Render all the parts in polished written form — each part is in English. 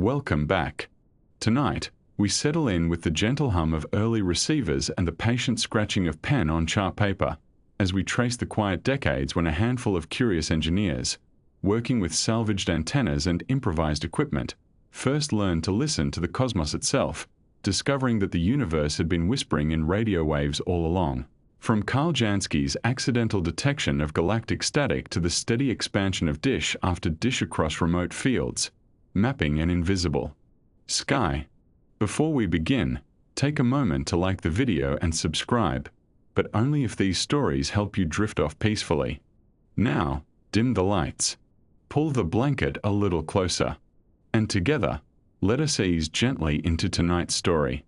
Welcome back. Tonight, we settle in with the gentle hum of early receivers and the patient scratching of pen on chart paper, as we trace the quiet decades when a handful of curious engineers, working with salvaged antennas and improvised equipment, first learned to listen to the cosmos itself, discovering that the universe had been whispering in radio waves all along. From Karl Jansky's accidental detection of galactic static to the steady expansion of dish after dish across remote fields, mapping an invisible sky. Before we begin, take a moment to like the video and subscribe, but only if these stories help you drift off peacefully. Now, dim the lights, pull the blanket a little closer, and together, let us ease gently into tonight's story.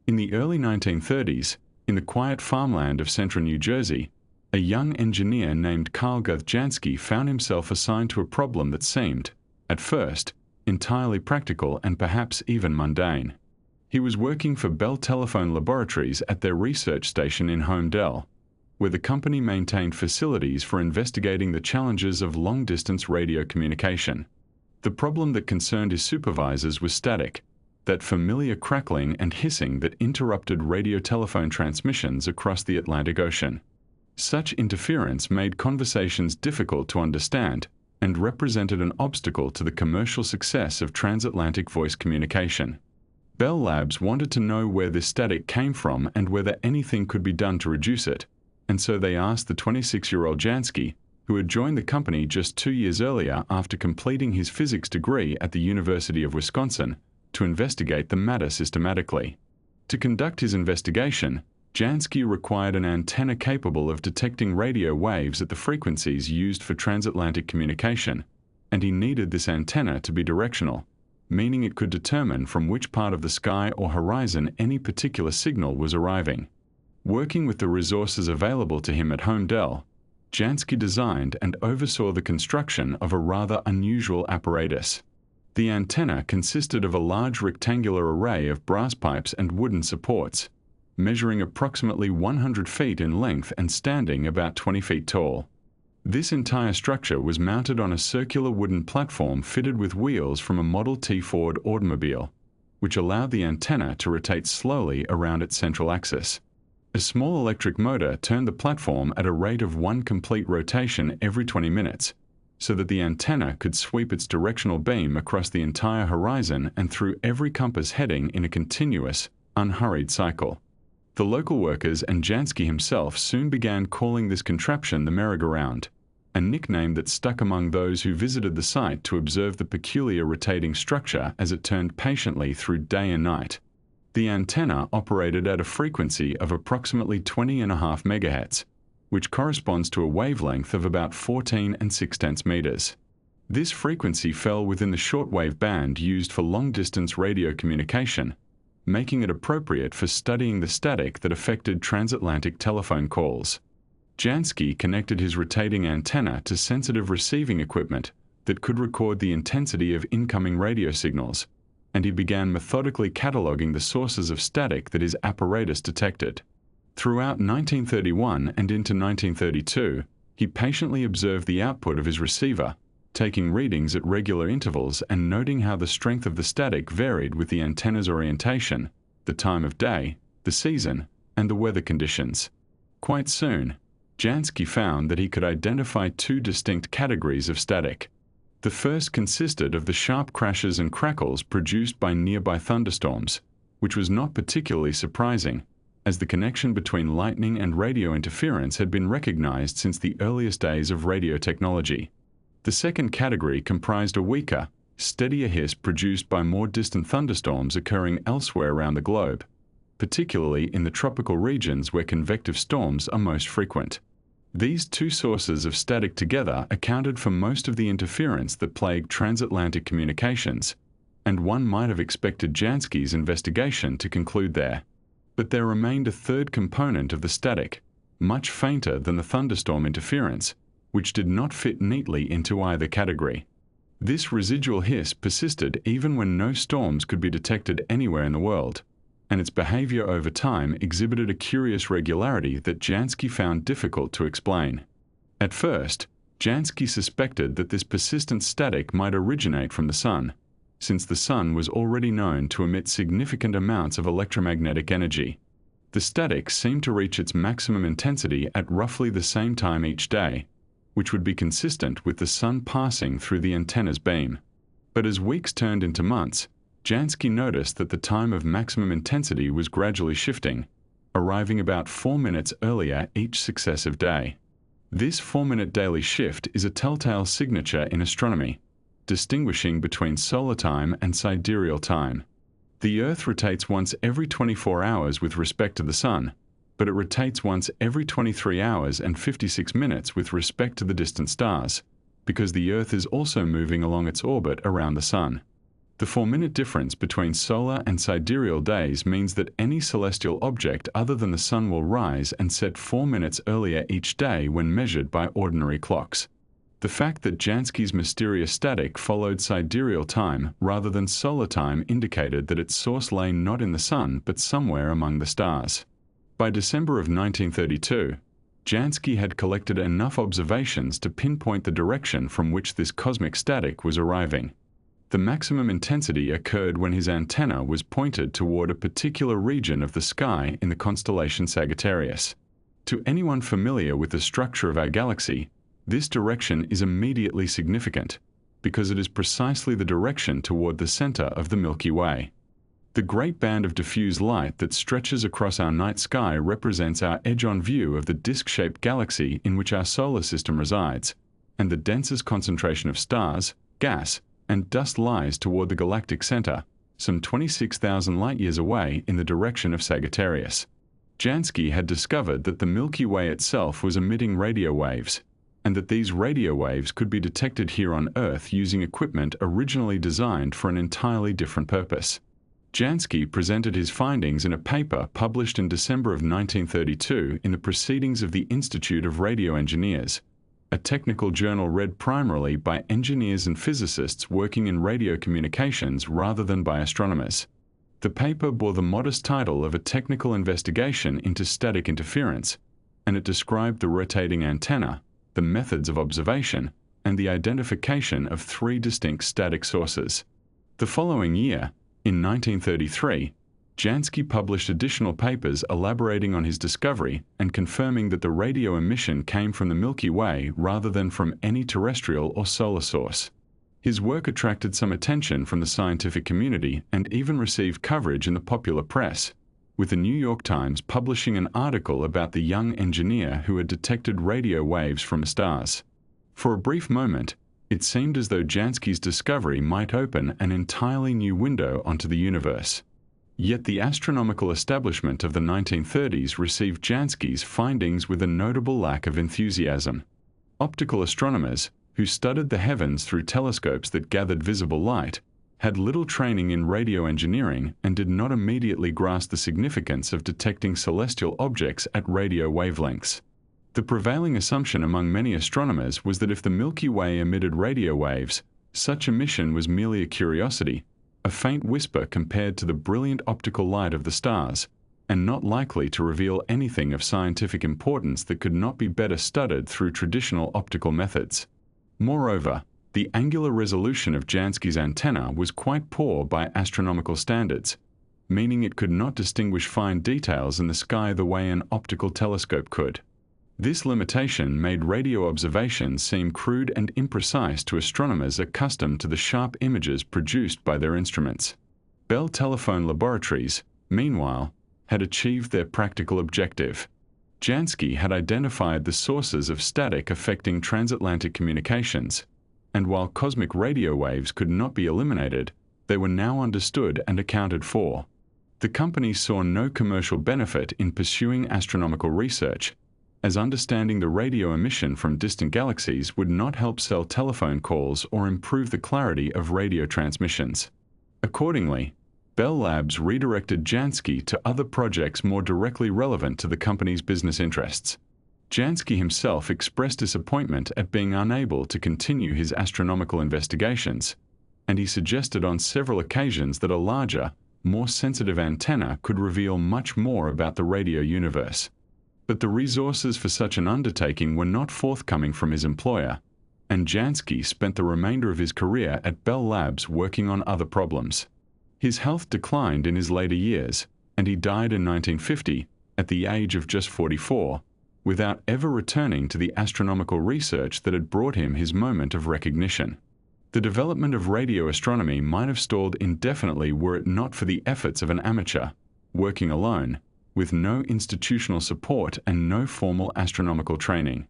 In the early 1930s, in the quiet farmland of central New Jersey, a young engineer named Karl Jansky found himself assigned to a problem that seemed, at first, entirely practical and perhaps even mundane. He was working for Bell Telephone Laboratories at their research station in Holmdel, where the company maintained facilities for investigating the challenges of long-distance radio communication. The problem that concerned his supervisors was static, that familiar crackling and hissing that interrupted radio telephone transmissions across the Atlantic Ocean. Such interference made conversations difficult to understand and represented an obstacle to the commercial success of transatlantic voice communication. Bell Labs wanted to know where this static came from and whether anything could be done to reduce it, and so they asked the 26-year-old Jansky, who had joined the company just 2 years earlier after completing his physics degree at the University of Wisconsin, to investigate the matter systematically. To conduct his investigation, Jansky required an antenna capable of detecting radio waves at the frequencies used for transatlantic communication, and he needed this antenna to be directional, meaning it could determine from which part of the sky or horizon any particular signal was arriving. Working with the resources available to him at Holmdel, Jansky designed and oversaw the construction of a rather unusual apparatus. The antenna consisted of a large rectangular array of brass pipes and wooden supports, measuring approximately 100 feet in length and standing about 20 feet tall. This entire structure was mounted on a circular wooden platform fitted with wheels from a Model T Ford automobile, which allowed the antenna to rotate slowly around its central axis. A small electric motor turned the platform at a rate of 1 complete rotation every 20 minutes, so that the antenna could sweep its directional beam across the entire horizon and through every compass heading in a continuous, unhurried cycle. The local workers and Jansky himself soon began calling this contraption the merry-go-round, a nickname that stuck among those who visited the site to observe the peculiar rotating structure as it turned patiently through day and night. The antenna operated at a frequency of approximately 20.5 MHz, which corresponds to a wavelength of about 14 6/10 meters. This frequency fell within the shortwave band used for long-distance radio communication, making it appropriate for studying the static that affected transatlantic telephone calls. Jansky connected his rotating antenna to sensitive receiving equipment that could record the intensity of incoming radio signals, and he began methodically cataloging the sources of static that his apparatus detected. Throughout 1931 and into 1932, he patiently observed the output of his receiver, taking readings at regular intervals and noting how the strength of the static varied with the antenna's orientation, the time of day, the season, and the weather conditions. Quite soon, Jansky found that he could identify 2 distinct categories of static. The first consisted of the sharp crashes and crackles produced by nearby thunderstorms, which was not particularly surprising, as the connection between lightning and radio interference had been recognized since the earliest days of radio technology. The second category comprised a weaker, steadier hiss produced by more distant thunderstorms occurring elsewhere around the globe, particularly in the tropical regions where convective storms are most frequent. These 2 sources of static together accounted for most of the interference that plagued transatlantic communications, and one might have expected Jansky's investigation to conclude there. But there remained a third component of the static, much fainter than the thunderstorm interference, which did not fit neatly into either category. This residual hiss persisted even when no storms could be detected anywhere in the world, and its behavior over time exhibited a curious regularity that Jansky found difficult to explain. At first, Jansky suspected that this persistent static might originate from the sun, since the Sun was already known to emit significant amounts of electromagnetic energy. The static seemed to reach its maximum intensity at roughly the same time each day, which would be consistent with the Sun passing through the antenna's beam. But as weeks turned into months, Jansky noticed that the time of maximum intensity was gradually shifting, arriving about 4 minutes earlier each successive day. This 4-minute daily shift is a telltale signature in astronomy, distinguishing between solar time and sidereal time. The Earth rotates once every 24 hours with respect to the Sun, but it rotates once every 23 hours and 56 minutes with respect to the distant stars, because the Earth is also moving along its orbit around the Sun. The 4-minute difference between solar and sidereal days means that any celestial object other than the Sun will rise and set 4 minutes earlier each day when measured by ordinary clocks. The fact that Jansky's mysterious static followed sidereal time rather than solar time indicated that its source lay not in the Sun but somewhere among the stars. By December of 1932, Jansky had collected enough observations to pinpoint the direction from which this cosmic static was arriving. The maximum intensity occurred when his antenna was pointed toward a particular region of the sky in the constellation Sagittarius. To anyone familiar with the structure of our galaxy, this direction is immediately significant, because it is precisely the direction toward the center of the Milky Way. The great band of diffuse light that stretches across our night sky represents our edge-on view of the disk-shaped galaxy in which our solar system resides, and the densest concentration of stars, gas, and dust lies toward the galactic center, some 26,000 light-years away in the direction of Sagittarius. Jansky had discovered that the Milky Way itself was emitting radio waves, and that these radio waves could be detected here on Earth using equipment originally designed for an entirely different purpose. Jansky presented his findings in a paper published in December of 1932 in the Proceedings of the Institute of Radio Engineers, a technical journal read primarily by engineers and physicists working in radio communications rather than by astronomers. The paper bore the modest title of A Technical Investigation into Static Interference, and it described the rotating antenna, the methods of observation, and the identification of 3 distinct static sources. The following year, in 1933, Jansky published additional papers elaborating on his discovery and confirming that the radio emission came from the Milky Way rather than from any terrestrial or solar source. His work attracted some attention from the scientific community and even received coverage in the popular press, with the New York Times publishing an article about the young engineer who had detected radio waves from stars. For a brief moment, it seemed as though Jansky's discovery might open an entirely new window onto the universe. Yet the astronomical establishment of the 1930s received Jansky's findings with a notable lack of enthusiasm. Optical astronomers, who studied the heavens through telescopes that gathered visible light, had little training in radio engineering and did not immediately grasp the significance of detecting celestial objects at radio wavelengths. The prevailing assumption among many astronomers was that if the Milky Way emitted radio waves, such emission was merely a curiosity, a faint whisper compared to the brilliant optical light of the stars, and not likely to reveal anything of scientific importance that could not be better studied through traditional optical methods. Moreover, the angular resolution of Jansky's antenna was quite poor by astronomical standards, meaning it could not distinguish fine details in the sky the way an optical telescope could. This limitation made radio observations seem crude and imprecise to astronomers accustomed to the sharp images produced by their instruments. Bell Telephone Laboratories, meanwhile, had achieved their practical objective. Jansky had identified the sources of static affecting transatlantic communications, and while cosmic radio waves could not be eliminated, they were now understood and accounted for. The company saw no commercial benefit in pursuing astronomical research, as understanding the radio emission from distant galaxies would not help sell telephone calls or improve the clarity of radio transmissions. Accordingly, Bell Labs redirected Jansky to other projects more directly relevant to the company's business interests. Jansky himself expressed disappointment at being unable to continue his astronomical investigations, and he suggested on several occasions that a larger, more sensitive antenna could reveal much more about the radio universe. But the resources for such an undertaking were not forthcoming from his employer, and Jansky spent the remainder of his career at Bell Labs working on other problems. His health declined in his later years, and he died in 1950 at the age of just 44, without ever returning to the astronomical research that had brought him his moment of recognition. The development of radio astronomy might have stalled indefinitely were it not for the efforts of an amateur, working alone, with no institutional support and no formal astronomical training.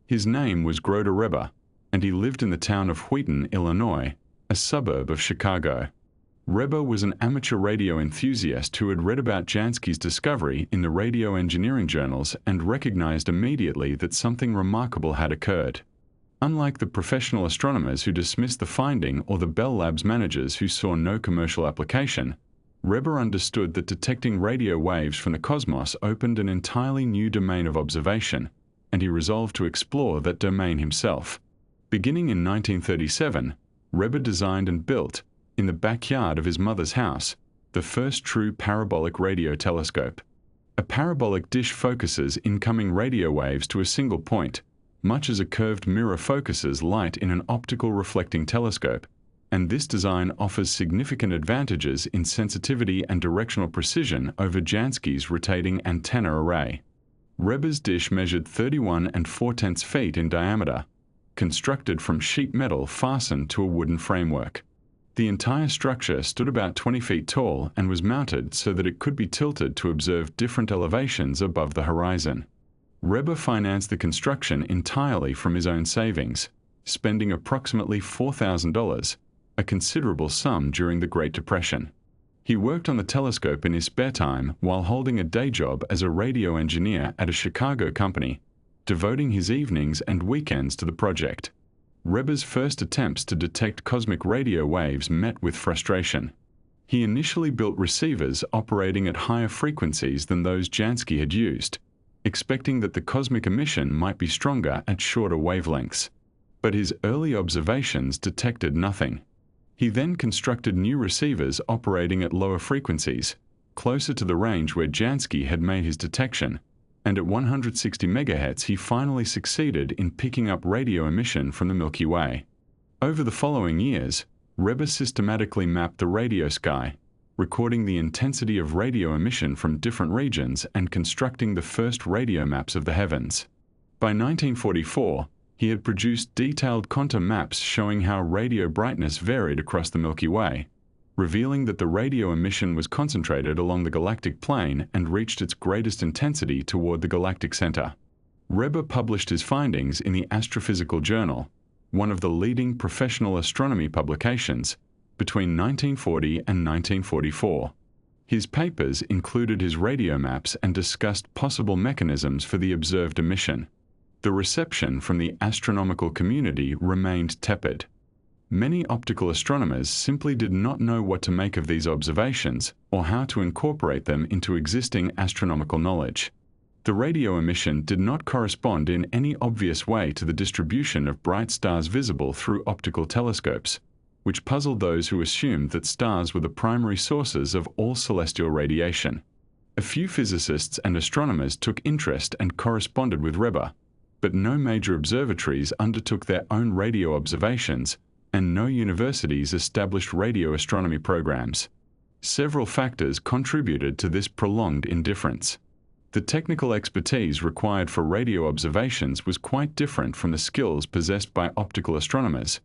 His name was Groda Rebbe, and he lived in the town of Wheaton, Illinois, a suburb of Chicago. Rebbe was an amateur radio enthusiast who had read about Jansky's discovery in the radio engineering journals and recognized immediately that something remarkable had occurred. Unlike the professional astronomers who dismissed the finding or the Bell Labs managers who saw no commercial application, Rebbe understood that detecting radio waves from the cosmos opened an entirely new domain of observation, and he resolved to explore that domain himself. Beginning in 1937, Rebbe designed and built, in the backyard of his mother's house, the first true parabolic radio telescope. A parabolic dish focuses incoming radio waves to a single point, much as a curved mirror focuses light in an optical reflecting telescope, and this design offers significant advantages in sensitivity and directional precision over Jansky's rotating antenna array. Rebbe's dish measured 31 4/10 feet in diameter, constructed from sheet metal fastened to a wooden framework. The entire structure stood about 20 feet tall and was mounted so that it could be tilted to observe different elevations above the horizon. Rebbe financed the construction entirely from his own savings, spending approximately $4,000, a considerable sum during the Great Depression. He worked on the telescope in his spare time while holding a day job as a radio engineer at a Chicago company, devoting his evenings and weekends to the project. Rebbe's first attempts to detect cosmic radio waves met with frustration. He initially built receivers operating at higher frequencies than those Jansky had used, expecting that the cosmic emission might be stronger at shorter wavelengths. But his early observations detected nothing. He then constructed new receivers operating at lower frequencies, closer to the range where Jansky had made his detection, and at 160 MHz he finally succeeded in picking up radio emission from the Milky Way. Over the following years, Rebbe systematically mapped the radio sky, recording the intensity of radio emission from different regions and constructing the first radio maps of the heavens. By 1944, he had produced detailed contour maps showing how radio brightness varied across the Milky Way, revealing that the radio emission was concentrated along the galactic plane and reached its greatest intensity toward the galactic center. Rebbe published his findings in the Astrophysical Journal, one of the leading professional astronomy publications, between 1940 and 1944. His papers included his radio maps and discussed possible mechanisms for the observed emission. The reception from the astronomical community remained tepid. Many optical astronomers simply did not know what to make of these observations or how to incorporate them into existing astronomical knowledge. The radio emission did not correspond in any obvious way to the distribution of bright stars visible through optical telescopes, which puzzled those who assumed that stars were the primary sources of all celestial radiation. A few physicists and astronomers took interest and corresponded with Rebbe, but no major observatories undertook their own radio observations, and no universities established radio astronomy programs. Several factors contributed to this prolonged indifference. The technical expertise required for radio observations was quite different from the skills possessed by optical astronomers,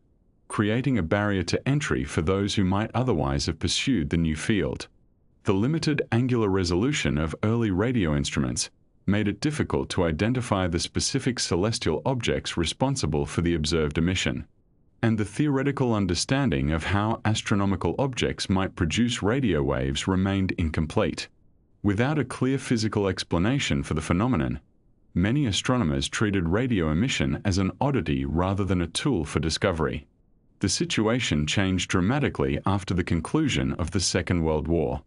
creating a barrier to entry for those who might otherwise have pursued the new field. The limited angular resolution of early radio instruments made it difficult to identify the specific celestial objects responsible for the observed emission, and the theoretical understanding of how astronomical objects might produce radio waves remained incomplete. Without a clear physical explanation for the phenomenon, many astronomers treated radio emission as an oddity rather than a tool for discovery. The situation changed dramatically after the conclusion of the Second World War.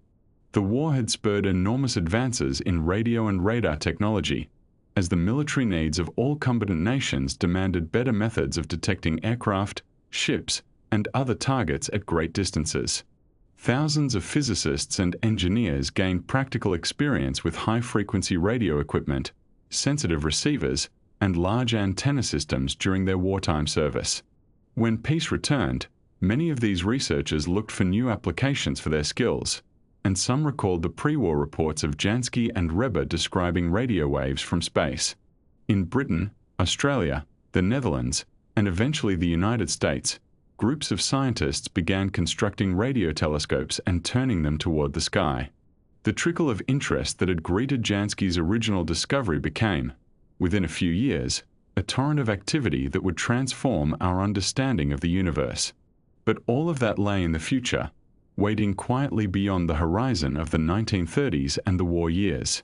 The war had spurred enormous advances in radio and radar technology, as the military needs of all combatant nations demanded better methods of detecting aircraft, ships, and other targets at great distances. Thousands of physicists and engineers gained practical experience with high-frequency radio equipment, sensitive receivers, and large antenna systems during their wartime service. When peace returned, many of these researchers looked for new applications for their skills, and some recalled the pre-war reports of Jansky and Reber describing radio waves from space. In Britain, Australia, the Netherlands, and eventually the United States, groups of scientists began constructing radio telescopes and turning them toward the sky. The trickle of interest that had greeted Jansky's original discovery became, within a few years, a torrent of activity that would transform our understanding of the universe. But all of that lay in the future, waiting quietly beyond the horizon of the 1930s and the war years.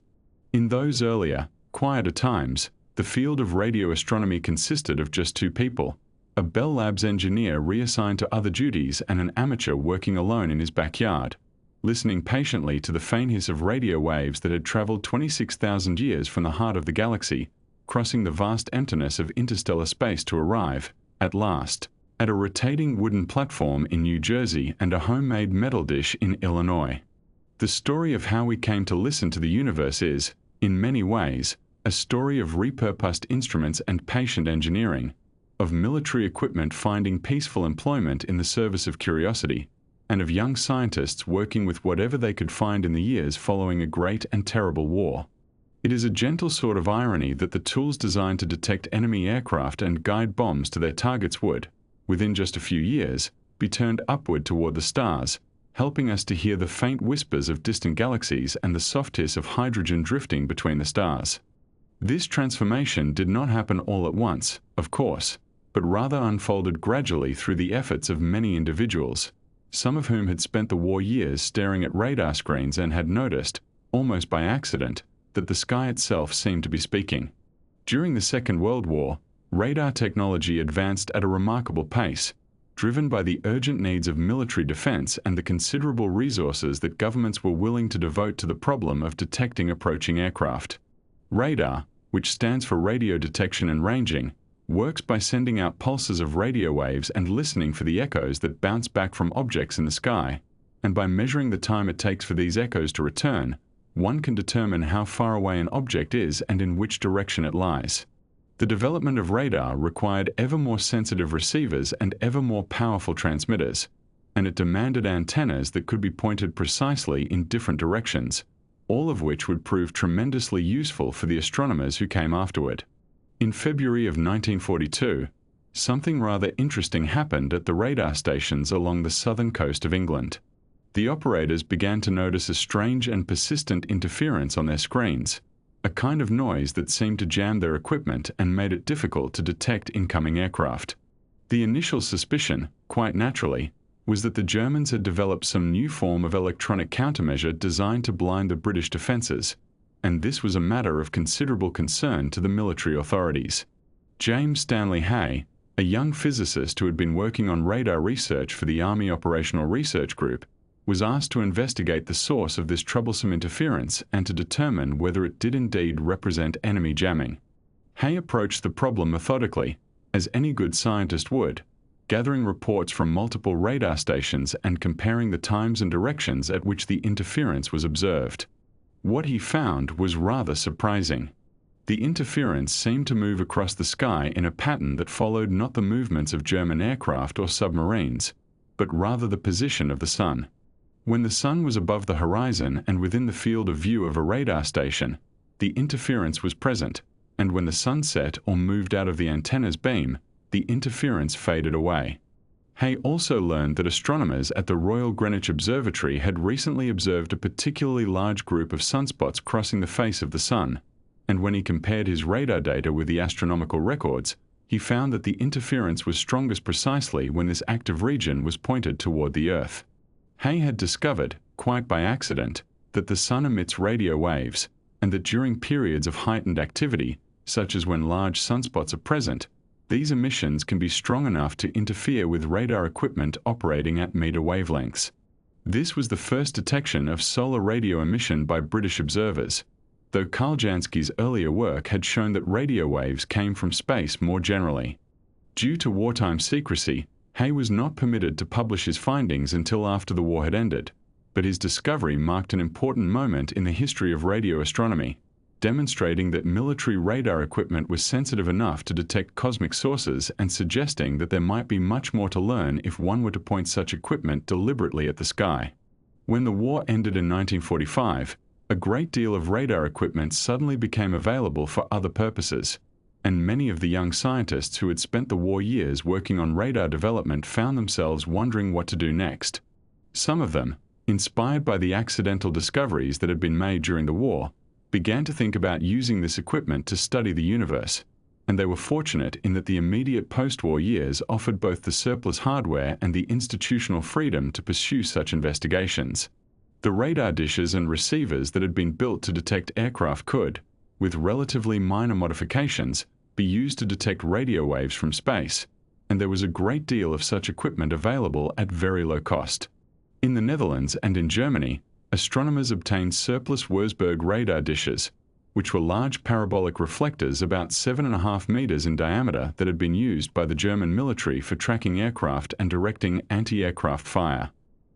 In those earlier, quieter times, the field of radio astronomy consisted of just two people: a Bell Labs engineer reassigned to other duties and an amateur working alone in his backyard, listening patiently to the faint hiss of radio waves that had traveled 26,000 years from the heart of the galaxy, crossing the vast emptiness of interstellar space to arrive, at last, at a rotating wooden platform in New Jersey and a homemade metal dish in Illinois. The story of how we came to listen to the universe is, in many ways, a story of repurposed instruments and patient engineering, of military equipment finding peaceful employment in the service of curiosity, and of young scientists working with whatever they could find in the years following a great and terrible war. It is a gentle sort of irony that the tools designed to detect enemy aircraft and guide bombs to their targets would, within just a few years, be turned upward toward the stars, helping us to hear the faint whispers of distant galaxies and the soft hiss of hydrogen drifting between the stars. This transformation did not happen all at once, of course, but rather unfolded gradually through the efforts of many individuals, some of whom had spent the war years staring at radar screens and had noticed, almost by accident, that the sky itself seemed to be speaking. During the Second World War, radar technology advanced at a remarkable pace, driven by the urgent needs of military defense and the considerable resources that governments were willing to devote to the problem of detecting approaching aircraft. Radar, which stands for radio detection and ranging, works by sending out pulses of radio waves and listening for the echoes that bounce back from objects in the sky, and by measuring the time it takes for these echoes to return, one can determine how far away an object is and in which direction it lies. The development of radar required ever more sensitive receivers and ever more powerful transmitters, and it demanded antennas that could be pointed precisely in different directions, all of which would prove tremendously useful for the astronomers who came afterward. In February of 1942, something rather interesting happened at the radar stations along the southern coast of England. The operators began to notice a strange and persistent interference on their screens, a kind of noise that seemed to jam their equipment and made it difficult to detect incoming aircraft. The initial suspicion, quite naturally, was that the Germans had developed some new form of electronic countermeasure designed to blind the British defences, and this was a matter of considerable concern to the military authorities. James Stanley Hay, a young physicist who had been working on radar research for the Army Operational Research Group, was asked to investigate the source of this troublesome interference and to determine whether it did indeed represent enemy jamming. Hay approached the problem methodically, as any good scientist would, gathering reports from multiple radar stations and comparing the times and directions at which the interference was observed. What he found was rather surprising. The interference seemed to move across the sky in a pattern that followed not the movements of German aircraft or submarines, but rather the position of the sun. When the sun was above the horizon and within the field of view of a radar station, the interference was present, and when the sun set or moved out of the antenna's beam, the interference faded away. Hay also learned that astronomers at the Royal Greenwich Observatory had recently observed a particularly large group of sunspots crossing the face of the sun, and when he compared his radar data with the astronomical records, he found that the interference was strongest precisely when this active region was pointed toward the Earth. Hay had discovered, quite by accident, that the sun emits radio waves, and that during periods of heightened activity, such as when large sunspots are present, these emissions can be strong enough to interfere with radar equipment operating at meter wavelengths. This was the first detection of solar radio emission by British observers, though Karl Jansky's earlier work had shown that radio waves came from space more generally. Due to wartime secrecy, Hay was not permitted to publish his findings until after the war had ended, but his discovery marked an important moment in the history of radio astronomy. demonstrating that military radar equipment was sensitive enough to detect cosmic sources and suggesting that there might be much more to learn if one were to point such equipment deliberately at the sky. When the war ended in 1945, a great deal of radar equipment suddenly became available for other purposes, and many of the young scientists who had spent the war years working on radar development found themselves wondering what to do next. Some of them, inspired by the accidental discoveries that had been made during the war, began to think about using this equipment to study the universe, and they were fortunate in that the immediate post-war years offered both the surplus hardware and the institutional freedom to pursue such investigations. The radar dishes and receivers that had been built to detect aircraft could, with relatively minor modifications, be used to detect radio waves from space, and there was a great deal of such equipment available at very low cost. In the Netherlands and in Germany, astronomers obtained surplus Wurzburg radar dishes, which were large parabolic reflectors about 7.5 meters in diameter that had been used by the German military for tracking aircraft and directing anti-aircraft fire.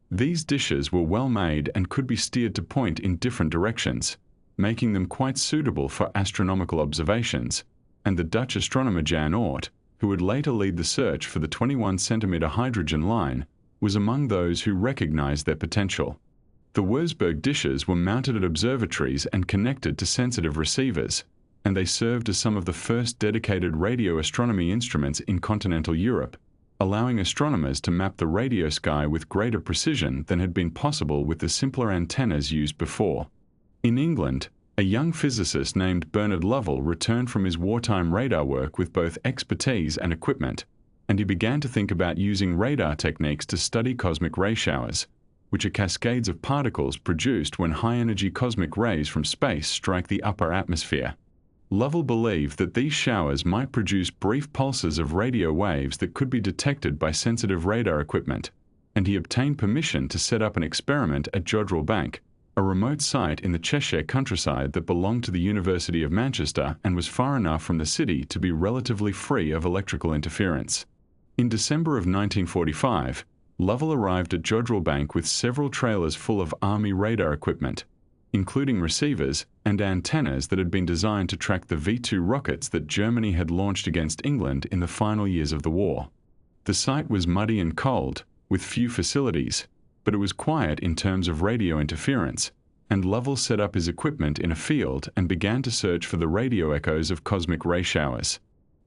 These dishes were well made and could be steered to point in different directions, making them quite suitable for astronomical observations, and the Dutch astronomer Jan Oort, who would later lead the search for the 21-centimeter hydrogen line, was among those who recognized their potential. The Wurzburg dishes were mounted at observatories and connected to sensitive receivers, and they served as some of the first dedicated radio astronomy instruments in continental Europe, allowing astronomers to map the radio sky with greater precision than had been possible with the simpler antennas used before. In England, a young physicist named Bernard Lovell returned from his wartime radar work with both expertise and equipment, and he began to think about using radar techniques to study cosmic ray showers, which are cascades of particles produced when high-energy cosmic rays from space strike the upper atmosphere. Lovell believed that these showers might produce brief pulses of radio waves that could be detected by sensitive radar equipment, and he obtained permission to set up an experiment at Jodrell Bank, a remote site in the Cheshire countryside that belonged to the University of Manchester and was far enough from the city to be relatively free of electrical interference. In December of 1945, Lovell arrived at Jodrell Bank with several trailers full of Army radar equipment, including receivers and antennas that had been designed to track the V-2 rockets that Germany had launched against England in the final years of the war. The site was muddy and cold, with few facilities, but it was quiet in terms of radio interference, and Lovell set up his equipment in a field and began to search for the radio echoes of cosmic ray showers.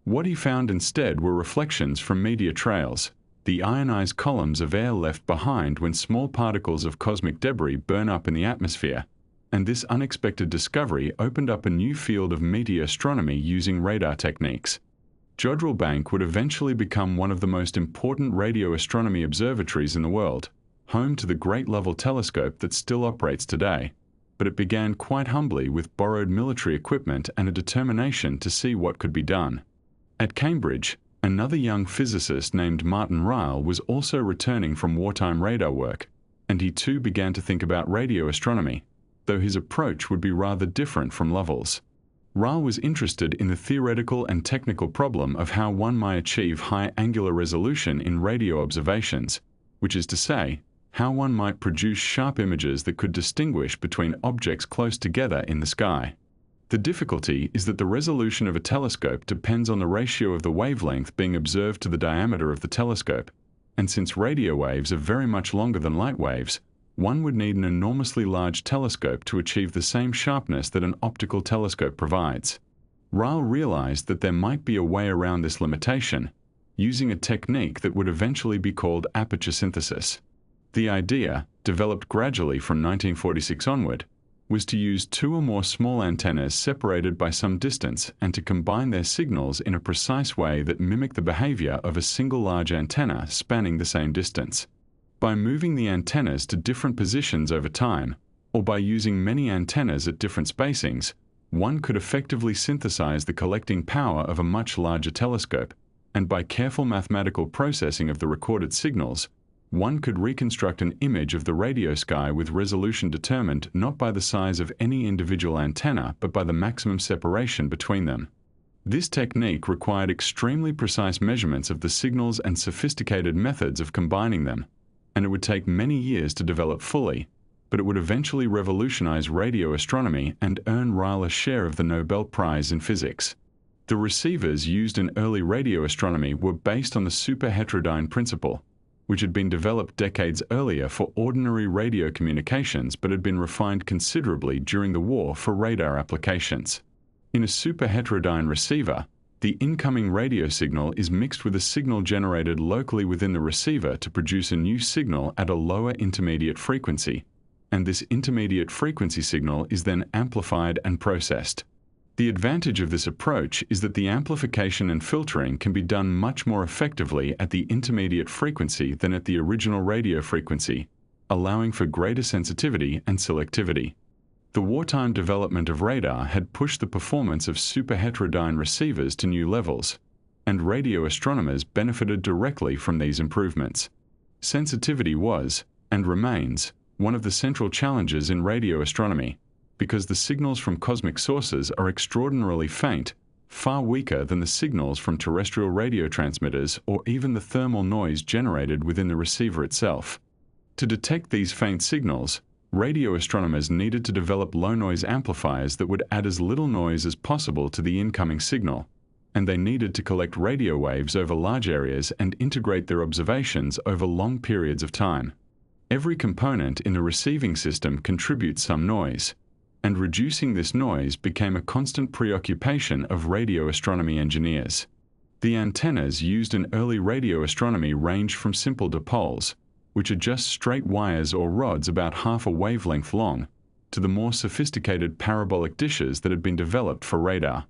What he found instead were reflections from meteor trails, the ionized columns of air left behind when small particles of cosmic debris burn up in the atmosphere, and this unexpected discovery opened up a new field of meteor astronomy using radar techniques. Jodrell Bank would eventually become one of the most important radio astronomy observatories in the world, home to the Great Lovell Telescope that still operates today, but it began quite humbly with borrowed military equipment and a determination to see what could be done. At Cambridge, another young physicist named Martin Ryle was also returning from wartime radar work, and he too began to think about radio astronomy, though his approach would be rather different from Lovell's. Ryle was interested in the theoretical and technical problem of how one might achieve high angular resolution in radio observations, which is to say, how one might produce sharp images that could distinguish between objects close together in the sky. The difficulty is that the resolution of a telescope depends on the ratio of the wavelength being observed to the diameter of the telescope, and since radio waves are very much longer than light waves, one would need an enormously large telescope to achieve the same sharpness that an optical telescope provides. Ryle realized that there might be a way around this limitation, using a technique that would eventually be called aperture synthesis. The idea, developed gradually from 1946 onward, was to use two or more small antennas separated by some distance and to combine their signals in a precise way that mimicked the behavior of a single large antenna spanning the same distance. By moving the antennas to different positions over time, or by using many antennas at different spacings, one could effectively synthesize the collecting power of a much larger telescope, and by careful mathematical processing of the recorded signals, one could reconstruct an image of the radio sky with resolution determined not by the size of any individual antenna but by the maximum separation between them. This technique required extremely precise measurements of the signals and sophisticated methods of combining them, and it would take many years to develop fully, but it would eventually revolutionize radio astronomy and earn Ryle a share of the Nobel Prize in Physics. The receivers used in early radio astronomy were based on the superheterodyne principle, which had been developed decades earlier for ordinary radio communications but had been refined considerably during the war for radar applications. In a superheterodyne receiver, the incoming radio signal is mixed with a signal generated locally within the receiver to produce a new signal at a lower intermediate frequency, and this intermediate frequency signal is then amplified and processed. The advantage of this approach is that the amplification and filtering can be done much more effectively at the intermediate frequency than at the original radio frequency, allowing for greater sensitivity and selectivity. The wartime development of radar had pushed the performance of superheterodyne receivers to new levels, and radio astronomers benefited directly from these improvements. Sensitivity was, and remains, one of the central challenges in radio astronomy, because the signals from cosmic sources are extraordinarily faint, far weaker than the signals from terrestrial radio transmitters or even the thermal noise generated within the receiver itself. To detect these faint signals, radio astronomers needed to develop low-noise amplifiers that would add as little noise as possible to the incoming signal, and they needed to collect radio waves over large areas and integrate their observations over long periods of time. Every component in the receiving system contributes some noise, and reducing this noise became a constant preoccupation of radio astronomy engineers. The antennas used in early radio astronomy ranged from simple dipoles, which are just straight wires or rods about half a wavelength long, to the more sophisticated parabolic dishes that had been developed for radar.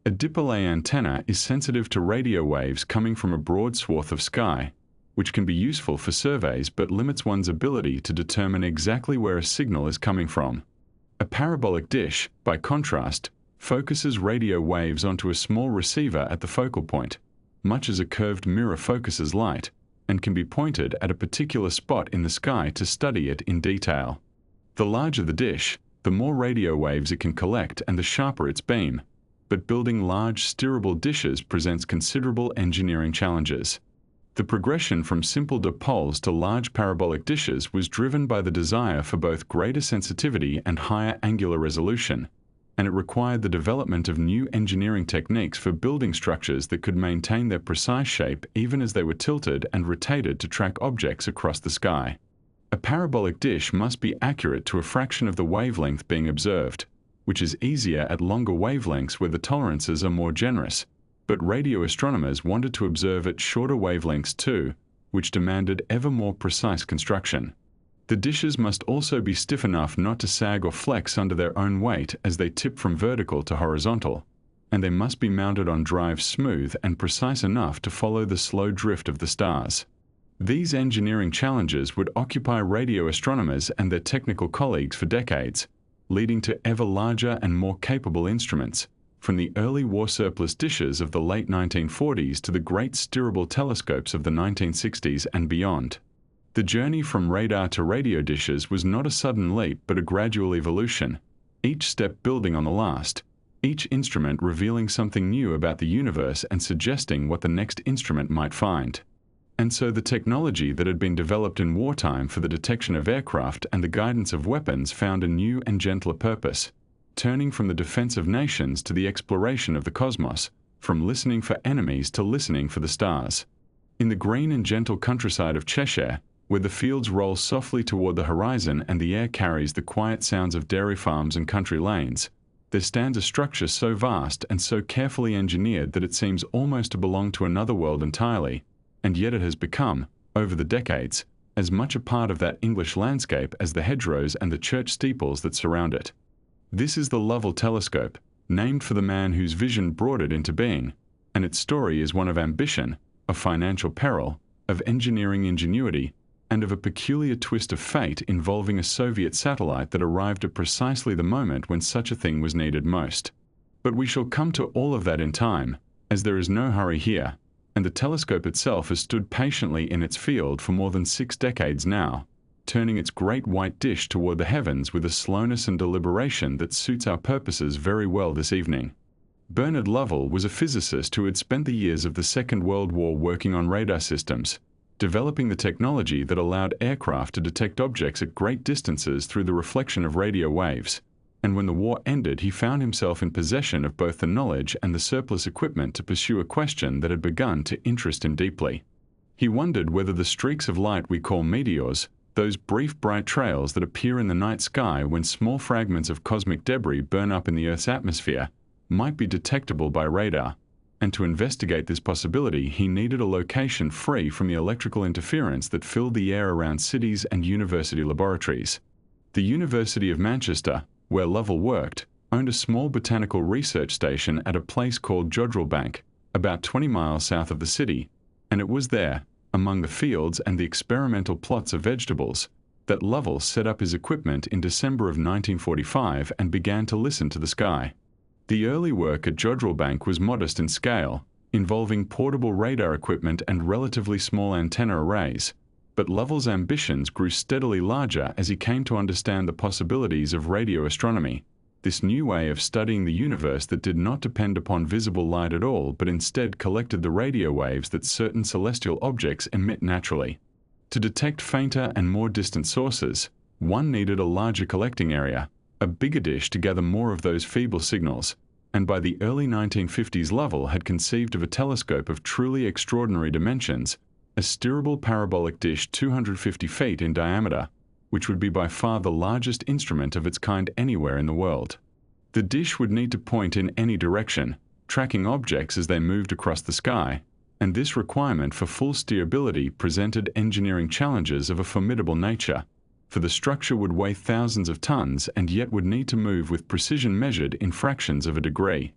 A dipole antenna is sensitive to radio waves coming from a broad swath of sky, which can be useful for surveys but limits one's ability to determine exactly where a signal is coming from. A parabolic dish, by contrast, focuses radio waves onto a small receiver at the focal point, much as a curved mirror focuses light, and can be pointed at a particular spot in the sky to study it in detail. The larger the dish, the more radio waves it can collect and the sharper its beam, but building large steerable dishes presents considerable engineering challenges. The progression from simple dipoles to large parabolic dishes was driven by the desire for both greater sensitivity and higher angular resolution, and it required the development of new engineering techniques for building structures that could maintain their precise shape even as they were tilted and rotated to track objects across the sky. A parabolic dish must be accurate to a fraction of the wavelength being observed, which is easier at longer wavelengths where the tolerances are more generous, but radio astronomers wanted to observe at shorter wavelengths too, which demanded ever more precise construction. The dishes must also be stiff enough not to sag or flex under their own weight as they tip from vertical to horizontal, and they must be mounted on drives smooth and precise enough to follow the slow drift of the stars. These engineering challenges would occupy radio astronomers and their technical colleagues for decades, leading to ever larger and more capable instruments, from the early war surplus dishes of the late 1940s to the great steerable telescopes of the 1960s and beyond. The journey from radar to radio dishes was not a sudden leap but a gradual evolution, each step building on the last, each instrument revealing something new about the universe and suggesting what the next instrument might find. And so the technology that had been developed in wartime for the detection of aircraft and the guidance of weapons found a new and gentler purpose, turning from the defense of nations to the exploration of the cosmos, from listening for enemies to listening for the stars. In the green and gentle countryside of Cheshire, where the fields roll softly toward the horizon and the air carries the quiet sounds of dairy farms and country lanes, there stands a structure so vast and so carefully engineered that it seems almost to belong to another world entirely, and yet it has become, over the decades, as much a part of that English landscape as the hedgerows and the church steeples that surround it. This is the Lovell Telescope, named for the man whose vision brought it into being, and its story is one of ambition, of financial peril, of engineering ingenuity, and of a peculiar twist of fate involving a Soviet satellite that arrived at precisely the moment when such a thing was needed most. But we shall come to all of that in time, as there is no hurry here, and the telescope itself has stood patiently in its field for more than 6 decades now, turning its great white dish toward the heavens with a slowness and deliberation that suits our purposes very well this evening. Bernard Lovell was a physicist who had spent the years of the Second World War working on radar systems, developing the technology that allowed aircraft to detect objects at great distances through the reflection of radio waves. And when the war ended, he found himself in possession of both the knowledge and the surplus equipment to pursue a question that had begun to interest him deeply. He wondered whether the streaks of light we call meteors, those brief bright trails that appear in the night sky when small fragments of cosmic debris burn up in the Earth's atmosphere, might be detectable by radar. And to investigate this possibility, he needed a location free from the electrical interference that filled the air around cities and university laboratories. The University of Manchester, where Lovell worked, owned a small botanical research station at a place called Jodrellbank, about 20 miles south of the city, and it was there, among the fields and the experimental plots of vegetables, that Lovell set up his equipment in December of 1945 and began to listen to the sky. The early work at Jodrellbank was modest in scale, involving portable radar equipment and relatively small antenna arrays, but Lovell's ambitions grew steadily larger as he came to understand the possibilities of radio astronomy, this new way of studying the universe that did not depend upon visible light at all but instead collected the radio waves that certain celestial objects emit naturally. To detect fainter and more distant sources, one needed a larger collecting area, a bigger dish to gather more of those feeble signals, and by the early 1950s Lovell had conceived of a telescope of truly extraordinary dimensions, a steerable parabolic dish 250 feet in diameter, which would be by far the largest instrument of its kind anywhere in the world. The dish would need to point in any direction, tracking objects as they moved across the sky, and this requirement for full steerability presented engineering challenges of a formidable nature, for the structure would weigh thousands of tons and yet would need to move with precision measured in fractions of a degree.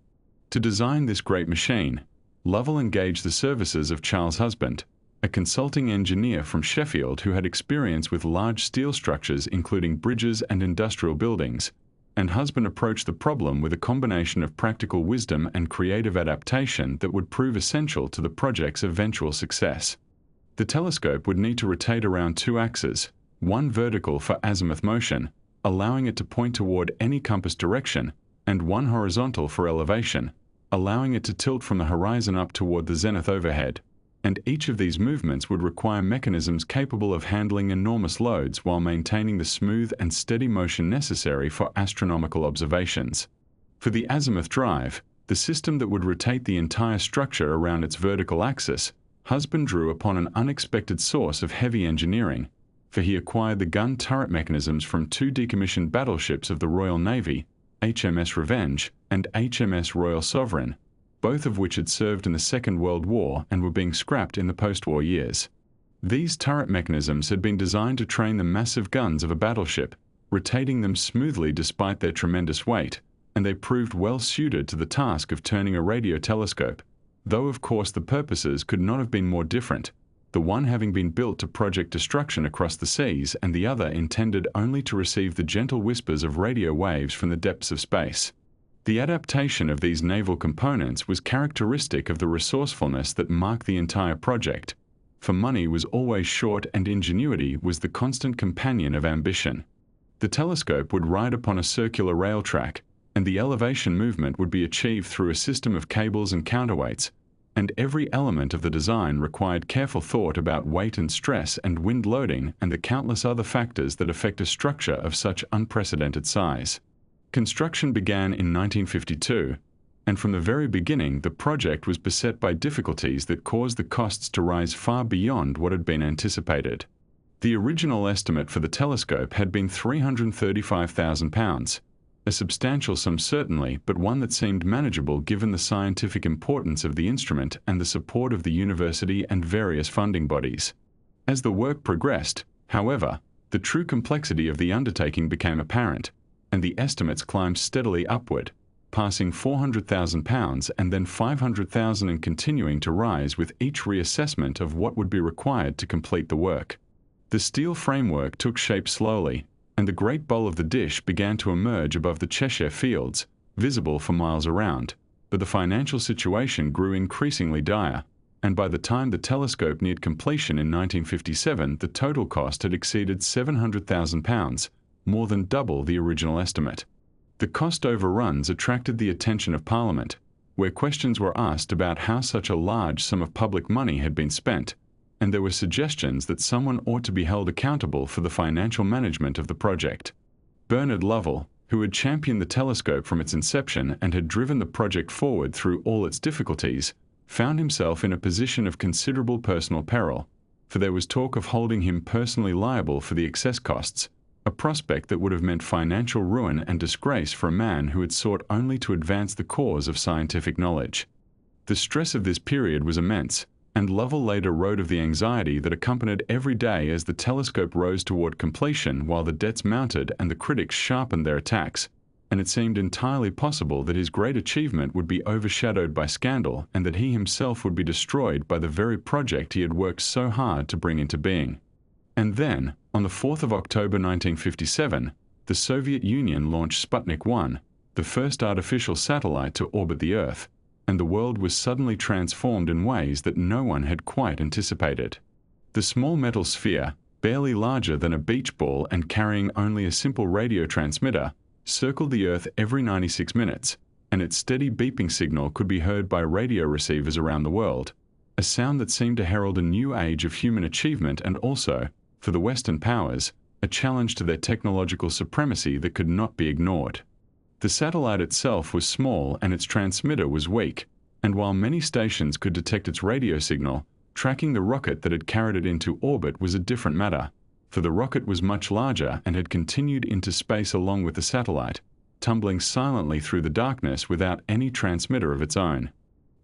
To design this great machine, Lovell engaged the services of Charles Husband, a consulting engineer from Sheffield who had experience with large steel structures including bridges and industrial buildings, and Husband approached the problem with a combination of practical wisdom and creative adaptation that would prove essential to the project's eventual success. The telescope would need to rotate around two axes, one vertical for azimuth motion, allowing it to point toward any compass direction, and one horizontal for elevation, allowing it to tilt from the horizon up toward the zenith overhead. And each of these movements would require mechanisms capable of handling enormous loads while maintaining the smooth and steady motion necessary for astronomical observations. For the azimuth drive, the system that would rotate the entire structure around its vertical axis, Husband drew upon an unexpected source of heavy engineering, for he acquired the gun turret mechanisms from two decommissioned battleships of the Royal Navy, HMS Revenge and HMS Royal Sovereign, both of which had served in the Second World War and were being scrapped in the post-war years. These turret mechanisms had been designed to train the massive guns of a battleship, rotating them smoothly despite their tremendous weight, and they proved well suited to the task of turning a radio telescope, though of course the purposes could not have been more different, the one having been built to project destruction across the seas and the other intended only to receive the gentle whispers of radio waves from the depths of space. The adaptation of these naval components was characteristic of the resourcefulness that marked the entire project, for money was always short and ingenuity was the constant companion of ambition. The telescope would ride upon a circular rail track, and the elevation movement would be achieved through a system of cables and counterweights, and every element of the design required careful thought about weight and stress and wind loading and the countless other factors that affect a structure of such unprecedented size. Construction began in 1952, and from the very beginning the project was beset by difficulties that caused the costs to rise far beyond what had been anticipated. The original estimate for the telescope had been £335,000, a substantial sum certainly, but one that seemed manageable given the scientific importance of the instrument and the support of the university and various funding bodies. As the work progressed, however, the true complexity of the undertaking became apparent, and the estimates climbed steadily upward, passing £400,000 and then £500,000 and continuing to rise with each reassessment of what would be required to complete the work. The steel framework took shape slowly, and the great bowl of the dish began to emerge above the Cheshire fields, visible for miles around, but the financial situation grew increasingly dire, and by the time the telescope neared completion in 1957 the total cost had exceeded £700,000, more than double the original estimate. The cost overruns attracted the attention of Parliament, where questions were asked about how such a large sum of public money had been spent, and there were suggestions that someone ought to be held accountable for the financial management of the project. Bernard Lovell, who had championed the telescope from its inception and had driven the project forward through all its difficulties, found himself in a position of considerable personal peril, for there was talk of holding him personally liable for the excess costs, a prospect that would have meant financial ruin and disgrace for a man who had sought only to advance the cause of scientific knowledge. The stress of this period was immense, and Lovell later wrote of the anxiety that accompanied every day as the telescope rose toward completion while the debts mounted and the critics sharpened their attacks, and it seemed entirely possible that his great achievement would be overshadowed by scandal and that he himself would be destroyed by the very project he had worked so hard to bring into being. And then, on the 4th of October 1957, the Soviet Union launched Sputnik 1, the first artificial satellite to orbit the Earth, and the world was suddenly transformed in ways that no one had quite anticipated. The small metal sphere, barely larger than a beach ball and carrying only a simple radio transmitter, circled the Earth every 96 minutes, and its steady beeping signal could be heard by radio receivers around the world, a sound that seemed to herald a new age of human achievement and also, for the Western powers, a challenge to their technological supremacy that could not be ignored. The satellite itself was small and its transmitter was weak, and while many stations could detect its radio signal, tracking the rocket that had carried it into orbit was a different matter, for the rocket was much larger and had continued into space along with the satellite, tumbling silently through the darkness without any transmitter of its own.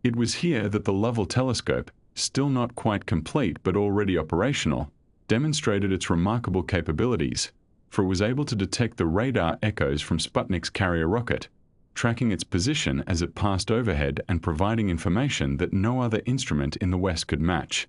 It was here that the Lovell telescope, still not quite complete but already operational, demonstrated its remarkable capabilities, for it was able to detect the radar echoes from Sputnik's carrier rocket, tracking its position as it passed overhead and providing information that no other instrument in the West could match.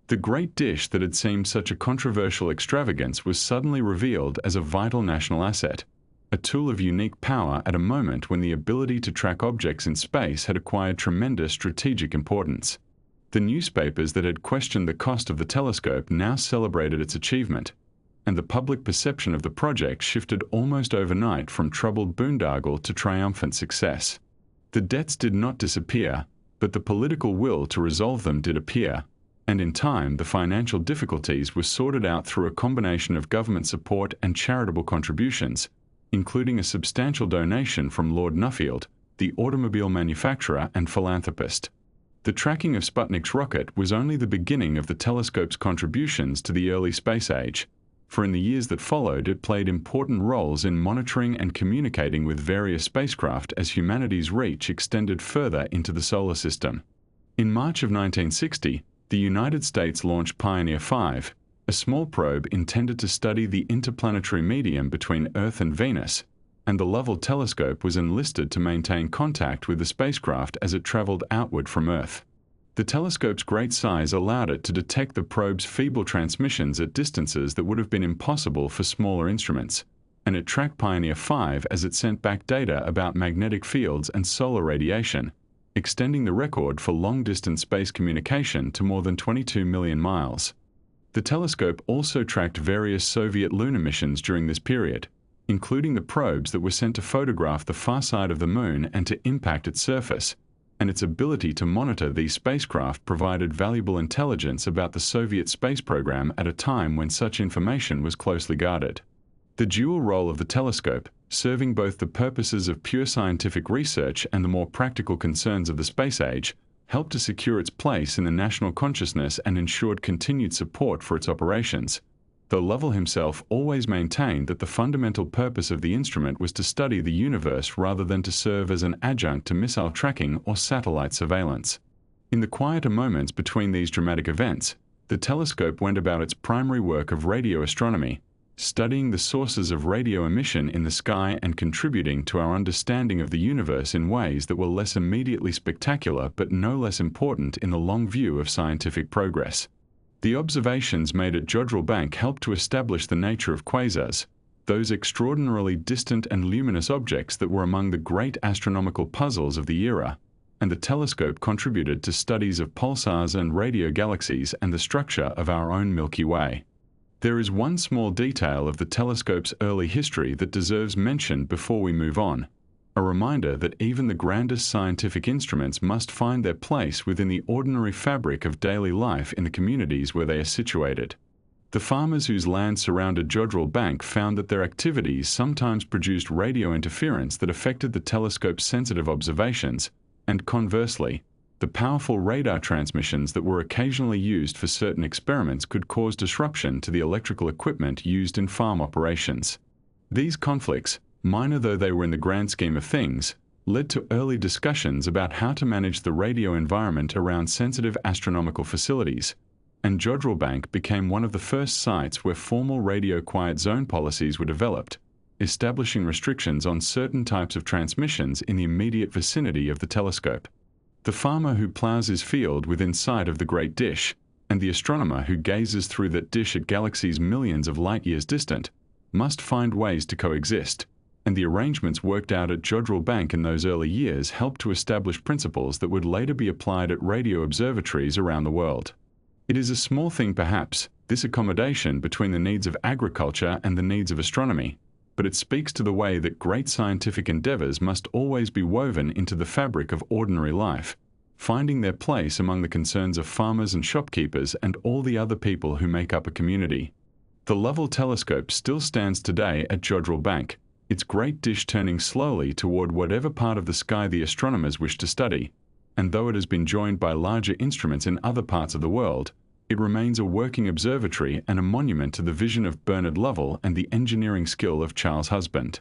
The great dish that had seemed such a controversial extravagance was suddenly revealed as a vital national asset, a tool of unique power at a moment when the ability to track objects in space had acquired tremendous strategic importance. The newspapers that had questioned the cost of the telescope now celebrated its achievement, and the public perception of the project shifted almost overnight from troubled boondoggle to triumphant success. The debts did not disappear, but the political will to resolve them did appear, and in time the financial difficulties were sorted out through a combination of government support and charitable contributions, including a substantial donation from Lord Nuffield, the automobile manufacturer and philanthropist. The tracking of Sputnik's rocket was only the beginning of the telescope's contributions to the early space age, for in the years that followed it played important roles in monitoring and communicating with various spacecraft as humanity's reach extended further into the solar system. In March of 1960, the United States launched Pioneer 5, a small probe intended to study the interplanetary medium between Earth and Venus, and the Lovell telescope was enlisted to maintain contact with the spacecraft as it traveled outward from Earth. The telescope's great size allowed it to detect the probe's feeble transmissions at distances that would have been impossible for smaller instruments, and it tracked Pioneer 5 as it sent back data about magnetic fields and solar radiation, extending the record for long-distance space communication to more than 22 million miles. The telescope also tracked various Soviet lunar missions during this period, including the probes that were sent to photograph the far side of the Moon and to impact its surface, and its ability to monitor these spacecraft provided valuable intelligence about the Soviet space program at a time when such information was closely guarded. The dual role of the telescope, serving both the purposes of pure scientific research and the more practical concerns of the space age, helped to secure its place in the national consciousness and ensured continued support for its operations, though Lovell himself always maintained that the fundamental purpose of the instrument was to study the universe rather than to serve as an adjunct to missile tracking or satellite surveillance. In the quieter moments between these dramatic events, the telescope went about its primary work of radio astronomy, studying the sources of radio emission in the sky and contributing to our understanding of the universe in ways that were less immediately spectacular but no less important in the long view of scientific progress. The observations made at Jodrell Bank helped to establish the nature of quasars, those extraordinarily distant and luminous objects that were among the great astronomical puzzles of the era, and the telescope contributed to studies of pulsars and radio galaxies and the structure of our own Milky Way. There is one small detail of the telescope's early history that deserves mention before we move on. a reminder that even the grandest scientific instruments must find their place within the ordinary fabric of daily life in the communities where they are situated. The farmers whose land surrounded Jodrell Bank found that their activities sometimes produced radio interference that affected the telescope's sensitive observations, and conversely, the powerful radar transmissions that were occasionally used for certain experiments could cause disruption to the electrical equipment used in farm operations. These conflicts, minor though they were in the grand scheme of things, led to early discussions about how to manage the radio environment around sensitive astronomical facilities, and Jodrell Bank became one of the first sites where formal radio quiet zone policies were developed, establishing restrictions on certain types of transmissions in the immediate vicinity of the telescope. The farmer who plows his field within sight of the great dish, and the astronomer who gazes through that dish at galaxies millions of light-years distant, must find ways to coexist, and the arrangements worked out at Jodrell Bank in those early years helped to establish principles that would later be applied at radio observatories around the world. It is a small thing perhaps, this accommodation between the needs of agriculture and the needs of astronomy, but it speaks to the way that great scientific endeavors must always be woven into the fabric of ordinary life, finding their place among the concerns of farmers and shopkeepers and all the other people who make up a community. The Lovell telescope still stands today at Jodrell Bank, its great dish turning slowly toward whatever part of the sky the astronomers wish to study, and though it has been joined by larger instruments in other parts of the world, it remains a working observatory and a monument to the vision of Bernard Lovell and the engineering skill of Charles Husband.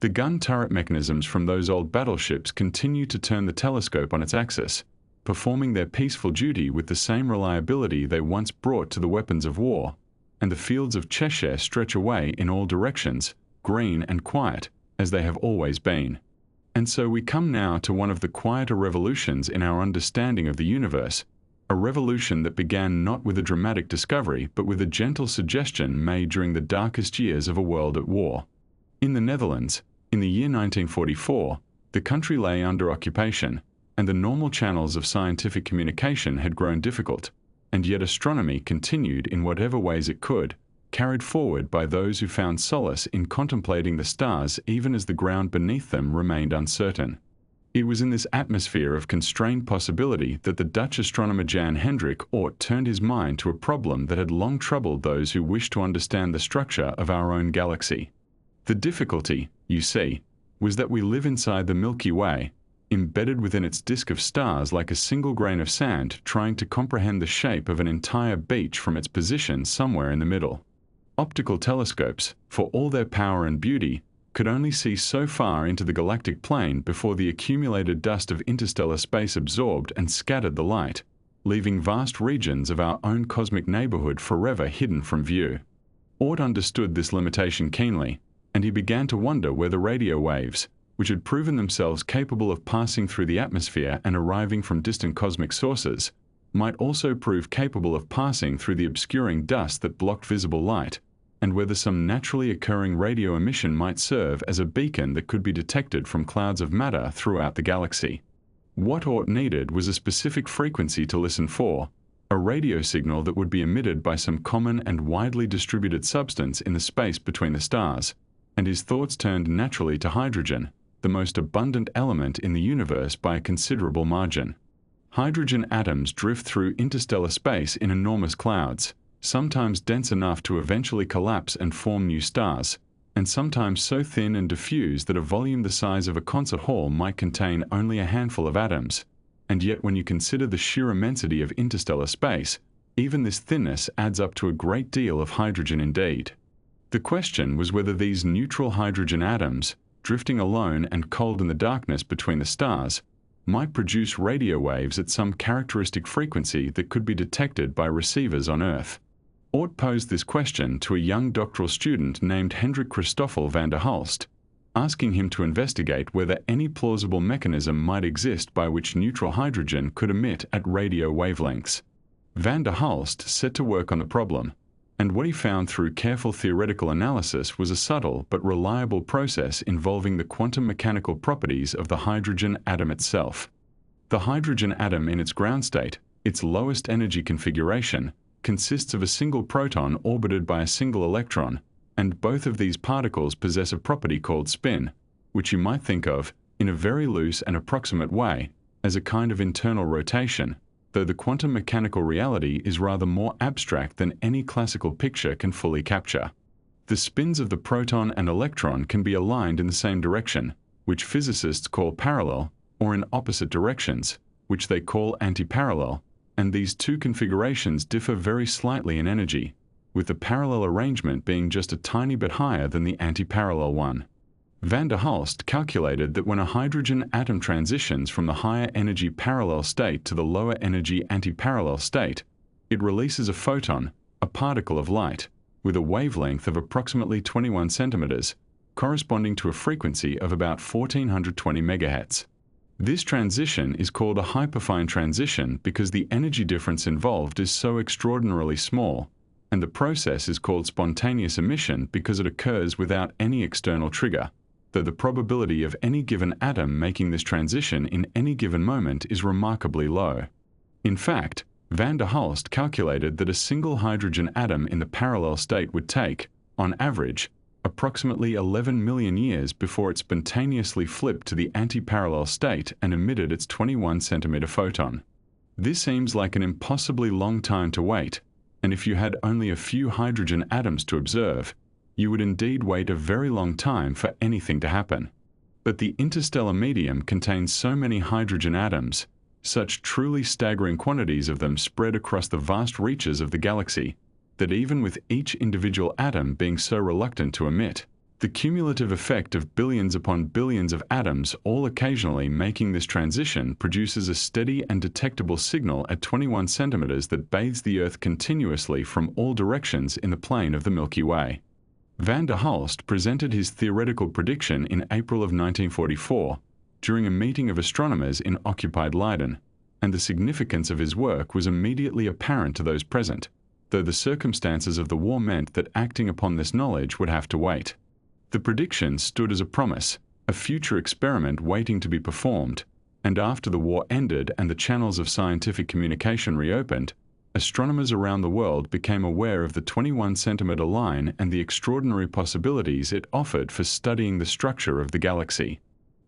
The gun turret mechanisms from those old battleships continue to turn the telescope on its axis, performing their peaceful duty with the same reliability they once brought to the weapons of war, and the fields of Cheshire stretch away in all directions, green and quiet, as they have always been. And so we come now to one of the quieter revolutions in our understanding of the universe, a revolution that began not with a dramatic discovery but with a gentle suggestion made during the darkest years of a world at war. In the Netherlands, in the year 1944, the country lay under occupation, and the normal channels of scientific communication had grown difficult, and yet astronomy continued in whatever ways it could, carried forward by those who found solace in contemplating the stars even as the ground beneath them remained uncertain. It was in this atmosphere of constrained possibility that the Dutch astronomer Jan Hendrik Oort turned his mind to a problem that had long troubled those who wished to understand the structure of our own galaxy. The difficulty, you see, was that we live inside the Milky Way, embedded within its disk of stars like a single grain of sand trying to comprehend the shape of an entire beach from its position somewhere in the middle. Optical telescopes, for all their power and beauty, could only see so far into the galactic plane before the accumulated dust of interstellar space absorbed and scattered the light, leaving vast regions of our own cosmic neighborhood forever hidden from view. Oort understood this limitation keenly, and he began to wonder whether radio waves, which had proven themselves capable of passing through the atmosphere and arriving from distant cosmic sources, might also prove capable of passing through the obscuring dust that blocked visible light, and whether some naturally occurring radio emission might serve as a beacon that could be detected from clouds of matter throughout the galaxy. What Oort needed was a specific frequency to listen for, a radio signal that would be emitted by some common and widely distributed substance in the space between the stars, and his thoughts turned naturally to hydrogen, the most abundant element in the universe by a considerable margin. Hydrogen atoms drift through interstellar space in enormous clouds, sometimes dense enough to eventually collapse and form new stars, and sometimes so thin and diffuse that a volume the size of a concert hall might contain only a handful of atoms. And yet when you consider the sheer immensity of interstellar space, even this thinness adds up to a great deal of hydrogen indeed. The question was whether these neutral hydrogen atoms, drifting alone and cold in the darkness between the stars, might produce radio waves at some characteristic frequency that could be detected by receivers on Earth. Oort posed this question to a young doctoral student named Hendrik Christoffel van der Hulst, asking him to investigate whether any plausible mechanism might exist by which neutral hydrogen could emit at radio wavelengths. Van der Hulst set to work on the problem, and what he found through careful theoretical analysis was a subtle but reliable process involving the quantum mechanical properties of the hydrogen atom itself. The hydrogen atom in its ground state, its lowest energy configuration, consists of a single proton orbited by a single electron, and both of these particles possess a property called spin, which you might think of, in a very loose and approximate way, as a kind of internal rotation, though the quantum mechanical reality is rather more abstract than any classical picture can fully capture. The spins of the proton and electron can be aligned in the same direction, which physicists call parallel, or in opposite directions, which they call antiparallel, and these two configurations differ very slightly in energy, with the parallel arrangement being just a tiny bit higher than the antiparallel one. Van der Hulst calculated that when a hydrogen atom transitions from the higher energy parallel state to the lower energy antiparallel state, it releases a photon, a particle of light, with a wavelength of approximately 21 centimeters, corresponding to a frequency of about 1420 megahertz. This transition is called a hyperfine transition because the energy difference involved is so extraordinarily small, and the process is called spontaneous emission because it occurs without any external trigger, though the probability of any given atom making this transition in any given moment is remarkably low. In fact, Van der Hulst calculated that a single hydrogen atom in the parallel state would take, on average, approximately 11 million years before it spontaneously flipped to the antiparallel state and emitted its 21 centimeter photon. This seems like an impossibly long time to wait, and if you had only a few hydrogen atoms to observe, you would indeed wait a very long time for anything to happen. But the interstellar medium contains so many hydrogen atoms, such truly staggering quantities of them spread across the vast reaches of the galaxy, that even with each individual atom being so reluctant to emit, the cumulative effect of billions upon billions of atoms all occasionally making this transition produces a steady and detectable signal at 21 centimeters that bathes the Earth continuously from all directions in the plane of the Milky Way. Van der Hulst presented his theoretical prediction in April of 1944 during a meeting of astronomers in occupied Leiden, and the significance of his work was immediately apparent to those present, though the circumstances of the war meant that acting upon this knowledge would have to wait. The prediction stood as a promise, a future experiment waiting to be performed, and after the war ended and the channels of scientific communication reopened, astronomers around the world became aware of the 21 centimeter line and the extraordinary possibilities it offered for studying the structure of the galaxy.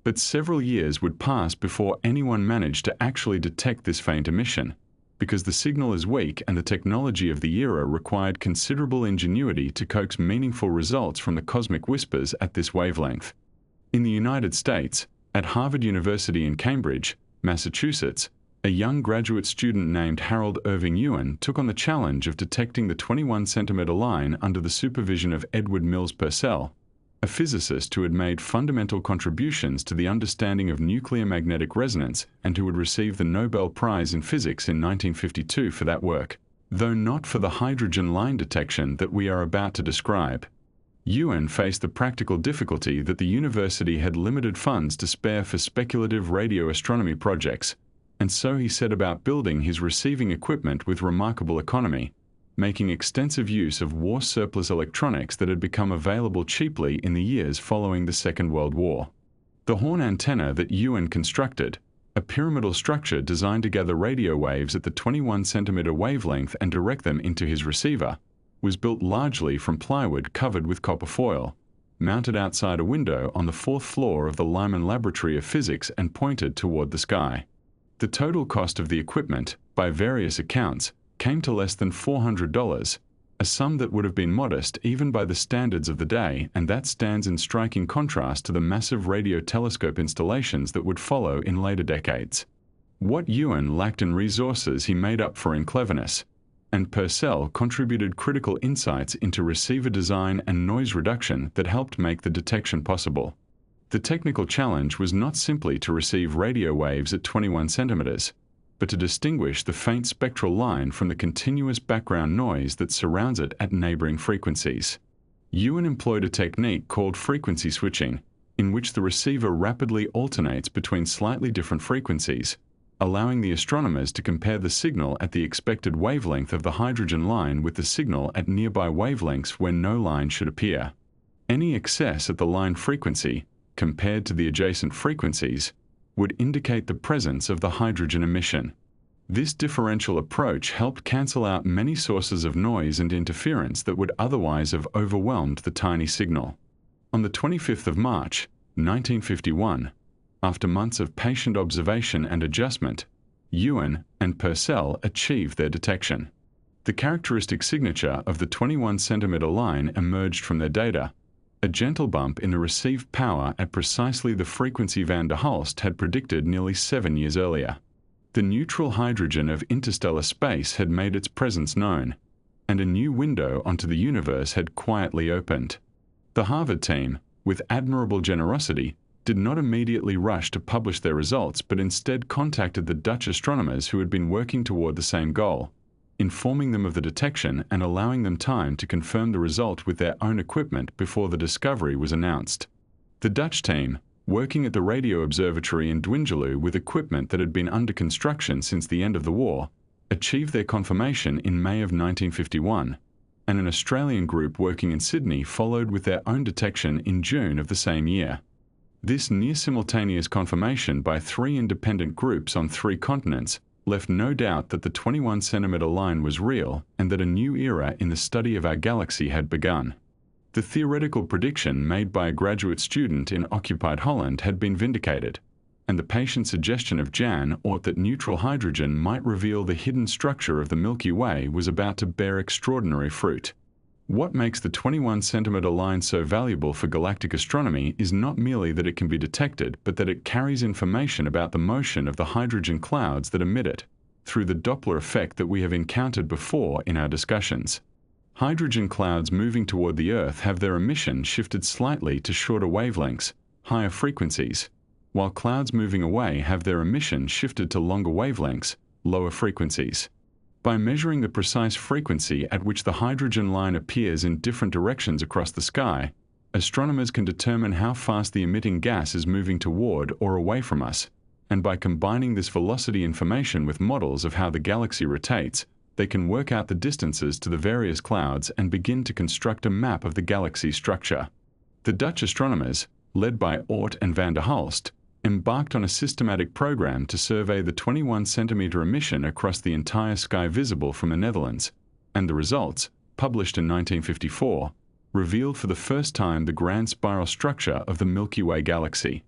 But several years would pass before anyone managed to actually detect this faint emission, because the signal is weak and the technology of the era required considerable ingenuity to coax meaningful results from the cosmic whispers at this wavelength. In the United States, at Harvard University in Cambridge, Massachusetts, a young graduate student named Harold Irving Ewan took on the challenge of detecting the 21 centimeter line under the supervision of Edward Mills Purcell, a physicist who had made fundamental contributions to the understanding of nuclear magnetic resonance and who would receive the Nobel Prize in Physics in 1952 for that work, though not for the hydrogen line detection that we are about to describe. Ewan faced the practical difficulty that the university had limited funds to spare for speculative radio astronomy projects, and so he set about building his receiving equipment with remarkable economy, making extensive use of war surplus electronics that had become available cheaply in the years following the Second World War. The horn antenna that Ewan constructed, a pyramidal structure designed to gather radio waves at the 21 centimeter wavelength and direct them into his receiver, was built largely from plywood covered with copper foil, mounted outside a window on the fourth floor of the Lyman Laboratory of Physics and pointed toward the sky. The total cost of the equipment, by various accounts, came to less than $400, a sum that would have been modest even by the standards of the day, and that stands in striking contrast to the massive radio telescope installations that would follow in later decades. What Ewan lacked in resources he made up for in cleverness, and Purcell contributed critical insights into receiver design and noise reduction that helped make the detection possible. The technical challenge was not simply to receive radio waves at 21 centimeters, but to distinguish the faint spectral line from the continuous background noise that surrounds it at neighboring frequencies. Ewan employed a technique called frequency switching, in which the receiver rapidly alternates between slightly different frequencies, allowing the astronomers to compare the signal at the expected wavelength of the hydrogen line with the signal at nearby wavelengths where no line should appear. Any excess at the line frequency, compared to the adjacent frequencies, would indicate the presence of the hydrogen emission. This differential approach helped cancel out many sources of noise and interference that would otherwise have overwhelmed the tiny signal. On the 25th of March, 1951. After months of patient observation and adjustment, Ewan and Purcell achieved their detection. The characteristic signature of the 21-centimeter line emerged from their data, a gentle bump in the received power at precisely the frequency van der Hulst had predicted nearly 7 years earlier. The neutral hydrogen of interstellar space had made its presence known, and a new window onto the universe had quietly opened. The Harvard team, with admirable generosity, did not immediately rush to publish their results but instead contacted the Dutch astronomers who had been working toward the same goal, informing them of the detection and allowing them time to confirm the result with their own equipment before the discovery was announced. The Dutch team, working at the radio observatory in Dwingeloo with equipment that had been under construction since the end of the war, achieved their confirmation in May of 1951, and an Australian group working in Sydney followed with their own detection in June of the same year. This near-simultaneous confirmation by 3 independent groups on 3 continents left no doubt that the 21-centimeter line was real and that a new era in the study of our galaxy had begun. The theoretical prediction made by a graduate student in occupied Holland had been vindicated, and the patient suggestion of Jan ought that neutral hydrogen might reveal the hidden structure of the Milky Way was about to bear extraordinary fruit. What makes the 21-centimeter line so valuable for galactic astronomy is not merely that it can be detected, but that it carries information about the motion of the hydrogen clouds that emit it, through the Doppler effect that we have encountered before in our discussions. Hydrogen clouds moving toward the Earth have their emission shifted slightly to shorter wavelengths, higher frequencies, while clouds moving away have their emission shifted to longer wavelengths, lower frequencies. By measuring the precise frequency at which the hydrogen line appears in different directions across the sky, astronomers can determine how fast the emitting gas is moving toward or away from us, and by combining this velocity information with models of how the galaxy rotates, they can work out the distances to the various clouds and begin to construct a map of the galaxy's structure. The Dutch astronomers, led by Oort and van der Hulst, embarked on a systematic program to survey the 21-centimeter emission across the entire sky visible from the Netherlands, and the results, published in 1954, revealed for the first time the grand spiral structure of the Milky Way galaxy.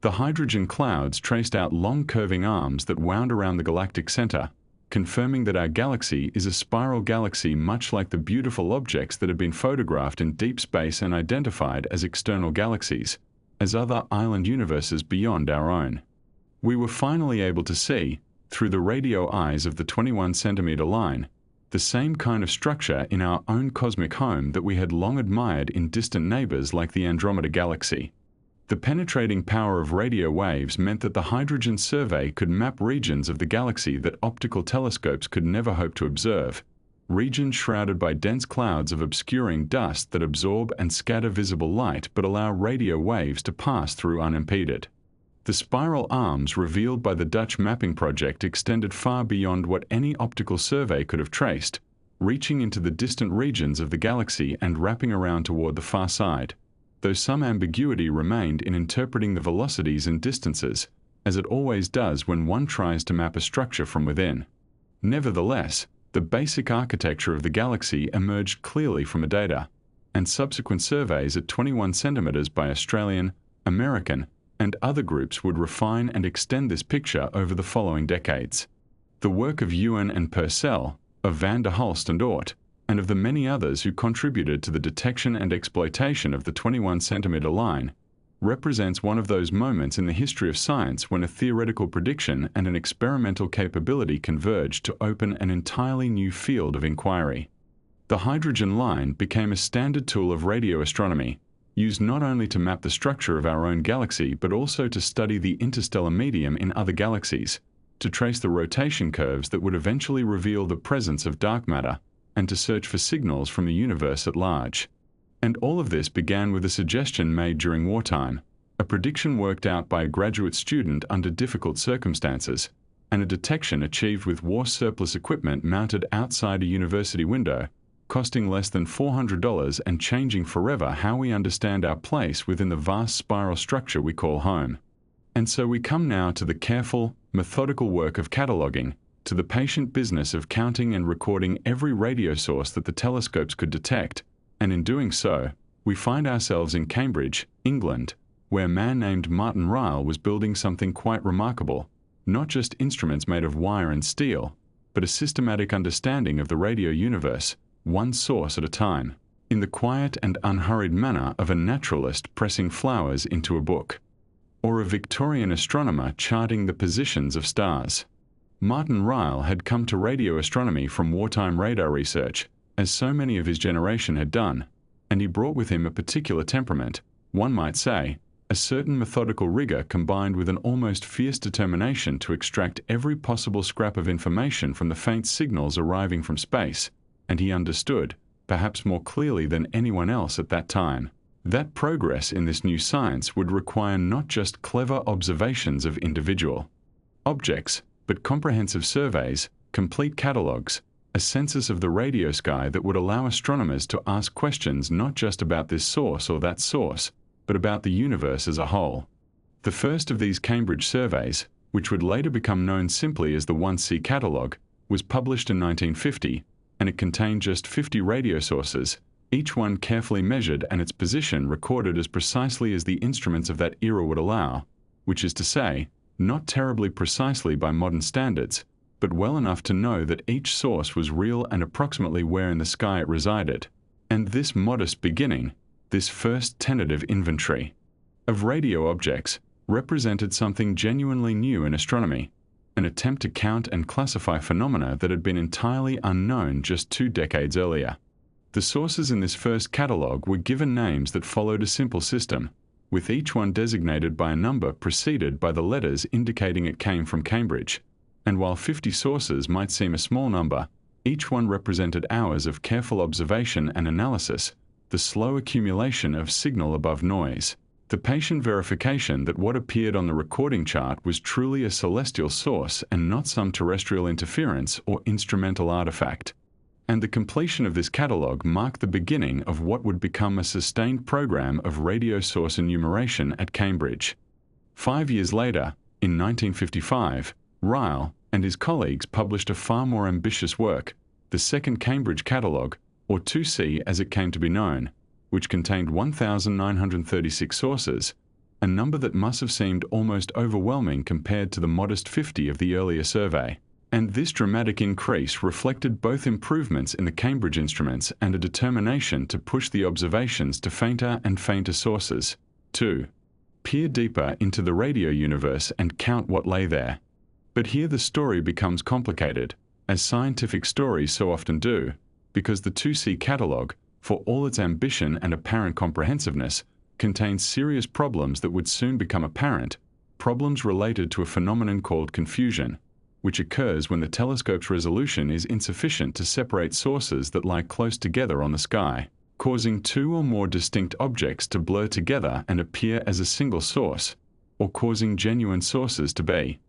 The hydrogen clouds traced out long curving arms that wound around the galactic center, confirming that our galaxy is a spiral galaxy much like the beautiful objects that have been photographed in deep space and identified as external galaxies, as other island universes beyond our own. We were finally able to see, through the radio eyes of the 21-centimeter line, the same kind of structure in our own cosmic home that we had long admired in distant neighbors like the Andromeda Galaxy. The penetrating power of radio waves meant that the hydrogen survey could map regions of the galaxy that optical telescopes could never hope to observe, regions shrouded by dense clouds of obscuring dust that absorb and scatter visible light but allow radio waves to pass through unimpeded. The spiral arms revealed by the Dutch mapping project extended far beyond what any optical survey could have traced, reaching into the distant regions of the galaxy and wrapping around toward the far side, though some ambiguity remained in interpreting the velocities and distances, as it always does when one tries to map a structure from within. Nevertheless, the basic architecture of the galaxy emerged clearly from the data, and subsequent surveys at 21 centimeters by Australian, American, and other groups would refine and extend this picture over the following decades. The work of Ewan and Purcell, of van der Hulst and Oort, and of the many others who contributed to the detection and exploitation of the 21-centimeter line, represents one of those moments in the history of science when a theoretical prediction and an experimental capability converged to open an entirely new field of inquiry. The hydrogen line became a standard tool of radio astronomy, used not only to map the structure of our own galaxy but also to study the interstellar medium in other galaxies, to trace the rotation curves that would eventually reveal the presence of dark matter, and to search for signals from the universe at large. And all of this began with a suggestion made during wartime, a prediction worked out by a graduate student under difficult circumstances, and a detection achieved with war surplus equipment mounted outside a university window, costing less than $400 and changing forever how we understand our place within the vast spiral structure we call home. And so we come now to the careful, methodical work of cataloging, to the patient business of counting and recording every radio source that the telescopes could detect, and in doing so, we find ourselves in Cambridge, England, where a man named Martin Ryle was building something quite remarkable, not just instruments made of wire and steel, but a systematic understanding of the radio universe, one source at a time, in the quiet and unhurried manner of a naturalist pressing flowers into a book, or a Victorian astronomer charting the positions of stars. Martin Ryle had come to radio astronomy from wartime radar research, as so many of his generation had done, and he brought with him a particular temperament, one might say, a certain methodical rigor combined with an almost fierce determination to extract every possible scrap of information from the faint signals arriving from space, and he understood, perhaps more clearly than anyone else at that time, that progress in this new science would require not just clever observations of individual objects, but comprehensive surveys, complete catalogues, a census of the radio sky that would allow astronomers to ask questions not just about this source or that source, but about the universe as a whole. The first of these Cambridge surveys, which would later become known simply as the 1C catalogue, was published in 1950, and it contained just 50 radio sources, each one carefully measured and its position recorded as precisely as the instruments of that era would allow, which is to say, not terribly precisely by modern standards, but well enough to know that each source was real and approximately where in the sky it resided. And this modest beginning, this first tentative inventory of radio objects, represented something genuinely new in astronomy, an attempt to count and classify phenomena that had been entirely unknown just 2 decades earlier. The sources in this first catalogue were given names that followed a simple system, with each one designated by a number preceded by the letters indicating it came from Cambridge. And while 50 sources might seem a small number, each one represented hours of careful observation and analysis, the slow accumulation of signal above noise, the patient verification that what appeared on the recording chart was truly a celestial source and not some terrestrial interference or instrumental artifact. And the completion of this catalogue marked the beginning of what would become a sustained program of radio source enumeration at Cambridge. 5 years later, in 1955, Ryle and his colleagues published a far more ambitious work, the Second Cambridge Catalogue, or 2C as it came to be known, which contained 1,936 sources, a number that must have seemed almost overwhelming compared to the modest 50 of the earlier survey. And this dramatic increase reflected both improvements in the Cambridge instruments and a determination to push the observations to fainter and fainter sources, to peer deeper into the radio universe and count what lay there. But here the story becomes complicated, as scientific stories so often do, because the 2C catalogue, for all its ambition and apparent comprehensiveness, contains serious problems that would soon become apparent, problems related to a phenomenon called confusion, which occurs when the telescope's resolution is insufficient to separate sources that lie close together on the sky, causing 2 or more distinct objects to blur together and appear as a single source, or causing genuine sources to be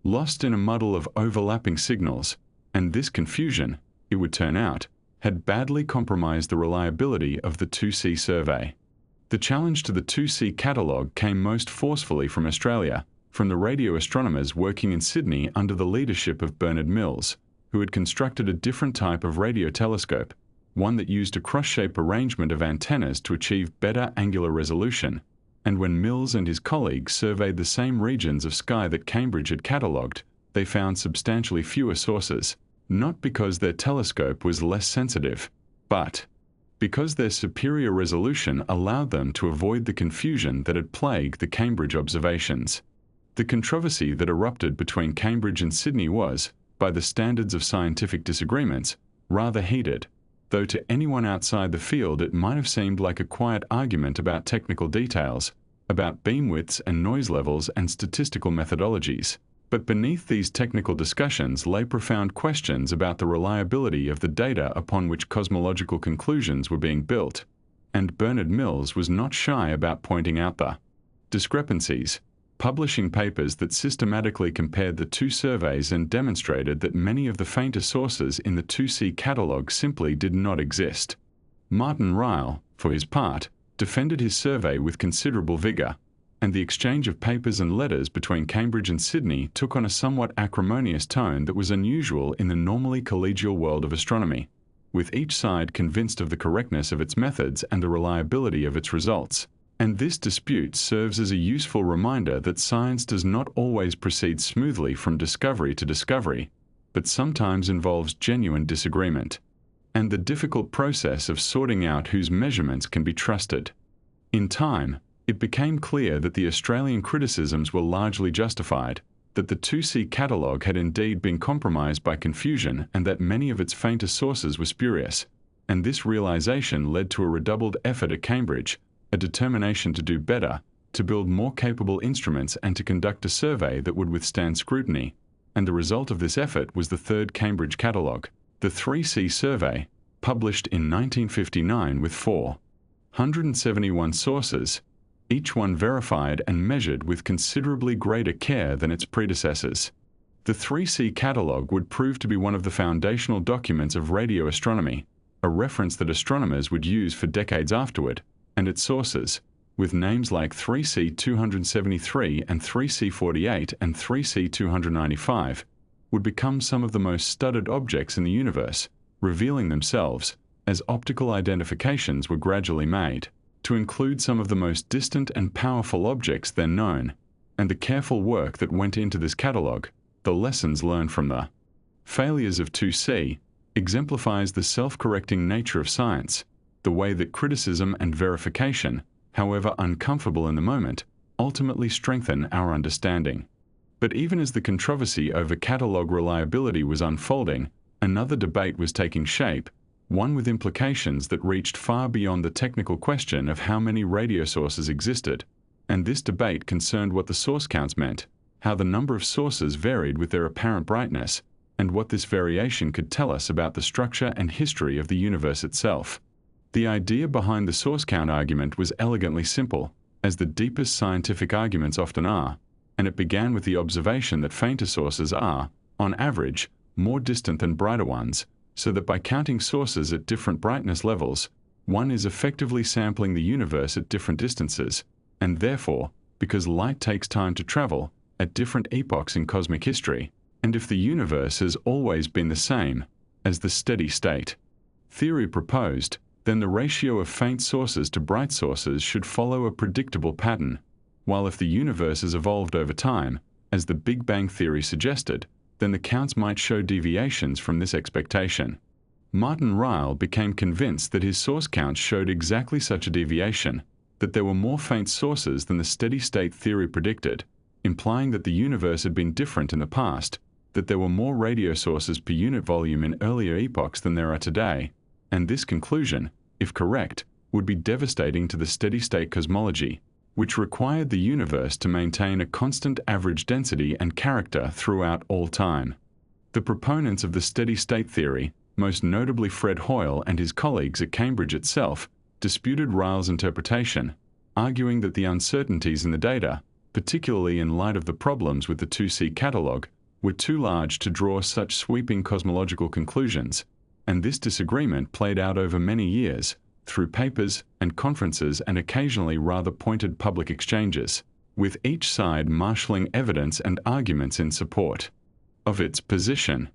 lost in a muddle of overlapping signals, and this confusion, it would turn out, had badly compromised the reliability of the 2C survey. The challenge to the 2C catalogue came most forcefully from Australia, from the radio astronomers working in Sydney under the leadership of Bernard Mills, who had constructed a different type of radio telescope, one that used a cross-shape arrangement of antennas to achieve better angular resolution. And when Mills and his colleagues surveyed the same regions of sky that Cambridge had catalogued, they found substantially fewer sources, not because their telescope was less sensitive, but because their superior resolution allowed them to avoid the confusion that had plagued the Cambridge observations. The controversy that erupted between Cambridge and Sydney was, by the standards of scientific disagreements, rather heated, though to anyone outside the field it might have seemed like a quiet argument about technical details, about beam widths and noise levels and statistical methodologies. But beneath these technical discussions lay profound questions about the reliability of the data upon which cosmological conclusions were being built, and Bernard Mills was not shy about pointing out the discrepancies, publishing papers that systematically compared the 2 surveys and demonstrated that many of the fainter sources in the 2C catalogue simply did not exist. Martin Ryle, for his part, defended his survey with considerable vigour, and the exchange of papers and letters between Cambridge and Sydney took on a somewhat acrimonious tone that was unusual in the normally collegial world of astronomy, with each side convinced of the correctness of its methods and the reliability of its results, And this dispute serves as a useful reminder that science does not always proceed smoothly from discovery to discovery, but sometimes involves genuine disagreement, and the difficult process of sorting out whose measurements can be trusted. In time, it became clear that the Australian criticisms were largely justified, that the 2C catalogue had indeed been compromised by confusion and that many of its fainter sources were spurious, and this realization led to a redoubled effort at Cambridge, a determination to do better, to build more capable instruments and to conduct a survey that would withstand scrutiny, and the result of this effort was the third Cambridge catalogue, the 3C survey, published in 1959 with 471 sources, each one verified and measured with considerably greater care than its predecessors. The 3C catalogue would prove to be one of the foundational documents of radio astronomy, a reference that astronomers would use for decades afterward, and its sources, with names like 3C273 and 3C48 and 3C295, would become some of the most studied objects in the universe, revealing themselves, as optical identifications were gradually made, to include some of the most distant and powerful objects then known, and the careful work that went into this catalogue, the lessons learned from the failures of 2C, exemplifies the self-correcting nature of science, the way that criticism and verification, however uncomfortable in the moment, ultimately strengthen our understanding. But even as the controversy over catalogue reliability was unfolding, another debate was taking shape, one with implications that reached far beyond the technical question of how many radio sources existed, and this debate concerned what the source counts meant, how the number of sources varied with their apparent brightness, and what this variation could tell us about the structure and history of the universe itself. The idea behind the source count argument was elegantly simple, as the deepest scientific arguments often are, and it began with the observation that fainter sources are, on average, more distant than brighter ones, so that by counting sources at different brightness levels, one is effectively sampling the universe at different distances, and therefore, because light takes time to travel, at different epochs in cosmic history, and if the universe has always been the same as the steady state theory proposed, then the ratio of faint sources to bright sources should follow a predictable pattern, while if the universe has evolved over time, as the Big Bang theory suggested, then the counts might show deviations from this expectation. Martin Ryle became convinced that his source counts showed exactly such a deviation, that there were more faint sources than the steady-state theory predicted, implying that the universe had been different in the past, that there were more radio sources per unit volume in earlier epochs than there are today, and this conclusion, if correct, would be devastating to the steady-state cosmology, which required the universe to maintain a constant average density and character throughout all time. The proponents of the steady-state theory, most notably Fred Hoyle and his colleagues at Cambridge itself, disputed Ryle's interpretation, arguing that the uncertainties in the data, particularly in light of the problems with the 2C catalogue, were too large to draw such sweeping cosmological conclusions, and this disagreement played out over many years, through papers and conferences and occasionally rather pointed public exchanges, with each side marshalling evidence and arguments in support of its position.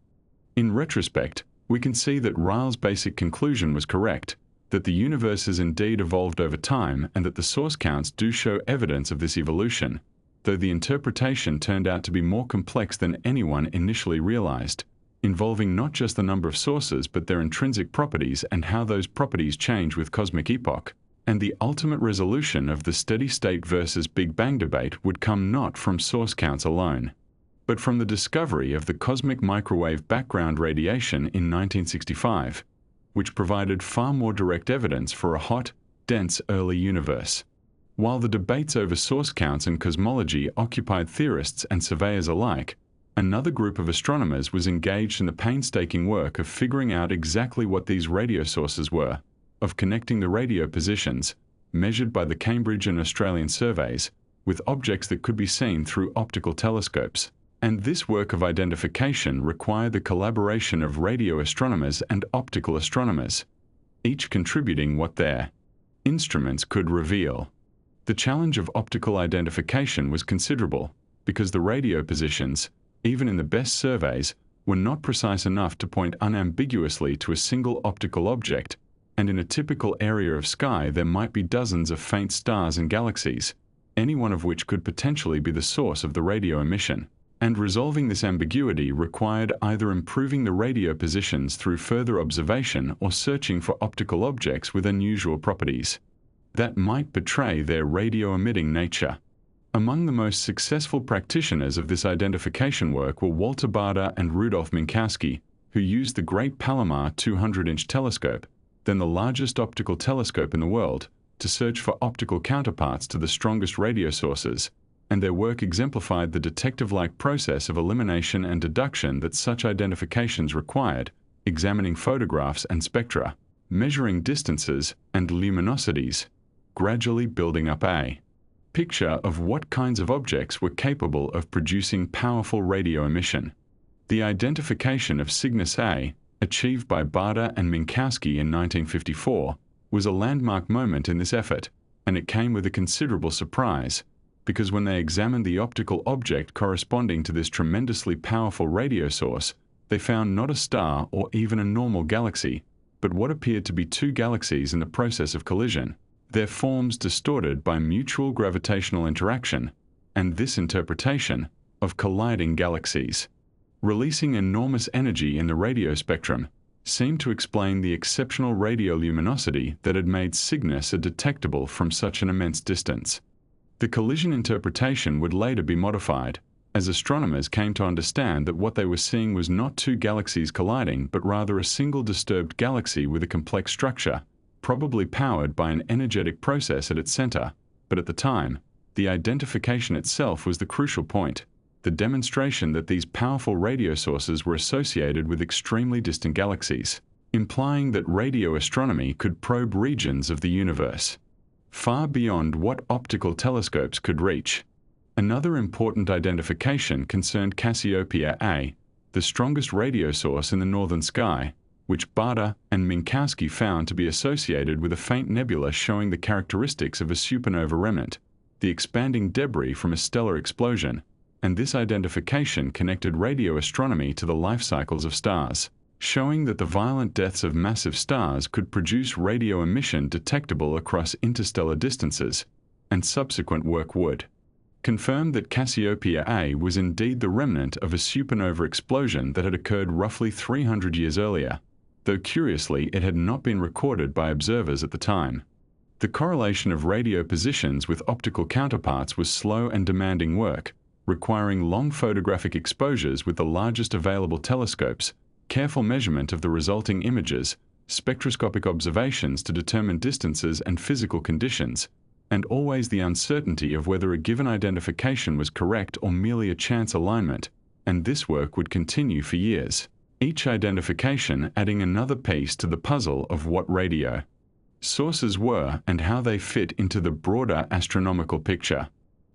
In retrospect, we can see that Ryle's basic conclusion was correct, that the universe has indeed evolved over time and that the source counts do show evidence of this evolution, though the interpretation turned out to be more complex than anyone initially realized, involving not just the number of sources but their intrinsic properties and how those properties change with cosmic epoch, and the ultimate resolution of the steady-state versus Big Bang debate would come not from source counts alone, but from the discovery of the cosmic microwave background radiation in 1965, which provided far more direct evidence for a hot, dense early universe. While the debates over source counts and cosmology occupied theorists and surveyors alike, another group of astronomers was engaged in the painstaking work of figuring out exactly what these radio sources were, of connecting the radio positions, measured by the Cambridge and Australian surveys, with objects that could be seen through optical telescopes. And this work of identification required the collaboration of radio astronomers and optical astronomers, each contributing what their instruments could reveal. The challenge of optical identification was considerable, because the radio positions, even in the best surveys, were not precise enough to point unambiguously to a single optical object, and in a typical area of sky there might be dozens of faint stars and galaxies, any one of which could potentially be the source of the radio emission. And resolving this ambiguity required either improving the radio positions through further observation or searching for optical objects with unusual properties that might betray their radio-emitting nature. Among the most successful practitioners of this identification work were Walter Baade and Rudolf Minkowski, who used the Great Palomar 200-inch telescope, then the largest optical telescope in the world, to search for optical counterparts to the strongest radio sources, and their work exemplified the detective-like process of elimination and deduction that such identifications required, examining photographs and spectra, measuring distances and luminosities, gradually building up a picture of what kinds of objects were capable of producing powerful radio emission. The identification of Cygnus A, achieved by Baade and Minkowski in 1954, was a landmark moment in this effort, and it came with a considerable surprise, because when they examined the optical object corresponding to this tremendously powerful radio source, they found not a star or even a normal galaxy, but what appeared to be two galaxies in the process of collision, their forms distorted by mutual gravitational interaction, and this interpretation of colliding galaxies, releasing enormous energy in the radio spectrum, seemed to explain the exceptional radioluminosity that had made Cygnus detectable from such an immense distance. The collision interpretation would later be modified, as astronomers came to understand that what they were seeing was not two galaxies colliding but rather a single disturbed galaxy with a complex structure, probably powered by an energetic process at its center. But at the time, the identification itself was the crucial point, the demonstration that these powerful radio sources were associated with extremely distant galaxies, implying that radio astronomy could probe regions of the universe far beyond what optical telescopes could reach. Another important identification concerned Cassiopeia A, the strongest radio source in the northern sky, which Baade and Minkowski found to be associated with a faint nebula showing the characteristics of a supernova remnant, the expanding debris from a stellar explosion, and this identification connected radio astronomy to the life cycles of stars, showing that the violent deaths of massive stars could produce radio emission detectable across interstellar distances, and subsequent work would confirm that Cassiopeia A was indeed the remnant of a supernova explosion that had occurred roughly 300 years earlier, though curiously it had not been recorded by observers at the time. The correlation of radio positions with optical counterparts was slow and demanding work, requiring long photographic exposures with the largest available telescopes, careful measurement of the resulting images, spectroscopic observations to determine distances and physical conditions, and always the uncertainty of whether a given identification was correct or merely a chance alignment, and this work would continue for years, each identification adding another piece to the puzzle of what radio sources were and how they fit into the broader astronomical picture.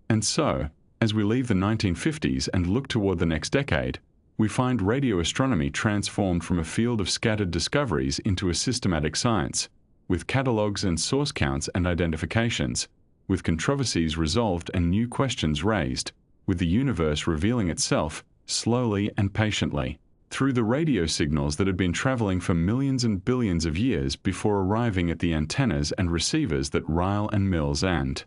And so, as we leave the 1950s and look toward the next decade, we find radio astronomy transformed from a field of scattered discoveries into a systematic science, with catalogues and source counts and identifications, with controversies resolved and new questions raised, with the universe revealing itself, slowly and patiently, through the radio signals that had been traveling for millions and billions of years before arriving at the antennas and receivers that Ryle and Mills and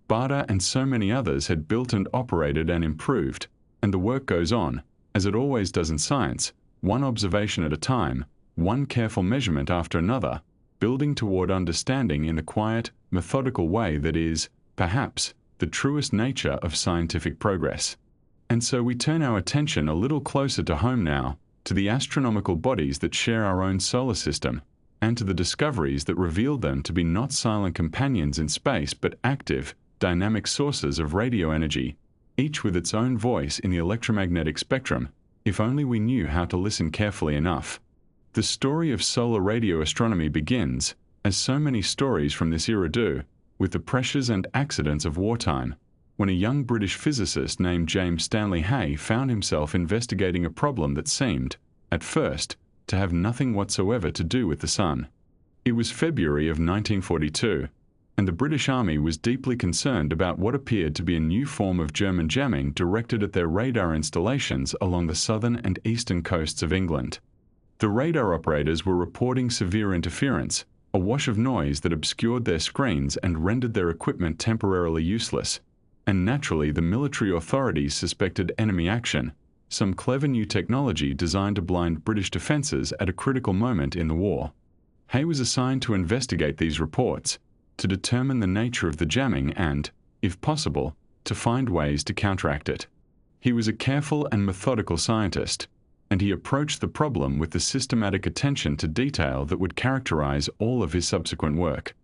Baade and so many others had built and operated and improved. And the work goes on, as it always does in science, one observation at a time, one careful measurement after another, building toward understanding in the quiet, methodical way that is, perhaps, the truest nature of scientific progress. And so we turn our attention a little closer to home now, to the astronomical bodies that share our own solar system, and to the discoveries that revealed them to be not silent companions in space but active, dynamic sources of radio energy, each with its own voice in the electromagnetic spectrum, if only we knew how to listen carefully enough. The story of solar radio astronomy begins, as so many stories from this era do, with the pressures and accidents of wartime, when a young British physicist named James Stanley Hay found himself investigating a problem that seemed, at first, to have nothing whatsoever to do with the sun. It was February of 1942, and the British Army was deeply concerned about what appeared to be a new form of German jamming directed at their radar installations along the southern and eastern coasts of England. The radar operators were reporting severe interference, a wash of noise that obscured their screens and rendered their equipment temporarily useless. And naturally, the military authorities suspected enemy action, some clever new technology designed to blind British defences at a critical moment in the war. Hay was assigned to investigate these reports, to determine the nature of the jamming and, if possible, to find ways to counteract it. He was a careful and methodical scientist, and he approached the problem with the systematic attention to detail that would characterize all of his subsequent work.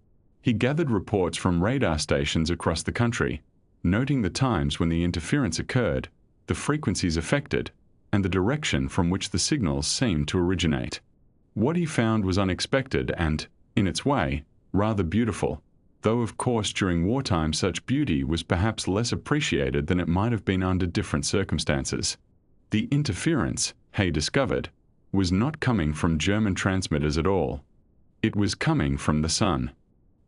He gathered reports from radar stations across the country, noting the times when the interference occurred, the frequencies affected, and the direction from which the signals seemed to originate. What he found was unexpected and, in its way, rather beautiful, though of course during wartime such beauty was perhaps less appreciated than it might have been under different circumstances. The interference, Hay discovered, was not coming from German transmitters at all. It was coming from the sun.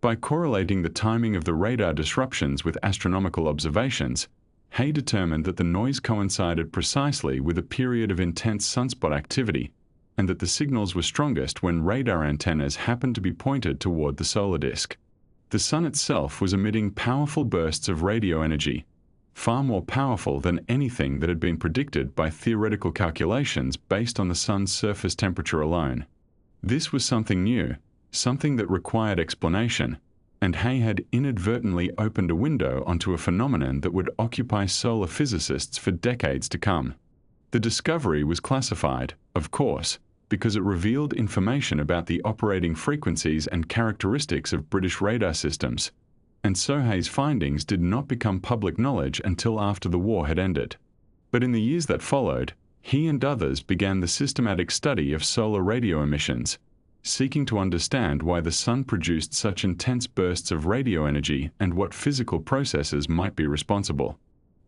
By correlating the timing of the radar disruptions with astronomical observations, Hay determined that the noise coincided precisely with a period of intense sunspot activity, and that the signals were strongest when radar antennas happened to be pointed toward the solar disk. The sun itself was emitting powerful bursts of radio energy, far more powerful than anything that had been predicted by theoretical calculations based on the sun's surface temperature alone. This was something new, something that required explanation, and Hay had inadvertently opened a window onto a phenomenon that would occupy solar physicists for decades to come. The discovery was classified, of course, because it revealed information about the operating frequencies and characteristics of British radar systems, and so Hay's findings did not become public knowledge until after the war had ended. But in the years that followed, he and others began the systematic study of solar radio emissions, seeking to understand why the sun produced such intense bursts of radio energy and what physical processes might be responsible.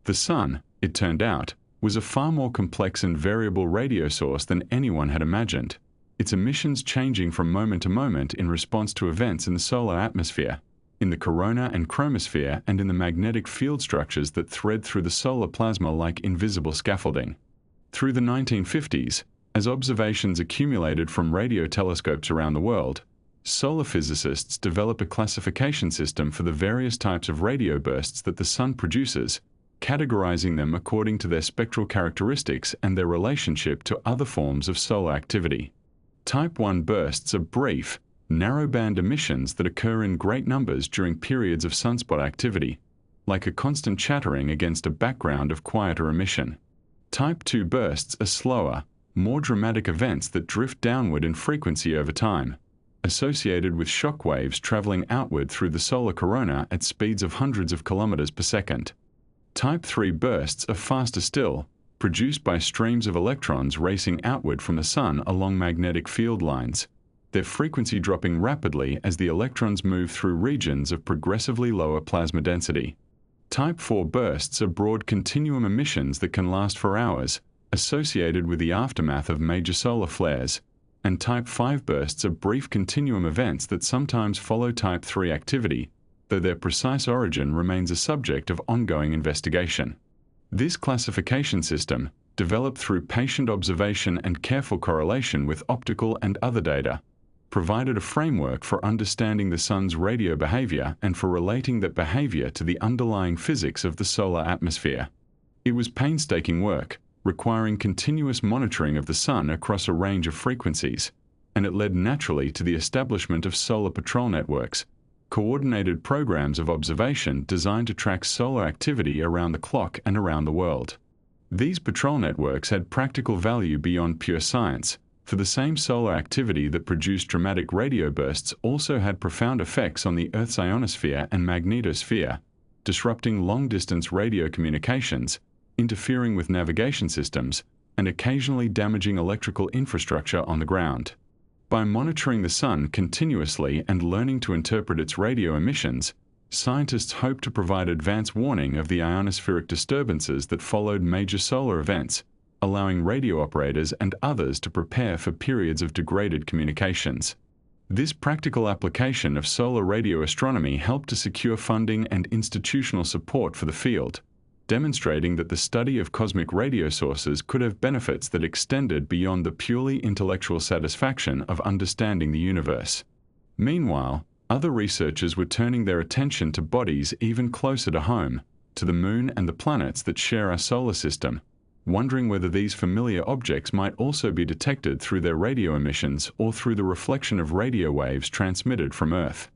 The sun, it turned out, was a far more complex and variable radio source than anyone had imagined, its emissions changing from moment to moment in response to events in the solar atmosphere, in the corona and chromosphere, and in the magnetic field structures that thread through the solar plasma like invisible scaffolding. Through the 1950s, as observations accumulated from radio telescopes around the world, solar physicists developed a classification system for the various types of radio bursts that the sun produces, categorizing them according to their spectral characteristics and their relationship to other forms of solar activity. Type 1 bursts are brief, narrowband emissions that occur in great numbers during periods of sunspot activity, like a constant chattering against a background of quieter emission. Type 2 bursts are slower, more dramatic events that drift downward in frequency over time, associated with shock waves traveling outward through the solar corona at speeds of hundreds of kilometers per second. Type 3 bursts are faster still, produced by streams of electrons racing outward from the sun along magnetic field lines, their frequency dropping rapidly as the electrons move through regions of progressively lower plasma density. Type 4 bursts are broad continuum emissions that can last for hours, associated with the aftermath of major solar flares, and Type 5 bursts are brief continuum events that sometimes follow Type 3 activity, though their precise origin remains a subject of ongoing investigation. This classification system, developed through patient observation and careful correlation with optical and other data, provided a framework for understanding the sun's radio behavior and for relating that behavior to the underlying physics of the solar atmosphere. It was painstaking work, requiring continuous monitoring of the sun across a range of frequencies, and it led naturally to the establishment of solar patrol networks, coordinated programs of observation designed to track solar activity around the clock and around the world. These patrol networks had practical value beyond pure science, for the same solar activity that produced dramatic radio bursts also had profound effects on the Earth's ionosphere and magnetosphere, disrupting long-distance radio communications, interfering with navigation systems, and occasionally damaging electrical infrastructure on the ground. By monitoring the sun continuously and learning to interpret its radio emissions, scientists hope to provide advance warning of the ionospheric disturbances that followed major solar events, allowing radio operators and others to prepare for periods of degraded communications. This practical application of solar radio astronomy helped to secure funding and institutional support for the field, demonstrating that the study of cosmic radio sources could have benefits that extended beyond the purely intellectual satisfaction of understanding the universe. Meanwhile, other researchers were turning their attention to bodies even closer to home, to the Moon and the planets that share our solar system, wondering whether these familiar objects might also be detected through their radio emissions or through the reflection of radio waves transmitted from Earth.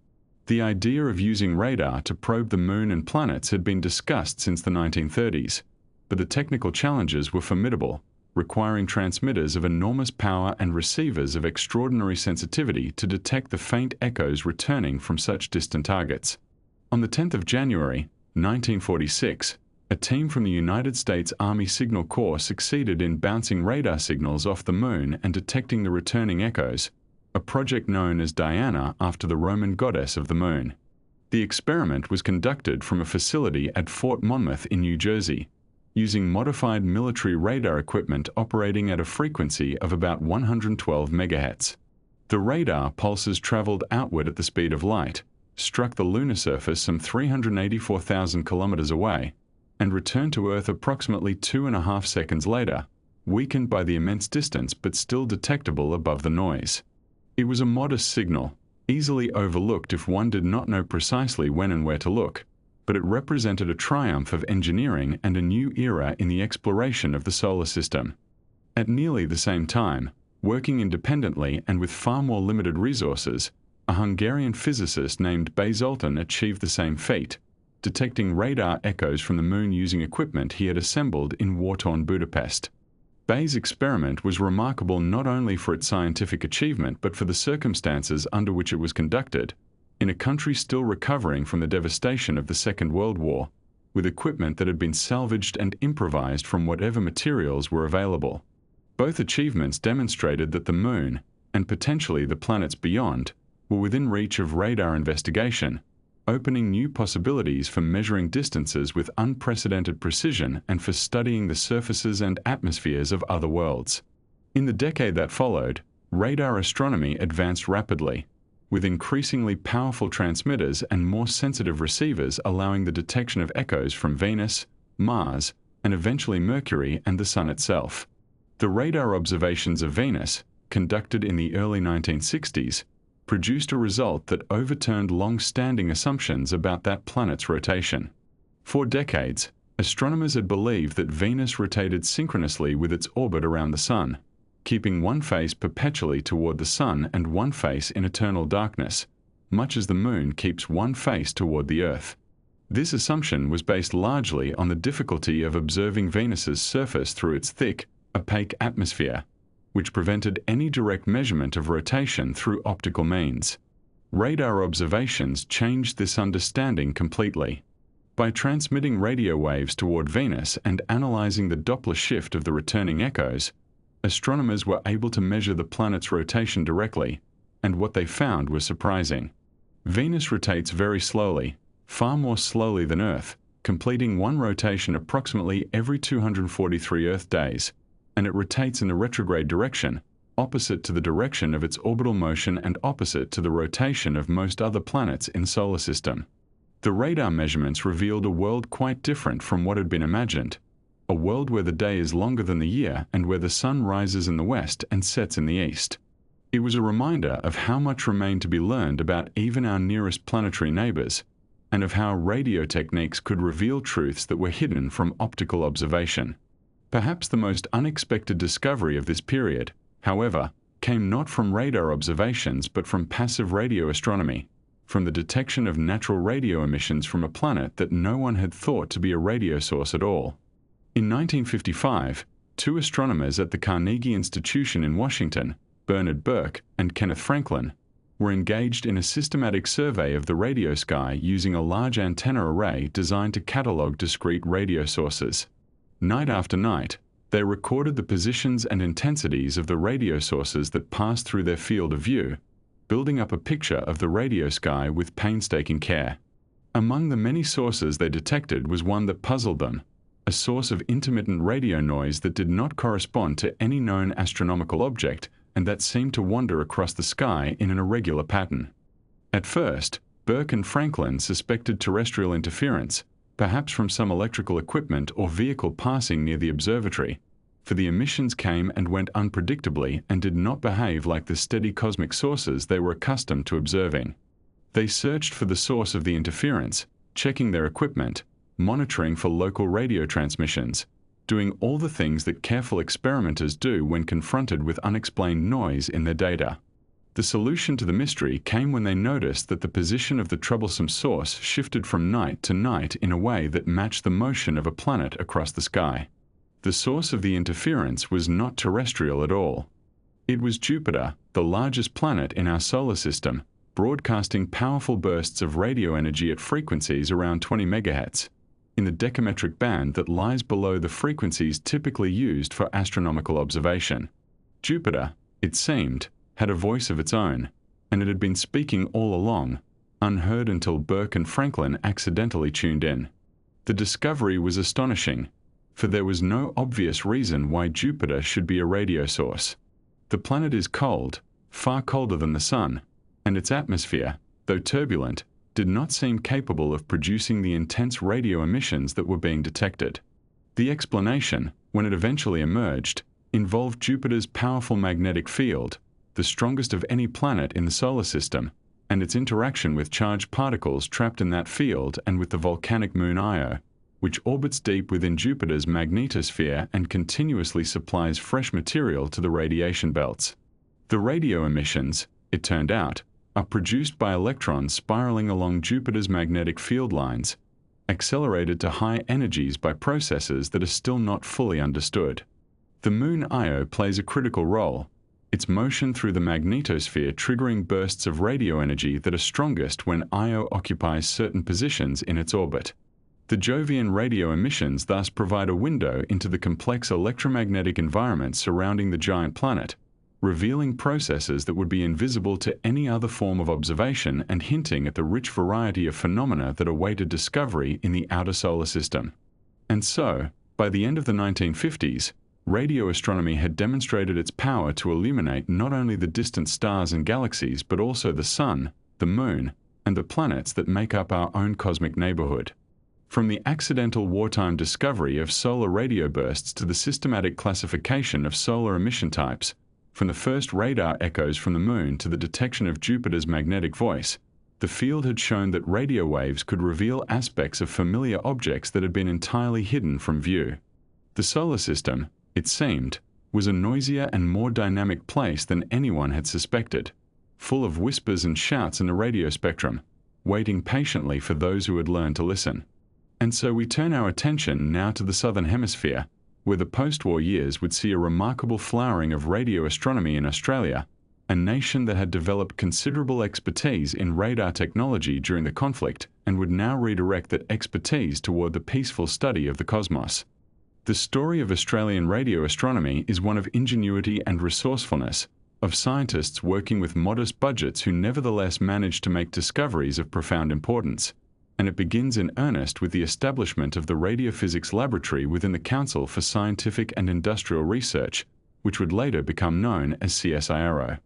The idea of using radar to probe the Moon and planets had been discussed since the 1930s, but the technical challenges were formidable, requiring transmitters of enormous power and receivers of extraordinary sensitivity to detect the faint echoes returning from such distant targets. On the 10th of January, 1946, a team from the United States Army Signal Corps succeeded in bouncing radar signals off the Moon and detecting the returning echoes, a project known as Diana after the Roman goddess of the Moon. The experiment was conducted from a facility at Fort Monmouth in New Jersey, using modified military radar equipment operating at a frequency of about 112 MHz. The radar pulses traveled outward at the speed of light, struck the lunar surface some 384,000 kilometers away, and returned to Earth approximately 2.5 seconds later, weakened by the immense distance but still detectable above the noise. It was a modest signal, easily overlooked if one did not know precisely when and where to look, but it represented a triumph of engineering and a new era in the exploration of the solar system. At nearly the same time, working independently and with far more limited resources, a Hungarian physicist named Bay Zoltan achieved the same feat, detecting radar echoes from the Moon using equipment he had assembled in war-torn Budapest. Bay's experiment was remarkable not only for its scientific achievement but for the circumstances under which it was conducted, in a country still recovering from the devastation of the Second World War, with equipment that had been salvaged and improvised from whatever materials were available. Both achievements demonstrated that the Moon, and potentially the planets beyond, were within reach of radar investigation, opening new possibilities for measuring distances with unprecedented precision and for studying the surfaces and atmospheres of other worlds. In the decade that followed, radar astronomy advanced rapidly, with increasingly powerful transmitters and more sensitive receivers allowing the detection of echoes from Venus, Mars, and eventually Mercury and the Sun itself. The radar observations of Venus, conducted in the early 1960s, produced a result that overturned long-standing assumptions about that planet's rotation. For decades, astronomers had believed that Venus rotated synchronously with its orbit around the Sun, keeping one face perpetually toward the Sun and one face in eternal darkness, much as the Moon keeps one face toward the Earth. This assumption was based largely on the difficulty of observing Venus's surface through its thick, opaque atmosphere, which prevented any direct measurement of rotation through optical means. Radar observations changed this understanding completely. By transmitting radio waves toward Venus and analyzing the Doppler shift of the returning echoes, astronomers were able to measure the planet's rotation directly, and what they found was surprising. Venus rotates very slowly, far more slowly than Earth, completing one rotation approximately every 243 Earth days, and it rotates in a retrograde direction, opposite to the direction of its orbital motion and opposite to the rotation of most other planets in the solar system. The radar measurements revealed a world quite different from what had been imagined, a world where the day is longer than the year and where the sun rises in the west and sets in the east. It was a reminder of how much remained to be learned about even our nearest planetary neighbors, and of how radio techniques could reveal truths that were hidden from optical observation. Perhaps the most unexpected discovery of this period, however, came not from radar observations but from passive radio astronomy, from the detection of natural radio emissions from a planet that no one had thought to be a radio source at all. In 1955, two astronomers at the Carnegie Institution in Washington, Bernard Burke and Kenneth Franklin, were engaged in a systematic survey of the radio sky using a large antenna array designed to catalog discrete radio sources. Night after night, they recorded the positions and intensities of the radio sources that passed through their field of view, building up a picture of the radio sky with painstaking care. Among the many sources they detected was one that puzzled them, a source of intermittent radio noise that did not correspond to any known astronomical object and that seemed to wander across the sky in an irregular pattern. At first, Burke and Franklin suspected terrestrial interference, perhaps from some electrical equipment or vehicle passing near the observatory, for the emissions came and went unpredictably and did not behave like the steady cosmic sources they were accustomed to observing. They searched for the source of the interference, checking their equipment, monitoring for local radio transmissions, doing all the things that careful experimenters do when confronted with unexplained noise in their data. The solution to the mystery came when they noticed that the position of the troublesome source shifted from night to night in a way that matched the motion of a planet across the sky. The source of the interference was not terrestrial at all. It was Jupiter, the largest planet in our solar system, broadcasting powerful bursts of radio energy at frequencies around 20 MHz, in the decametric band that lies below the frequencies typically used for astronomical observation. Jupiter, it seemed, had a voice of its own, and it had been speaking all along, unheard until Burke and Franklin accidentally tuned in. The discovery was astonishing, for there was no obvious reason why Jupiter should be a radio source. The planet is cold, far colder than the Sun, and its atmosphere, though turbulent, did not seem capable of producing the intense radio emissions that were being detected. The explanation, when it eventually emerged, involved Jupiter's powerful magnetic field, the strongest of any planet in the solar system, and its interaction with charged particles trapped in that field and with the volcanic moon Io, which orbits deep within Jupiter's magnetosphere and continuously supplies fresh material to the radiation belts. The radio emissions, it turned out, are produced by electrons spiraling along Jupiter's magnetic field lines, accelerated to high energies by processes that are still not fully understood. The moon Io plays a critical role, its motion through the magnetosphere triggering bursts of radio energy that are strongest when Io occupies certain positions in its orbit. The Jovian radio emissions thus provide a window into the complex electromagnetic environment surrounding the giant planet, revealing processes that would be invisible to any other form of observation and hinting at the rich variety of phenomena that awaited discovery in the outer solar system. And so, by the end of the 1950s, radio astronomy had demonstrated its power to illuminate not only the distant stars and galaxies but also the Sun, the Moon, and the planets that make up our own cosmic neighborhood. From the accidental wartime discovery of solar radio bursts to the systematic classification of solar emission types, from the first radar echoes from the Moon to the detection of Jupiter's magnetic voice, the field had shown that radio waves could reveal aspects of familiar objects that had been entirely hidden from view. The solar system, it seemed, was a noisier and more dynamic place than anyone had suspected, full of whispers and shouts in the radio spectrum, waiting patiently for those who had learned to listen. And so we turn our attention now to the Southern Hemisphere, where the post-war years would see a remarkable flowering of radio astronomy in Australia, a nation that had developed considerable expertise in radar technology during the conflict and would now redirect that expertise toward the peaceful study of the cosmos. The story of Australian radio astronomy is one of ingenuity and resourcefulness, of scientists working with modest budgets who nevertheless managed to make discoveries of profound importance. And it begins in earnest with the establishment of the Radiophysics Laboratory within the Council for Scientific and Industrial Research, which would later become known as CSIRO.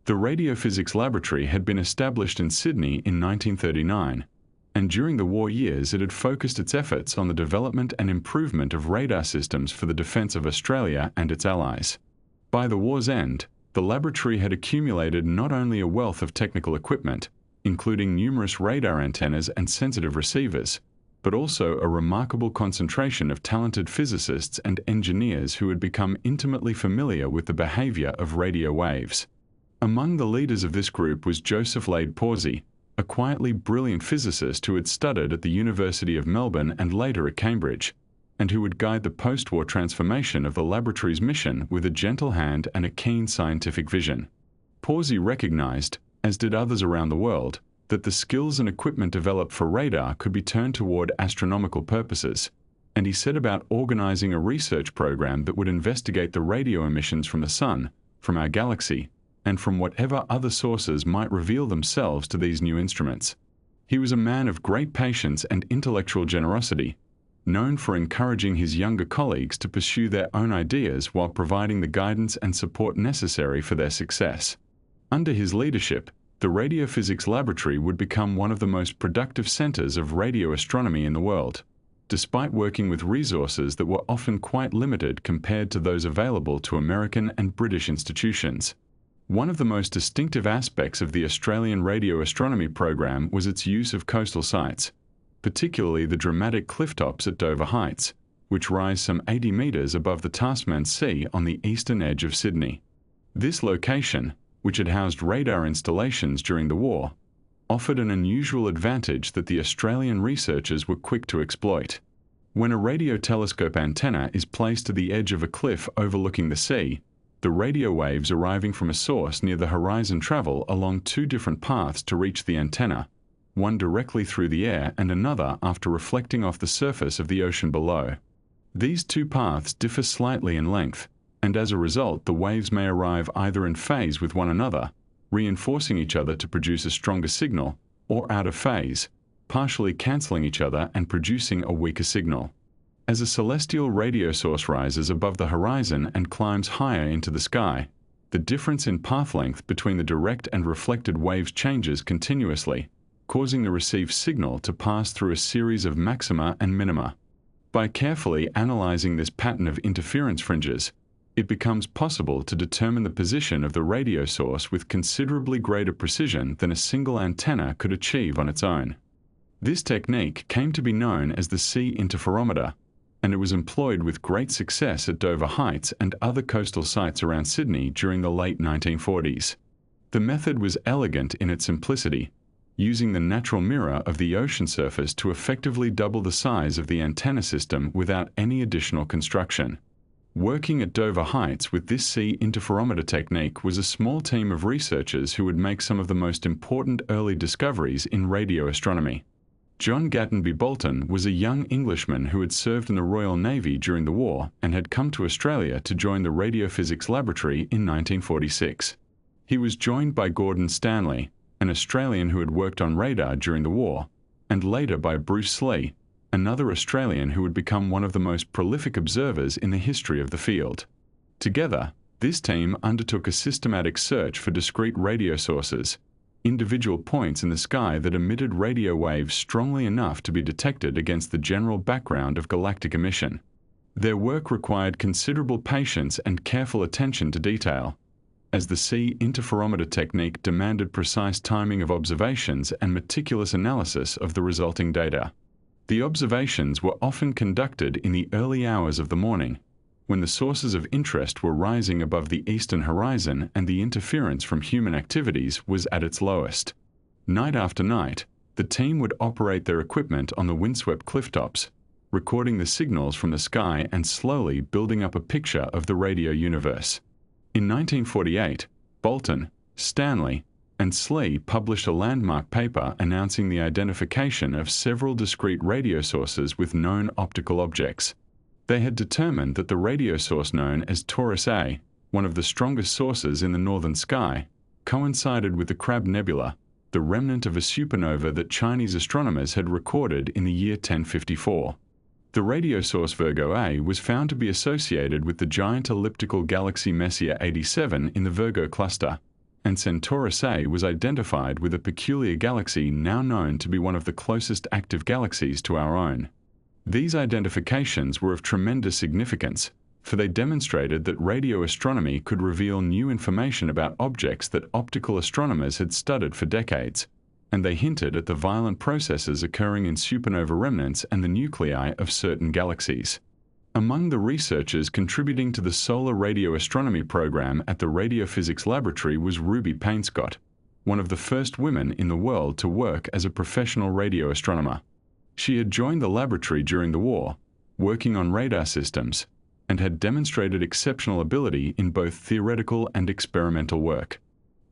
The Radiophysics Laboratory had been established in Sydney in 1939, and during the war years it had focused its efforts on the development and improvement of radar systems for the defence of Australia and its allies. By the war's end, the laboratory had accumulated not only a wealth of technical equipment, including numerous radar antennas and sensitive receivers, but also a remarkable concentration of talented physicists and engineers who had become intimately familiar with the behavior of radio waves. Among the leaders of this group was Joseph Lade Pawsey, a quietly brilliant physicist who had studied at the University of Melbourne and later at Cambridge, and who would guide the post-war transformation of the laboratory's mission with a gentle hand and a keen scientific vision. Pawsey recognized, as did others around the world, that the skills and equipment developed for radar could be turned toward astronomical purposes, and he set about organizing a research program that would investigate the radio emissions from the Sun, from our galaxy, and from whatever other sources might reveal themselves to these new instruments. He was a man of great patience and intellectual generosity, known for encouraging his younger colleagues to pursue their own ideas while providing the guidance and support necessary for their success. Under his leadership, the Radiophysics Laboratory would become one of the most productive centers of radio astronomy in the world. despite working with resources that were often quite limited compared to those available to American and British institutions. One of the most distinctive aspects of the Australian radio astronomy program was its use of coastal sites, particularly the dramatic clifftops at Dover Heights, which rise some 80 metres above the Tasman Sea on the eastern edge of Sydney. This location, which had housed radar installations during the war, offered an unusual advantage that the Australian researchers were quick to exploit. When a radio telescope antenna is placed to the edge of a cliff overlooking the sea, the radio waves arriving from a source near the horizon travel along two different paths to reach the antenna, one directly through the air and another after reflecting off the surface of the ocean below. These two paths differ slightly in length, and as a result the waves may arrive either in phase with one another, reinforcing each other to produce a stronger signal, or out of phase, partially cancelling each other and producing a weaker signal. As a celestial radio source rises above the horizon and climbs higher into the sky, the difference in path length between the direct and reflected waves changes continuously, causing the received signal to pass through a series of maxima and minima. By carefully analysing this pattern of interference fringes, it becomes possible to determine the position of the radio source with considerably greater precision than a single antenna could achieve on its own. This technique came to be known as the sea interferometer, and it was employed with great success at Dover Heights and other coastal sites around Sydney during the late 1940s. The method was elegant in its simplicity, using the natural mirror of the ocean surface to effectively double the size of the antenna system without any additional construction. Working at Dover Heights with this sea interferometer technique was a small team of researchers who would make some of the most important early discoveries in radio astronomy. John Gattenby Bolton was a young Englishman who had served in the Royal Navy during the war and had come to Australia to join the radiophysics laboratory in 1946. He was joined by Gordon Stanley, an Australian who had worked on radar during the war, and later by Bruce Slee, another Australian who would become one of the most prolific observers in the history of the field. Together, this team undertook a systematic search for discrete radio sources, individual points in the sky that emitted radio waves strongly enough to be detected against the general background of galactic emission. Their work required considerable patience and careful attention to detail, as the sea interferometer technique demanded precise timing of observations and meticulous analysis of the resulting data. The observations were often conducted in the early hours of the morning, when the sources of interest were rising above the eastern horizon and the interference from human activities was at its lowest. Night after night, the team would operate their equipment on the windswept clifftops, recording the signals from the sky and slowly building up a picture of the radio universe. In 1948, Bolton, Stanley, and Slee published a landmark paper announcing the identification of several discrete radio sources with known optical objects. They had determined that the radio source known as Taurus A, one of the strongest sources in the northern sky, coincided with the Crab Nebula, the remnant of a supernova that Chinese astronomers had recorded in the year 1054. The radio source Virgo A was found to be associated with the giant elliptical galaxy Messier 87 in the Virgo cluster, and Centaurus A was identified with a peculiar galaxy now known to be one of the closest active galaxies to our own. These identifications were of tremendous significance, for they demonstrated that radio astronomy could reveal new information about objects that optical astronomers had studied for decades, and they hinted at the violent processes occurring in supernova remnants and the nuclei of certain galaxies. Among the researchers contributing to the solar radio astronomy program at the Radiophysics Laboratory was Ruby Painscott, one of the first women in the world to work as a professional radio astronomer. She had joined the laboratory during the war, working on radar systems, and had demonstrated exceptional ability in both theoretical and experimental work.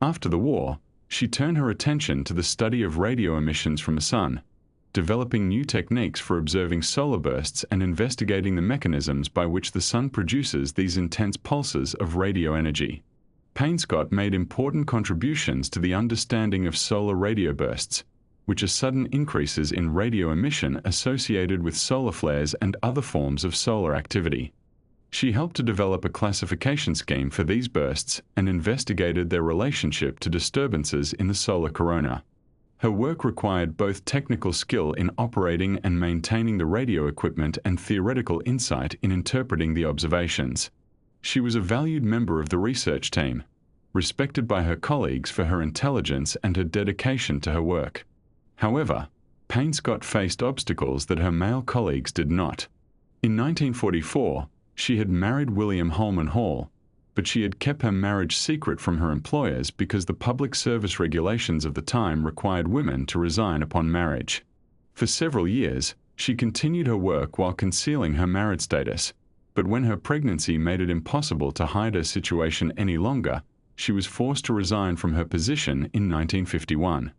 After the war, she turned her attention to the study of radio emissions from the sun, developing new techniques for observing solar bursts and investigating the mechanisms by which the sun produces these intense pulses of radio energy. Painscott made important contributions to the understanding of solar radio bursts, which are sudden increases in radio emission associated with solar flares and other forms of solar activity. She helped to develop a classification scheme for these bursts and investigated their relationship to disturbances in the solar corona. Her work required both technical skill in operating and maintaining the radio equipment and theoretical insight in interpreting the observations. She was a valued member of the research team, respected by her colleagues for her intelligence and her dedication to her work. However, Payne-Scott faced obstacles that her male colleagues did not. In 1944, she had married William Holman Hall, but she had kept her marriage secret from her employers because the public service regulations of the time required women to resign upon marriage. For several years, she continued her work while concealing her married status, but when her pregnancy made it impossible to hide her situation any longer, she was forced to resign from her position in 1951.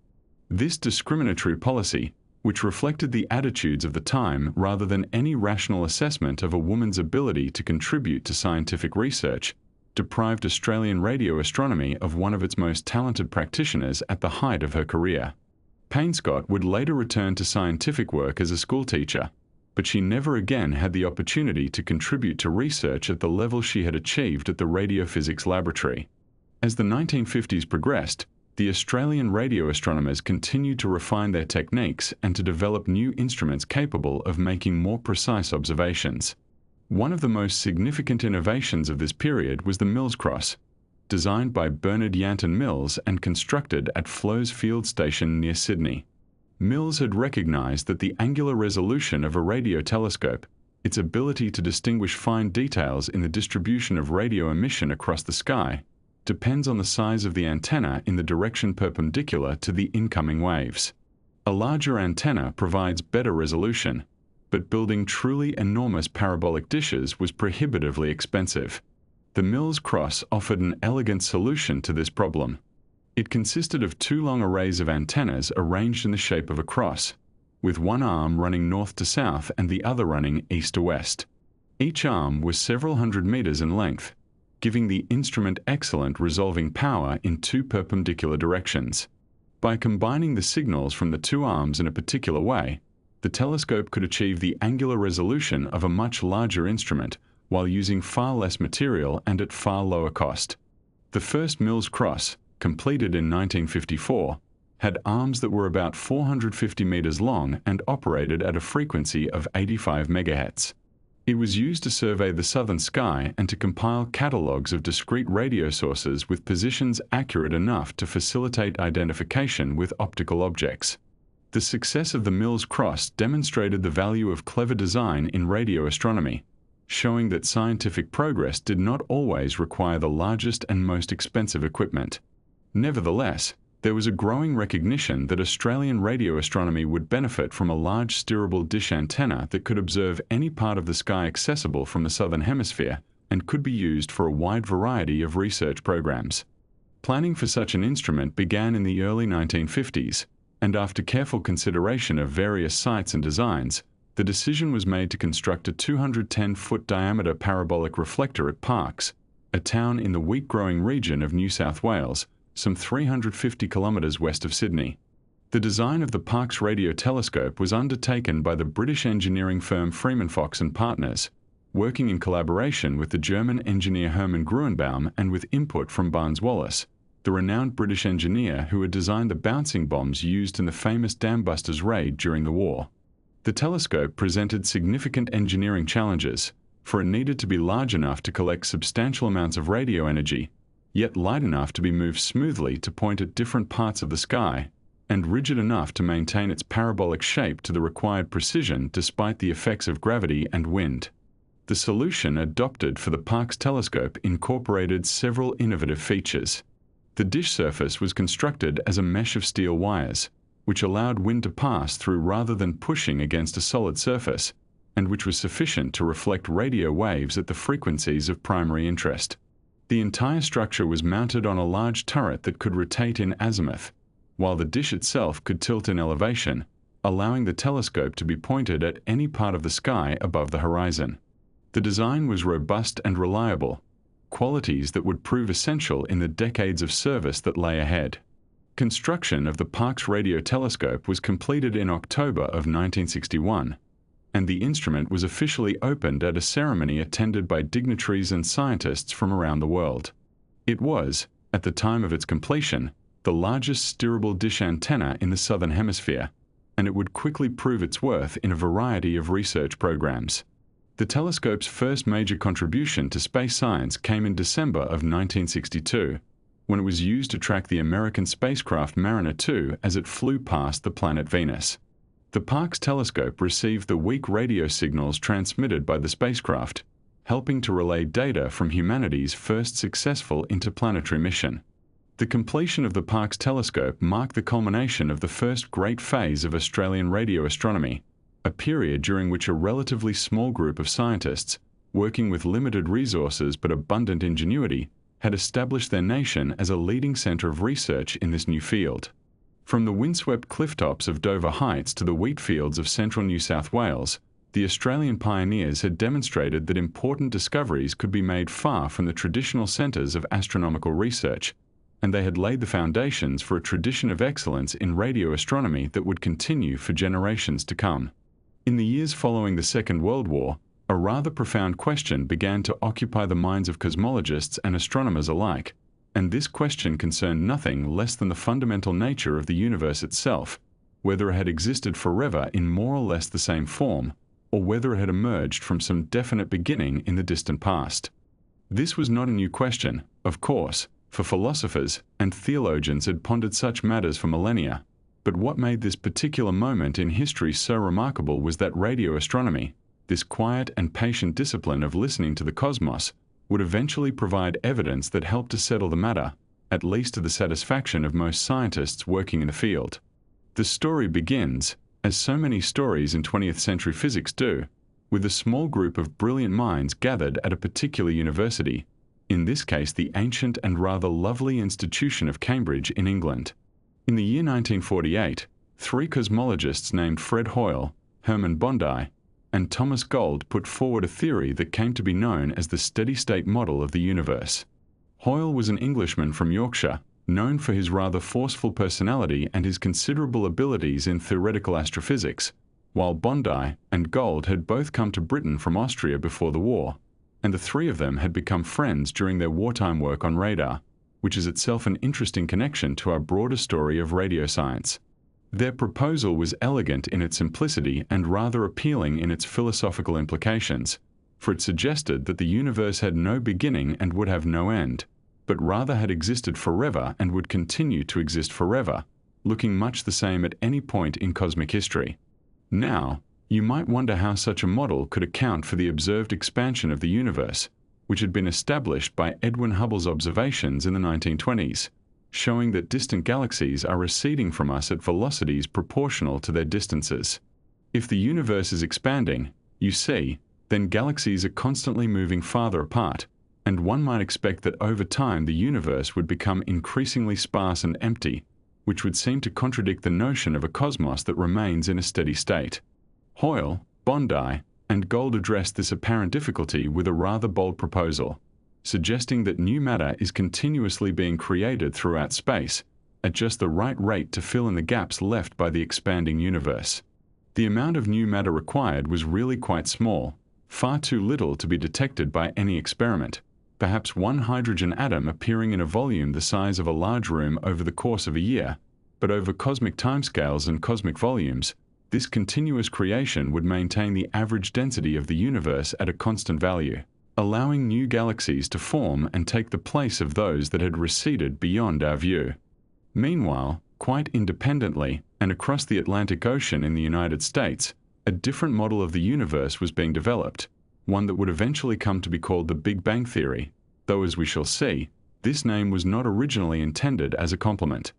This discriminatory policy, which reflected the attitudes of the time rather than any rational assessment of a woman's ability to contribute to scientific research, deprived Australian radio astronomy of one of its most talented practitioners at the height of her career. Payne-Scott would later return to scientific work as a schoolteacher, but she never again had the opportunity to contribute to research at the level she had achieved at the radiophysics laboratory. As the 1950s progressed, the Australian radio astronomers continued to refine their techniques and to develop new instruments capable of making more precise observations. One of the most significant innovations of this period was the Mills Cross, designed by Bernard Yanton Mills and constructed at Flows Field Station near Sydney. Mills had recognized that the angular resolution of a radio telescope, its ability to distinguish fine details in the distribution of radio emission across the sky, depends on the size of the antenna in the direction perpendicular to the incoming waves. A larger antenna provides better resolution, but building truly enormous parabolic dishes was prohibitively expensive. The Mills Cross offered an elegant solution to this problem. It consisted of two long arrays of antennas arranged in the shape of a cross, with one arm running north to south and the other running east to west. Each arm was several hundred meters in length, giving the instrument excellent resolving power in two perpendicular directions. By combining the signals from the two arms in a particular way, the telescope could achieve the angular resolution of a much larger instrument while using far less material and at far lower cost. The first Mills Cross, completed in 1954, had arms that were about 450 meters long and operated at a frequency of 85 megahertz. It was used to survey the southern sky and to compile catalogues of discrete radio sources with positions accurate enough to facilitate identification with optical objects. The success of the Mills Cross demonstrated the value of clever design in radio astronomy, showing that scientific progress did not always require the largest and most expensive equipment. Nevertheless, there was a growing recognition that Australian radio astronomy would benefit from a large steerable dish antenna that could observe any part of the sky accessible from the southern hemisphere and could be used for a wide variety of research programs. Planning for such an instrument began in the early 1950s, and after careful consideration of various sites and designs, the decision was made to construct a 210-foot diameter parabolic reflector at Parkes, a town in the wheat-growing region of New South Wales, some 350 kilometres west of Sydney. The design of the Parkes radio telescope was undertaken by the British engineering firm Freeman Fox and Partners, working in collaboration with the German engineer Hermann Gruenbaum and with input from Barnes Wallis, the renowned British engineer who had designed the bouncing bombs used in the famous Dambusters raid during the war. The telescope presented significant engineering challenges, for it needed to be large enough to collect substantial amounts of radio energy, yet light enough to be moved smoothly to point at different parts of the sky, and rigid enough to maintain its parabolic shape to the required precision despite the effects of gravity and wind. The solution adopted for the Parkes telescope incorporated several innovative features. The dish surface was constructed as a mesh of steel wires, which allowed wind to pass through rather than pushing against a solid surface, and which was sufficient to reflect radio waves at the frequencies of primary interest. The entire structure was mounted on a large turret that could rotate in azimuth, while the dish itself could tilt in elevation, allowing the telescope to be pointed at any part of the sky above the horizon. The design was robust and reliable, qualities that would prove essential in the decades of service that lay ahead. Construction of the Parkes radio telescope was completed in October of 1961, and the instrument was officially opened at a ceremony attended by dignitaries and scientists from around the world. It was, at the time of its completion, the largest steerable dish antenna in the southern hemisphere, and it would quickly prove its worth in a variety of research programs. The telescope's first major contribution to space science came in December of 1962, when it was used to track the American spacecraft Mariner 2 as it flew past the planet Venus. The Parkes telescope received the weak radio signals transmitted by the spacecraft, helping to relay data from humanity's first successful interplanetary mission. The completion of the Parkes telescope marked the culmination of the first great phase of Australian radio astronomy, a period during which a relatively small group of scientists, working with limited resources but abundant ingenuity, had established their nation as a leading centre of research in this new field. From the windswept clifftops of Dover Heights to the wheat fields of central New South Wales, the Australian pioneers had demonstrated that important discoveries could be made far from the traditional centres of astronomical research, and they had laid the foundations for a tradition of excellence in radio astronomy that would continue for generations to come. In the years following the Second World War, a rather profound question began to occupy the minds of cosmologists and astronomers alike, and this question concerned nothing less than the fundamental nature of the universe itself, whether it had existed forever in more or less the same form, or whether it had emerged from some definite beginning in the distant past. This was not a new question, of course, for philosophers and theologians had pondered such matters for millennia, but what made this particular moment in history so remarkable was that radio astronomy, this quiet and patient discipline of listening to the cosmos, would eventually provide evidence that helped to settle the matter, at least to the satisfaction of most scientists working in the field. The story begins, as so many stories in 20th century physics do, with a small group of brilliant minds gathered at a particular university, in this case the ancient and rather lovely institution of Cambridge in England. In the year 1948, three cosmologists named Fred Hoyle, Hermann Bondi, and Thomas Gold put forward a theory that came to be known as the steady-state model of the universe. Hoyle was an Englishman from Yorkshire, known for his rather forceful personality and his considerable abilities in theoretical astrophysics, while Bondi and Gold had both come to Britain from Austria before the war, and the three of them had become friends during their wartime work on radar, which is itself an interesting connection to our broader story of radio science. Their proposal was elegant in its simplicity and rather appealing in its philosophical implications, for it suggested that the universe had no beginning and would have no end, but rather had existed forever and would continue to exist forever, looking much the same at any point in cosmic history. Now, you might wonder how such a model could account for the observed expansion of the universe, which had been established by Edwin Hubble's observations in the 1920s, showing that distant galaxies are receding from us at velocities proportional to their distances. If the universe is expanding, you see, then galaxies are constantly moving farther apart, and one might expect that over time the universe would become increasingly sparse and empty, which would seem to contradict the notion of a cosmos that remains in a steady state. Hoyle, Bondi, and Gold addressed this apparent difficulty with a rather bold proposal, suggesting that new matter is continuously being created throughout space, at just the right rate to fill in the gaps left by the expanding universe. The amount of new matter required was really quite small, far too little to be detected by any experiment, perhaps one hydrogen atom appearing in a volume the size of a large room over the course of a year, but over cosmic timescales and cosmic volumes, this continuous creation would maintain the average density of the universe at a constant value, allowing new galaxies to form and take the place of those that had receded beyond our view. Meanwhile, quite independently, and across the Atlantic Ocean in the United States, a different model of the universe was being developed, one that would eventually come to be called the Big Bang Theory, though as we shall see, this name was not originally intended as a compliment.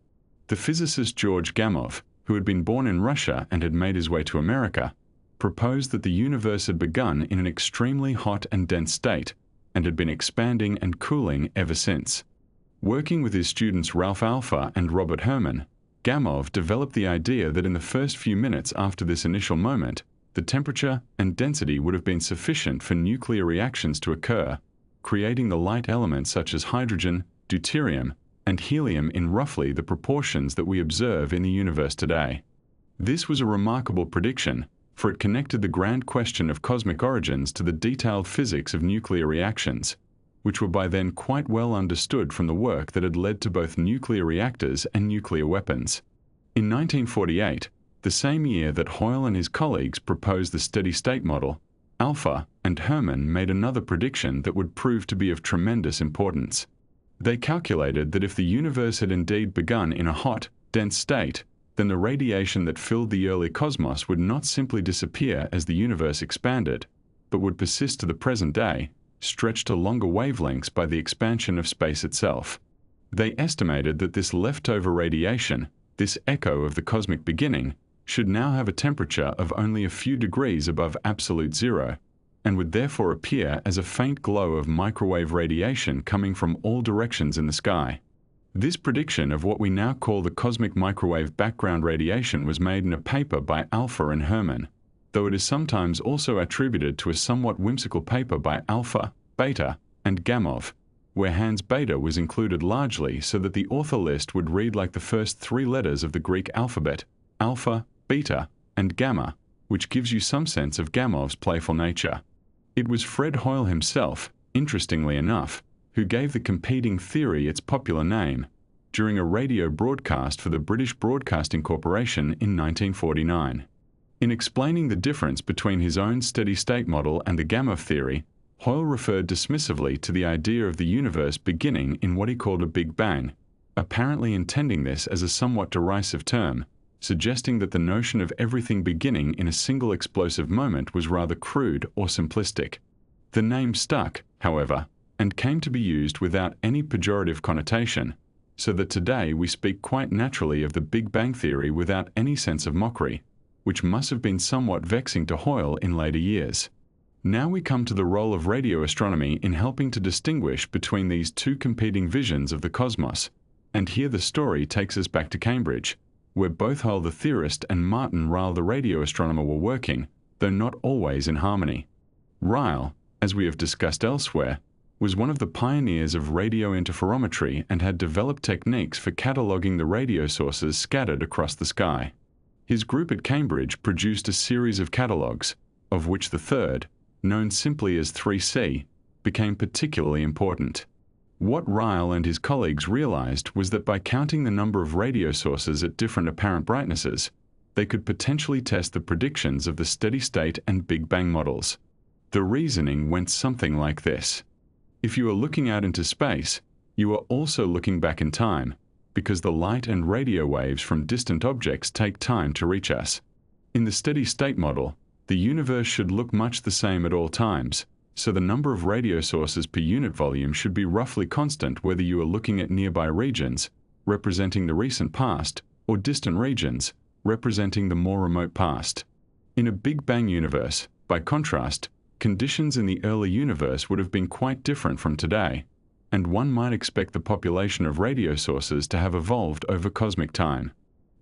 The physicist George Gamow, who had been born in Russia and had made his way to America, proposed that the universe had begun in an extremely hot and dense state, and had been expanding and cooling ever since. Working with his students Ralph Alpha and Robert Herman, Gamow developed the idea that in the first few minutes after this initial moment, the temperature and density would have been sufficient for nuclear reactions to occur, creating the light elements such as hydrogen, deuterium, and helium in roughly the proportions that we observe in the universe today. This was a remarkable prediction, for it connected the grand question of cosmic origins to the detailed physics of nuclear reactions. which were by then quite well understood from the work that had led to both nuclear reactors and nuclear weapons. In 1948, the same year that Hoyle and his colleagues proposed the steady-state model, Alpha and Herman made another prediction that would prove to be of tremendous importance. They calculated that if the universe had indeed begun in a hot, dense state, then the radiation that filled the early cosmos would not simply disappear as the universe expanded, but would persist to the present day, stretched to longer wavelengths by the expansion of space itself. They estimated that this leftover radiation, this echo of the cosmic beginning, should now have a temperature of only a few degrees above absolute zero, and would therefore appear as a faint glow of microwave radiation coming from all directions in the sky. This prediction of what we now call the cosmic microwave background radiation was made in a paper by Alpha and Herman, though it is sometimes also attributed to a somewhat whimsical paper by Alpha, Beta, and Gamov, where Hans Beta was included largely so that the author list would read like the first three letters of the Greek alphabet, Alpha, Beta, and Gamma, which gives you some sense of Gamov's playful nature. It was Fred Hoyle himself, interestingly enough, who gave the competing theory its popular name, during a radio broadcast for the British Broadcasting Corporation in 1949. In explaining the difference between his own steady-state model and the Gamma theory, Hoyle referred dismissively to the idea of the universe beginning in what he called a Big Bang, apparently intending this as a somewhat derisive term, suggesting that the notion of everything beginning in a single explosive moment was rather crude or simplistic. The name stuck, however, and came to be used without any pejorative connotation, so that today we speak quite naturally of the Big Bang theory without any sense of mockery, which must have been somewhat vexing to Hoyle in later years. Now we come to the role of radio astronomy in helping to distinguish between these two competing visions of the cosmos, and here the story takes us back to Cambridge, where both Hoyle the theorist and Martin Ryle the radio astronomer were working, though not always in harmony. Ryle, as we have discussed elsewhere, was one of the pioneers of radio interferometry and had developed techniques for cataloguing the radio sources scattered across the sky. His group at Cambridge produced a series of catalogues, of which the third, known simply as 3C, became particularly important. What Ryle and his colleagues realized was that by counting the number of radio sources at different apparent brightnesses, they could potentially test the predictions of the steady-state and Big Bang models. The reasoning went something like this. If you are looking out into space, you are also looking back in time, because the light and radio waves from distant objects take time to reach us. In the steady-state model, the universe should look much the same at all times, so the number of radio sources per unit volume should be roughly constant whether you are looking at nearby regions, representing the recent past, or distant regions, representing the more remote past. In a Big Bang universe, by contrast, conditions in the early universe would have been quite different from today, and one might expect the population of radio sources to have evolved over cosmic time.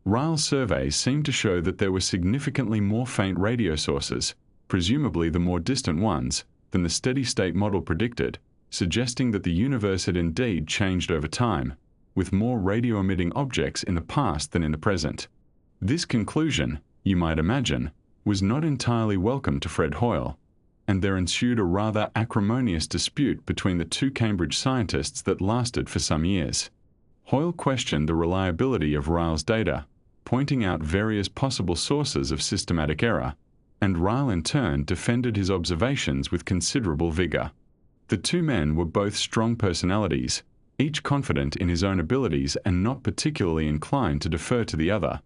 Ryle's surveys seem to show that there were significantly more faint radio sources, presumably the more distant ones, than the steady-state model predicted, suggesting that the universe had indeed changed over time, with more radio-emitting objects in the past than in the present. This conclusion, you might imagine, was not entirely welcome to Fred Hoyle, and there ensued a rather acrimonious dispute between the two Cambridge scientists that lasted for some years. Hoyle questioned the reliability of Ryle's data, pointing out various possible sources of systematic error, and Ryle in turn defended his observations with considerable vigor. The two men were both strong personalities, each confident in his own abilities and not particularly inclined to defer to the other,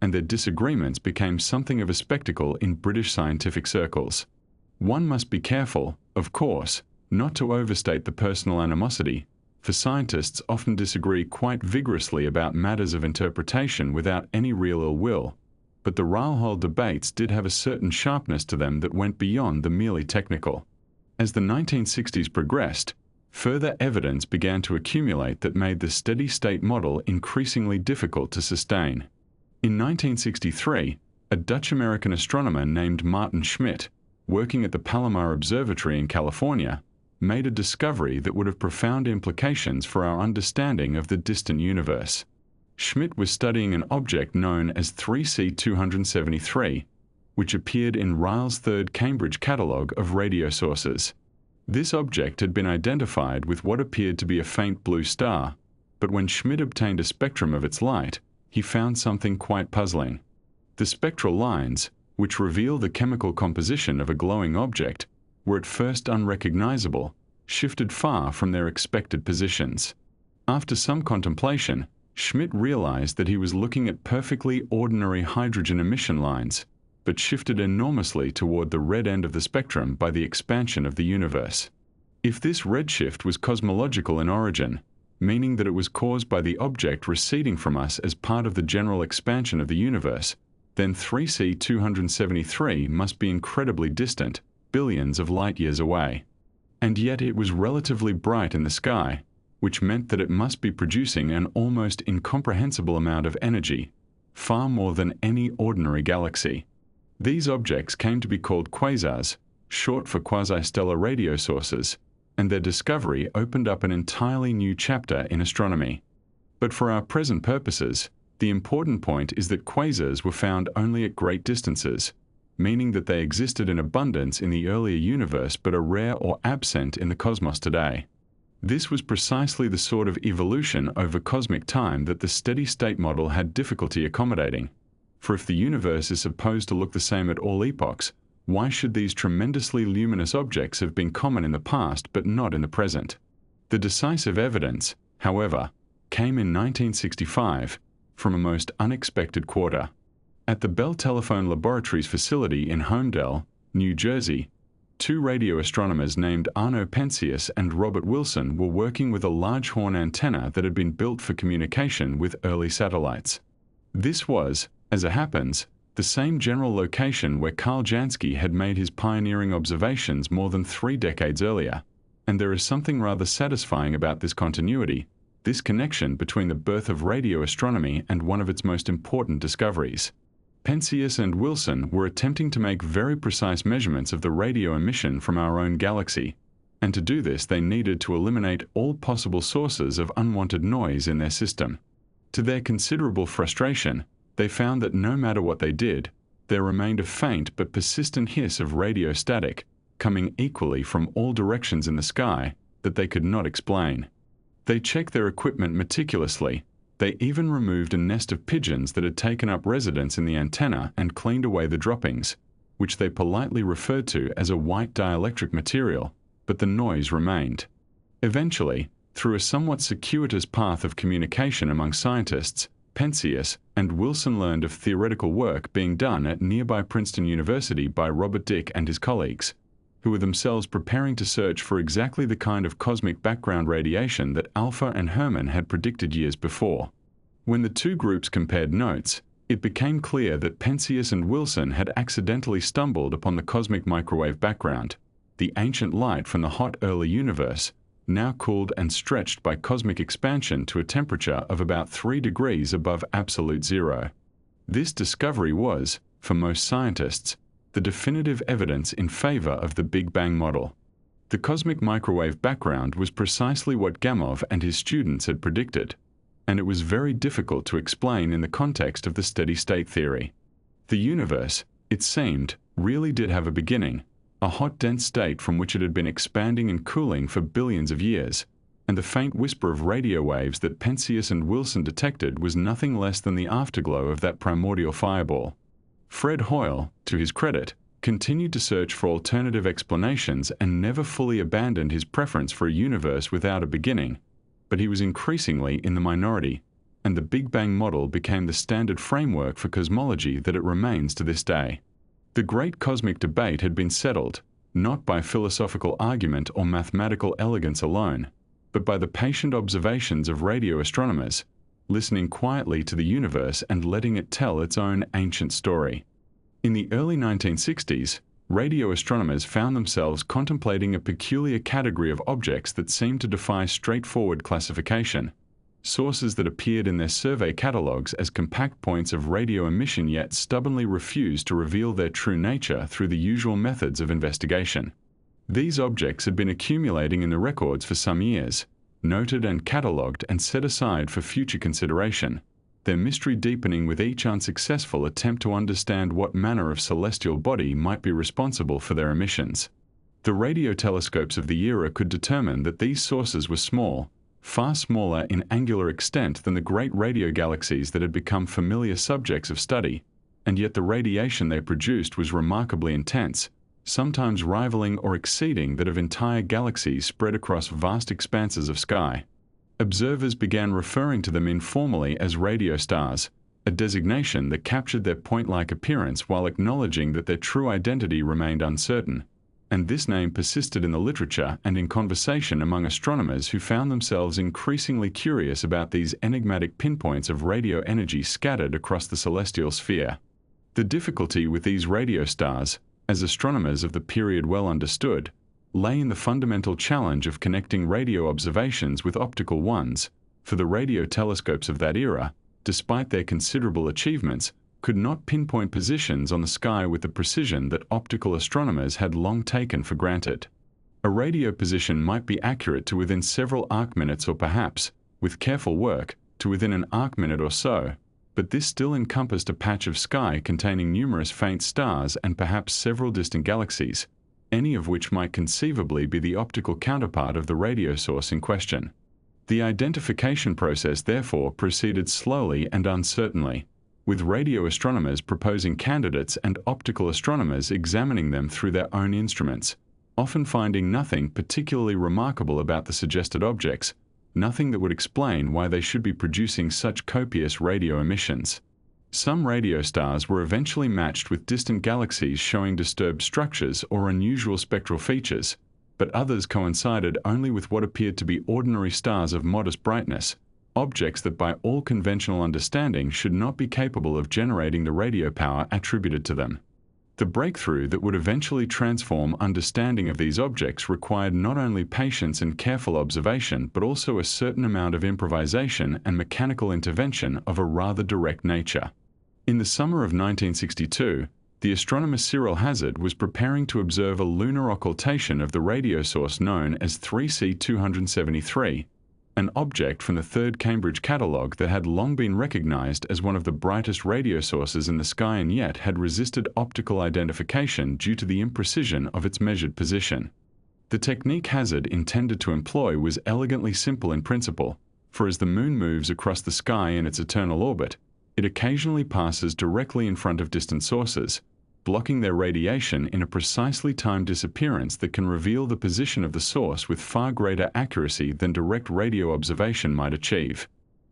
and their disagreements became something of a spectacle in British scientific circles. One must be careful, of course, not to overstate the personal animosity, for scientists often disagree quite vigorously about matters of interpretation without any real ill will, but the Ryle-Hoyle debates did have a certain sharpness to them that went beyond the merely technical. As the 1960s progressed, further evidence began to accumulate that made the steady-state model increasingly difficult to sustain. In 1963, a Dutch-American astronomer named Martin Schmidt, working at the Palomar Observatory in California, made a discovery that would have profound implications for our understanding of the distant universe. Schmidt was studying an object known as 3C273, which appeared in Ryle's third Cambridge catalogue of radio sources. This object had been identified with what appeared to be a faint blue star, but when Schmidt obtained a spectrum of its light, he found something quite puzzling. The spectral lines, which reveal the chemical composition of a glowing object, were at first unrecognizable, shifted far from their expected positions. After some contemplation, Schmidt realized that he was looking at perfectly ordinary hydrogen emission lines, but shifted enormously toward the red end of the spectrum by the expansion of the universe. If this redshift was cosmological in origin, meaning that it was caused by the object receding from us as part of the general expansion of the universe, then 3C273 must be incredibly distant, billions of light-years away. And yet it was relatively bright in the sky, which meant that it must be producing an almost incomprehensible amount of energy, far more than any ordinary galaxy. These objects came to be called quasars, short for quasi-stellar radio sources, and their discovery opened up an entirely new chapter in astronomy. But for our present purposes, the important point is that quasars were found only at great distances, meaning that they existed in abundance in the earlier universe but are rare or absent in the cosmos today. This was precisely the sort of evolution over cosmic time that the steady-state model had difficulty accommodating. For if the universe is supposed to look the same at all epochs, why should these tremendously luminous objects have been common in the past but not in the present? The decisive evidence, however, came in 1965 from a most unexpected quarter. At the Bell Telephone Laboratories facility in Homedale, New Jersey, two radio astronomers named Arno Penzias and Robert Wilson were working with a large horn antenna that had been built for communication with early satellites. This was, as it happens, the same general location where Karl Jansky had made his pioneering observations more than 3 decades earlier, and there is something rather satisfying about this continuity, this connection between the birth of radio astronomy and one of its most important discoveries. Penzias and Wilson were attempting to make very precise measurements of the radio emission from our own galaxy, and to do this they needed to eliminate all possible sources of unwanted noise in their system. To their considerable frustration, they found that no matter what they did, there remained a faint but persistent hiss of radio static, coming equally from all directions in the sky, that they could not explain. They checked their equipment meticulously. They even removed a nest of pigeons that had taken up residence in the antenna and cleaned away the droppings, which they politely referred to as a white dielectric material, but the noise remained. Eventually, through a somewhat circuitous path of communication among scientists, Penzias and Wilson learned of theoretical work being done at nearby Princeton University by Robert Dicke and his colleagues, who were themselves preparing to search for exactly the kind of cosmic background radiation that Alpha and Herman had predicted years before. When the two groups compared notes, it became clear that Penzias and Wilson had accidentally stumbled upon the cosmic microwave background, the ancient light from the hot early universe, now cooled and stretched by cosmic expansion to a temperature of about 3 degrees above absolute zero. This discovery was, for most scientists, the definitive evidence in favor of the Big Bang model. The cosmic microwave background was precisely what Gamow and his students had predicted, and it was very difficult to explain in the context of the steady-state theory. The universe, it seemed, really did have a beginning, a hot dense state from which it had been expanding and cooling for billions of years, and the faint whisper of radio waves that Penzias and Wilson detected was nothing less than the afterglow of that primordial fireball. Fred Hoyle, to his credit, continued to search for alternative explanations and never fully abandoned his preference for a universe without a beginning, but he was increasingly in the minority, and the Big Bang model became the standard framework for cosmology that it remains to this day. The great cosmic debate had been settled, not by philosophical argument or mathematical elegance alone, but by the patient observations of radio astronomers, listening quietly to the universe and letting it tell its own ancient story. In the early 1960s, radio astronomers found themselves contemplating a peculiar category of objects that seemed to defy straightforward classification, sources that appeared in their survey catalogues as compact points of radio emission yet stubbornly refused to reveal their true nature through the usual methods of investigation. These objects had been accumulating in the records for some years, noted and catalogued and set aside for future consideration, their mystery deepening with each unsuccessful attempt to understand what manner of celestial body might be responsible for their emissions. The radio telescopes of the era could determine that these sources were small, far smaller in angular extent than the great radio galaxies that had become familiar subjects of study, and yet the radiation they produced was remarkably intense, sometimes rivaling or exceeding that of entire galaxies spread across vast expanses of sky. Observers began referring to them informally as radio stars, a designation that captured their point-like appearance while acknowledging that their true identity remained uncertain. And this name persisted in the literature and in conversation among astronomers who found themselves increasingly curious about these enigmatic pinpoints of radio energy scattered across the celestial sphere. The difficulty with these radio stars, as astronomers of the period well understood, lay in the fundamental challenge of connecting radio observations with optical ones, for the radio telescopes of that era, despite their considerable achievements, could not pinpoint positions on the sky with the precision that optical astronomers had long taken for granted. A radio position might be accurate to within several arc-minutes or perhaps, with careful work, to within an arc-minute or so, but this still encompassed a patch of sky containing numerous faint stars and perhaps several distant galaxies, any of which might conceivably be the optical counterpart of the radio source in question. The identification process therefore proceeded slowly and uncertainly, with radio astronomers proposing candidates and optical astronomers examining them through their own instruments, often finding nothing particularly remarkable about the suggested objects, nothing that would explain why they should be producing such copious radio emissions. Some radio stars were eventually matched with distant galaxies showing disturbed structures or unusual spectral features, but others coincided only with what appeared to be ordinary stars of modest brightness, objects that by all conventional understanding should not be capable of generating the radio power attributed to them. The breakthrough that would eventually transform understanding of these objects required not only patience and careful observation but also a certain amount of improvisation and mechanical intervention of a rather direct nature. In the summer of 1962, the astronomer Cyril Hazard was preparing to observe a lunar occultation of the radio source known as 3C273, an object from the Third Cambridge catalogue that had long been recognized as one of the brightest radio sources in the sky and yet had resisted optical identification due to the imprecision of its measured position. The technique Hazard intended to employ was elegantly simple in principle, for as the Moon moves across the sky in its eternal orbit, it occasionally passes directly in front of distant sources, blocking their radiation in a precisely timed disappearance that can reveal the position of the source with far greater accuracy than direct radio observation might achieve.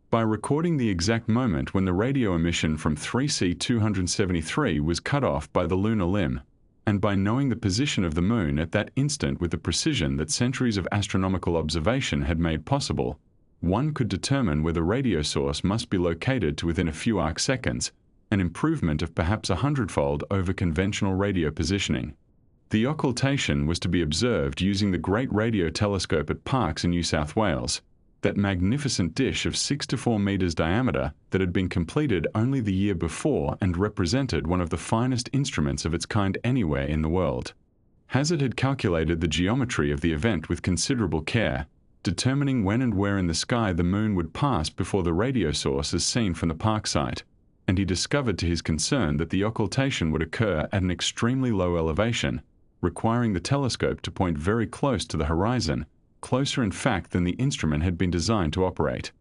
By recording the exact moment when the radio emission from 3C273 was cut off by the lunar limb, and by knowing the position of the Moon at that instant with the precision that centuries of astronomical observation had made possible, one could determine where the radio source must be located to within a few arc-seconds, an improvement of perhaps 100-fold over conventional radio positioning. The occultation was to be observed using the Great Radio Telescope at Parkes in New South Wales, that magnificent dish of 6 to 4 meters diameter that had been completed only the year before and represented one of the finest instruments of its kind anywhere in the world. Hazard had calculated the geometry of the event with considerable care, determining when and where in the sky the Moon would pass before the radio source as seen from the Park site, and he discovered to his concern that the occultation would occur at an extremely low elevation, requiring the telescope to point very close to the horizon, closer in fact than the instrument had been designed to operate.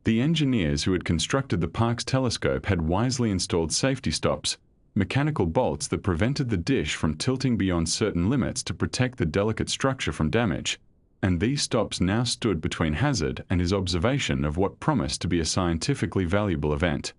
The engineers who had constructed the Parkes telescope had wisely installed safety stops, mechanical bolts that prevented the dish from tilting beyond certain limits to protect the delicate structure from damage, and these stops now stood between Hazard and his observation of what promised to be a scientifically valuable event.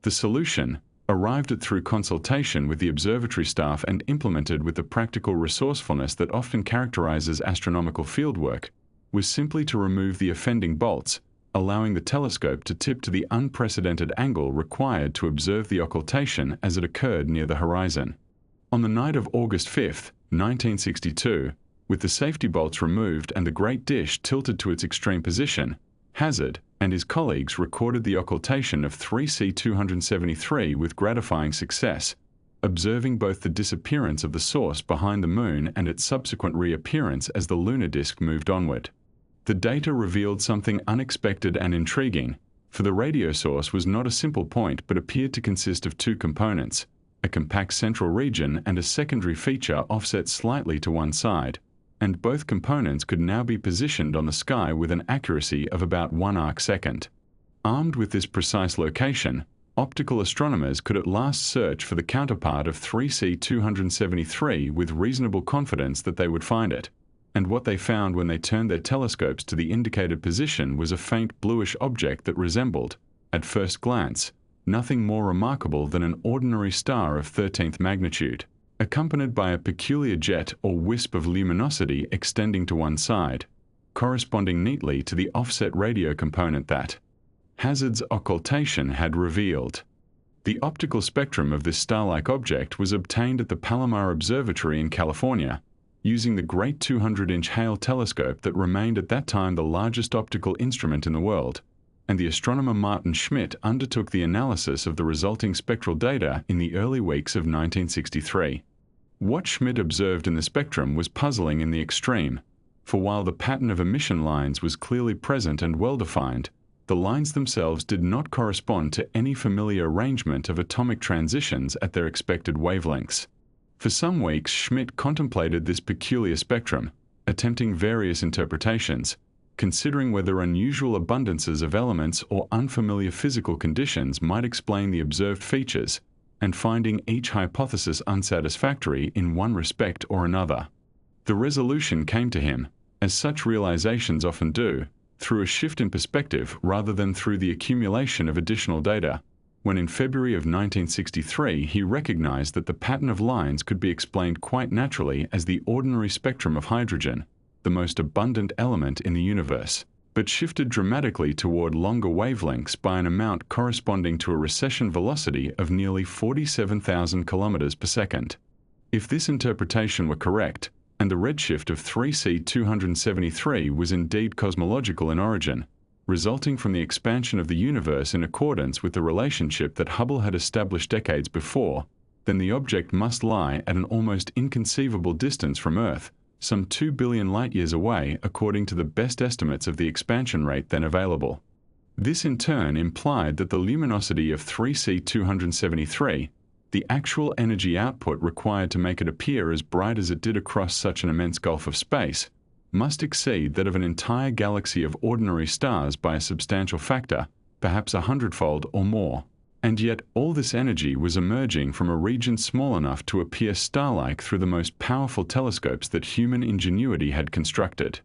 The solution, arrived at through consultation with the observatory staff and implemented with the practical resourcefulness that often characterizes astronomical fieldwork, was simply to remove the offending bolts, allowing the telescope to tip to the unprecedented angle required to observe the occultation as it occurred near the horizon. On the night of August 5, 1962, with the safety bolts removed and the great dish tilted to its extreme position, Hazard and his colleagues recorded the occultation of 3C273 with gratifying success, observing both the disappearance of the source behind the Moon and its subsequent reappearance as the lunar disk moved onward. The data revealed something unexpected and intriguing, for the radio source was not a simple point but appeared to consist of two components, a compact central region and a secondary feature offset slightly to one side, and both components could now be positioned on the sky with an accuracy of about 1 arcsecond. Armed with this precise location, optical astronomers could at last search for the counterpart of 3C273 with reasonable confidence that they would find it. And what they found when they turned their telescopes to the indicated position was a faint bluish object that resembled, at first glance, nothing more remarkable than an ordinary star of 13th magnitude, accompanied by a peculiar jet or wisp of luminosity extending to one side, corresponding neatly to the offset radio component that Hazard's occultation had revealed. The optical spectrum of this star-like object was obtained at the Palomar Observatory in California, using the great 200-inch Hale telescope that remained at that time the largest optical instrument in the world, and the astronomer Martin Schmidt undertook the analysis of the resulting spectral data in the early weeks of 1963. What Schmidt observed in the spectrum was puzzling in the extreme, for while the pattern of emission lines was clearly present and well-defined, the lines themselves did not correspond to any familiar arrangement of atomic transitions at their expected wavelengths. For some weeks, Schmidt contemplated this peculiar spectrum, attempting various interpretations, considering whether unusual abundances of elements or unfamiliar physical conditions might explain the observed features, and finding each hypothesis unsatisfactory in one respect or another. The resolution came to him, as such realizations often do, through a shift in perspective rather than through the accumulation of additional data, when in February of 1963 he recognized that the pattern of lines could be explained quite naturally as the ordinary spectrum of hydrogen, the most abundant element in the universe, but shifted dramatically toward longer wavelengths by an amount corresponding to a recession velocity of nearly 47,000 kilometers per second. If this interpretation were correct, and the redshift of 3C273 was indeed cosmological in origin, resulting from the expansion of the universe in accordance with the relationship that Hubble had established decades before, then the object must lie at an almost inconceivable distance from Earth, some 2 billion light-years away according to the best estimates of the expansion rate then available. This in turn implied that the luminosity of 3C273, the actual energy output required to make it appear as bright as it did across such an immense gulf of space, must exceed that of an entire galaxy of ordinary stars by a substantial factor, perhaps 100-fold or more. And yet all this energy was emerging from a region small enough to appear star-like through the most powerful telescopes that human ingenuity had constructed.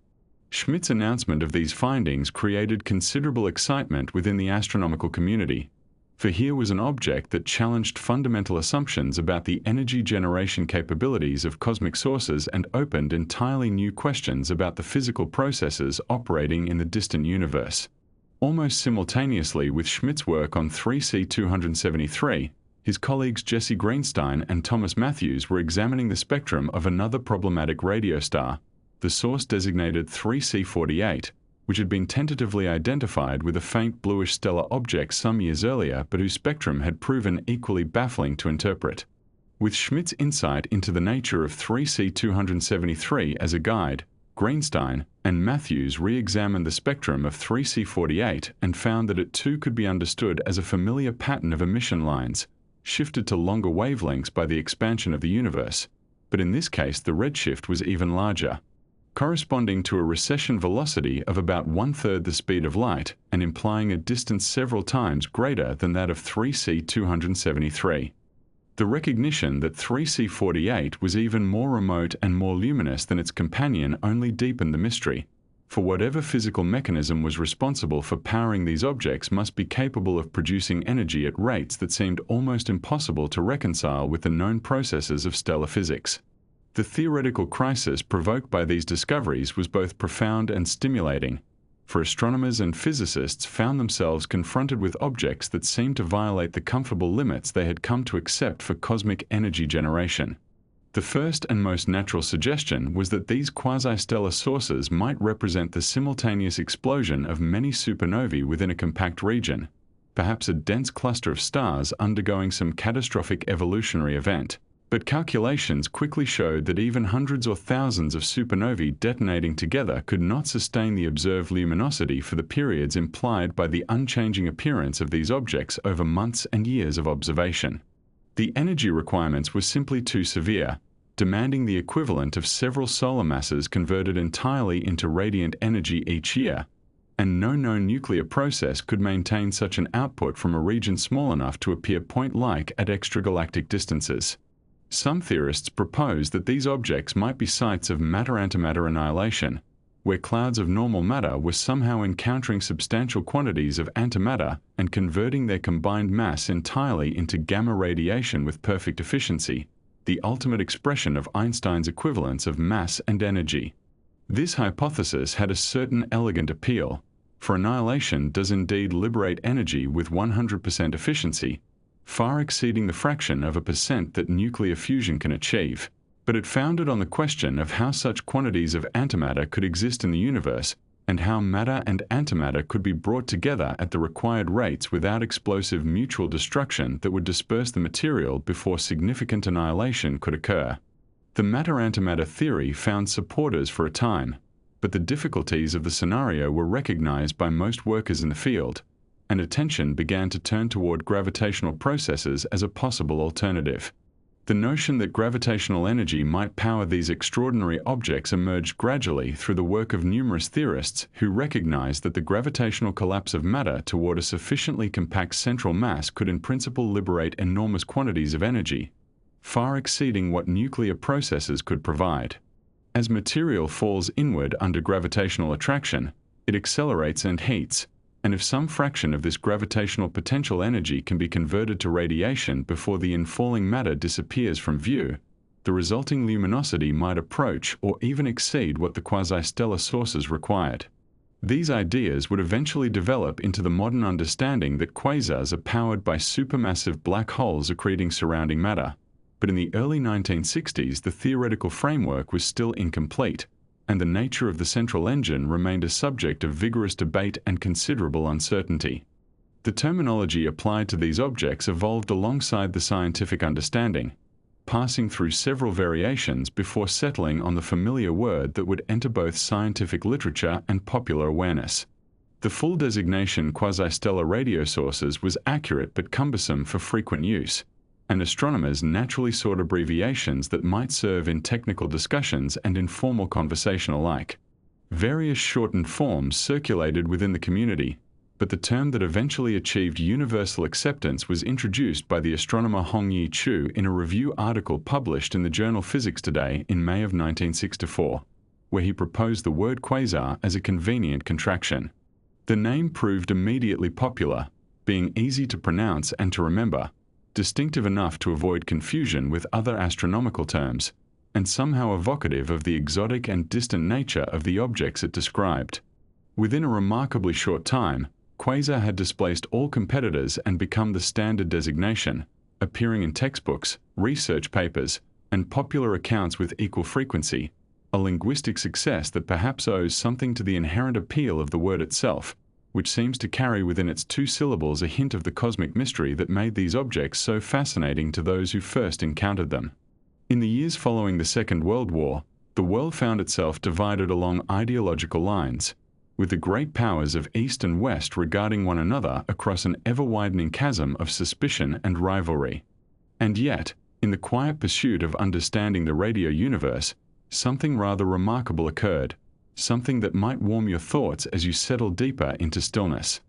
Schmidt's announcement of these findings created considerable excitement within the astronomical community, for here was an object that challenged fundamental assumptions about the energy generation capabilities of cosmic sources and opened entirely new questions about the physical processes operating in the distant universe. Almost simultaneously with Schmidt's work on 3C273, his colleagues Jesse Greenstein and Thomas Matthews were examining the spectrum of another problematic radio star, the source designated 3C48, which had been tentatively identified with a faint bluish stellar object some years earlier but whose spectrum had proven equally baffling to interpret. With Schmidt's insight into the nature of 3C273 as a guide, Greenstein and Matthews re-examined the spectrum of 3C48 and found that it too could be understood as a familiar pattern of emission lines, shifted to longer wavelengths by the expansion of the universe, but in this case the redshift was even larger, corresponding to a recession velocity of about 1/3 the speed of light and implying a distance several times greater than that of 3C273. The recognition that 3C48 was even more remote and more luminous than its companion only deepened the mystery, for whatever physical mechanism was responsible for powering these objects must be capable of producing energy at rates that seemed almost impossible to reconcile with the known processes of stellar physics. The theoretical crisis provoked by these discoveries was both profound and stimulating, for astronomers and physicists found themselves confronted with objects that seemed to violate the comfortable limits they had come to accept for cosmic energy generation. The first and most natural suggestion was that these quasi-stellar sources might represent the simultaneous explosion of many supernovae within a compact region, perhaps a dense cluster of stars undergoing some catastrophic evolutionary event. But calculations quickly showed that even hundreds or thousands of supernovae detonating together could not sustain the observed luminosity for the periods implied by the unchanging appearance of these objects over months and years of observation. The energy requirements were simply too severe, demanding the equivalent of several solar masses converted entirely into radiant energy each year, and no known nuclear process could maintain such an output from a region small enough to appear point-like at extragalactic distances. Some theorists propose that these objects might be sites of matter-antimatter annihilation, where clouds of normal matter were somehow encountering substantial quantities of antimatter and converting their combined mass entirely into gamma radiation with perfect efficiency, the ultimate expression of Einstein's equivalence of mass and energy. This hypothesis had a certain elegant appeal, for annihilation does indeed liberate energy with 100% efficiency, far exceeding the fraction of a percent that nuclear fusion can achieve. But it founded on the question of how such quantities of antimatter could exist in the universe, and how matter and antimatter could be brought together at the required rates without explosive mutual destruction that would disperse the material before significant annihilation could occur. The matter-antimatter theory found supporters for a time, but the difficulties of the scenario were recognized by most workers in the field, and attention began to turn toward gravitational processes as a possible alternative. The notion that gravitational energy might power these extraordinary objects emerged gradually through the work of numerous theorists who recognized that the gravitational collapse of matter toward a sufficiently compact central mass could in principle liberate enormous quantities of energy, far exceeding what nuclear processes could provide. As material falls inward under gravitational attraction, it accelerates and heats, and if some fraction of this gravitational potential energy can be converted to radiation before the infalling matter disappears from view, the resulting luminosity might approach or even exceed what the quasi-stellar sources required. These ideas would eventually develop into the modern understanding that quasars are powered by supermassive black holes accreting surrounding matter, but in the early 1960s the theoretical framework was still incomplete, and the nature of the central engine remained a subject of vigorous debate and considerable uncertainty. The terminology applied to these objects evolved alongside the scientific understanding, passing through several variations before settling on the familiar word that would enter both scientific literature and popular awareness. The full designation quasi-stellar radio sources was accurate but cumbersome for frequent use, and astronomers naturally sought abbreviations that might serve in technical discussions and informal conversation alike. Various shortened forms circulated within the community, but the term that eventually achieved universal acceptance was introduced by the astronomer Hongyi Chu in a review article published in the journal Physics Today in May of 1964, where he proposed the word quasar as a convenient contraction. The name proved immediately popular, being easy to pronounce and to remember, distinctive enough to avoid confusion with other astronomical terms, and somehow evocative of the exotic and distant nature of the objects it described. Within a remarkably short time, quasar had displaced all competitors and become the standard designation, appearing in textbooks, research papers, and popular accounts with equal frequency, a linguistic success that perhaps owes something to the inherent appeal of the word itself, which seems to carry within its two syllables a hint of the cosmic mystery that made these objects so fascinating to those who first encountered them. In the years following the Second World War, the world found itself divided along ideological lines, with the great powers of East and West regarding one another across an ever-widening chasm of suspicion and rivalry. And yet, in the quiet pursuit of understanding the radio universe, something rather remarkable occurred, something that might warm your thoughts as you settle deeper into stillness.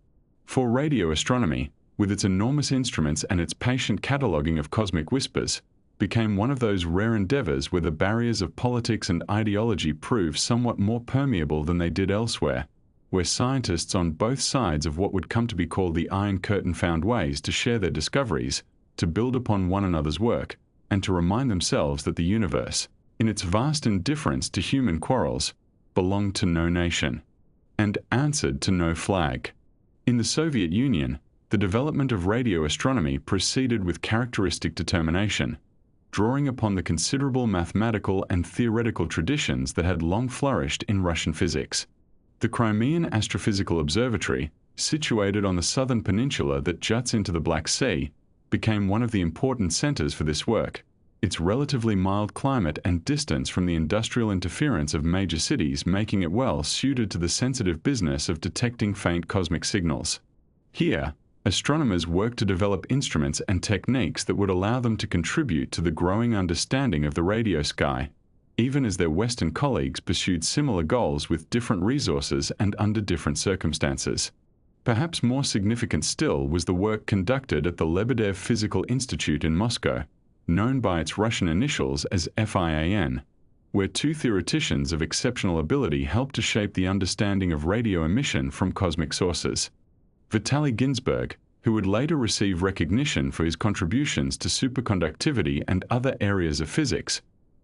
For radio astronomy, with its enormous instruments and its patient cataloguing of cosmic whispers, became one of those rare endeavors where the barriers of politics and ideology prove somewhat more permeable than they did elsewhere, where scientists on both sides of what would come to be called the Iron Curtain found ways to share their discoveries, to build upon one another's work, and to remind themselves that the universe, in its vast indifference to human quarrels, belonged to no nation, and answered to no flag. In the Soviet Union, the development of radio astronomy proceeded with characteristic determination, drawing upon the considerable mathematical and theoretical traditions that had long flourished in Russian physics. The Crimean Astrophysical Observatory, situated on the southern peninsula that juts into the Black Sea, became one of the important centers for this work, its relatively mild climate and distance from the industrial interference of major cities making it well suited to the sensitive business of detecting faint cosmic signals. Here, Astronomers worked to develop instruments and techniques that would allow them to contribute to the growing understanding of the radio sky, even as their Western colleagues pursued similar goals with different resources and under different circumstances. Perhaps more significant still was the work conducted at the Lebedev Physical Institute in Moscow, known by its Russian initials as FIAN, where two theoreticians of exceptional ability helped to shape the understanding of radio emission from cosmic sources. Vitaly Ginzburg, who would later receive recognition for his contributions to superconductivity and other areas of physics,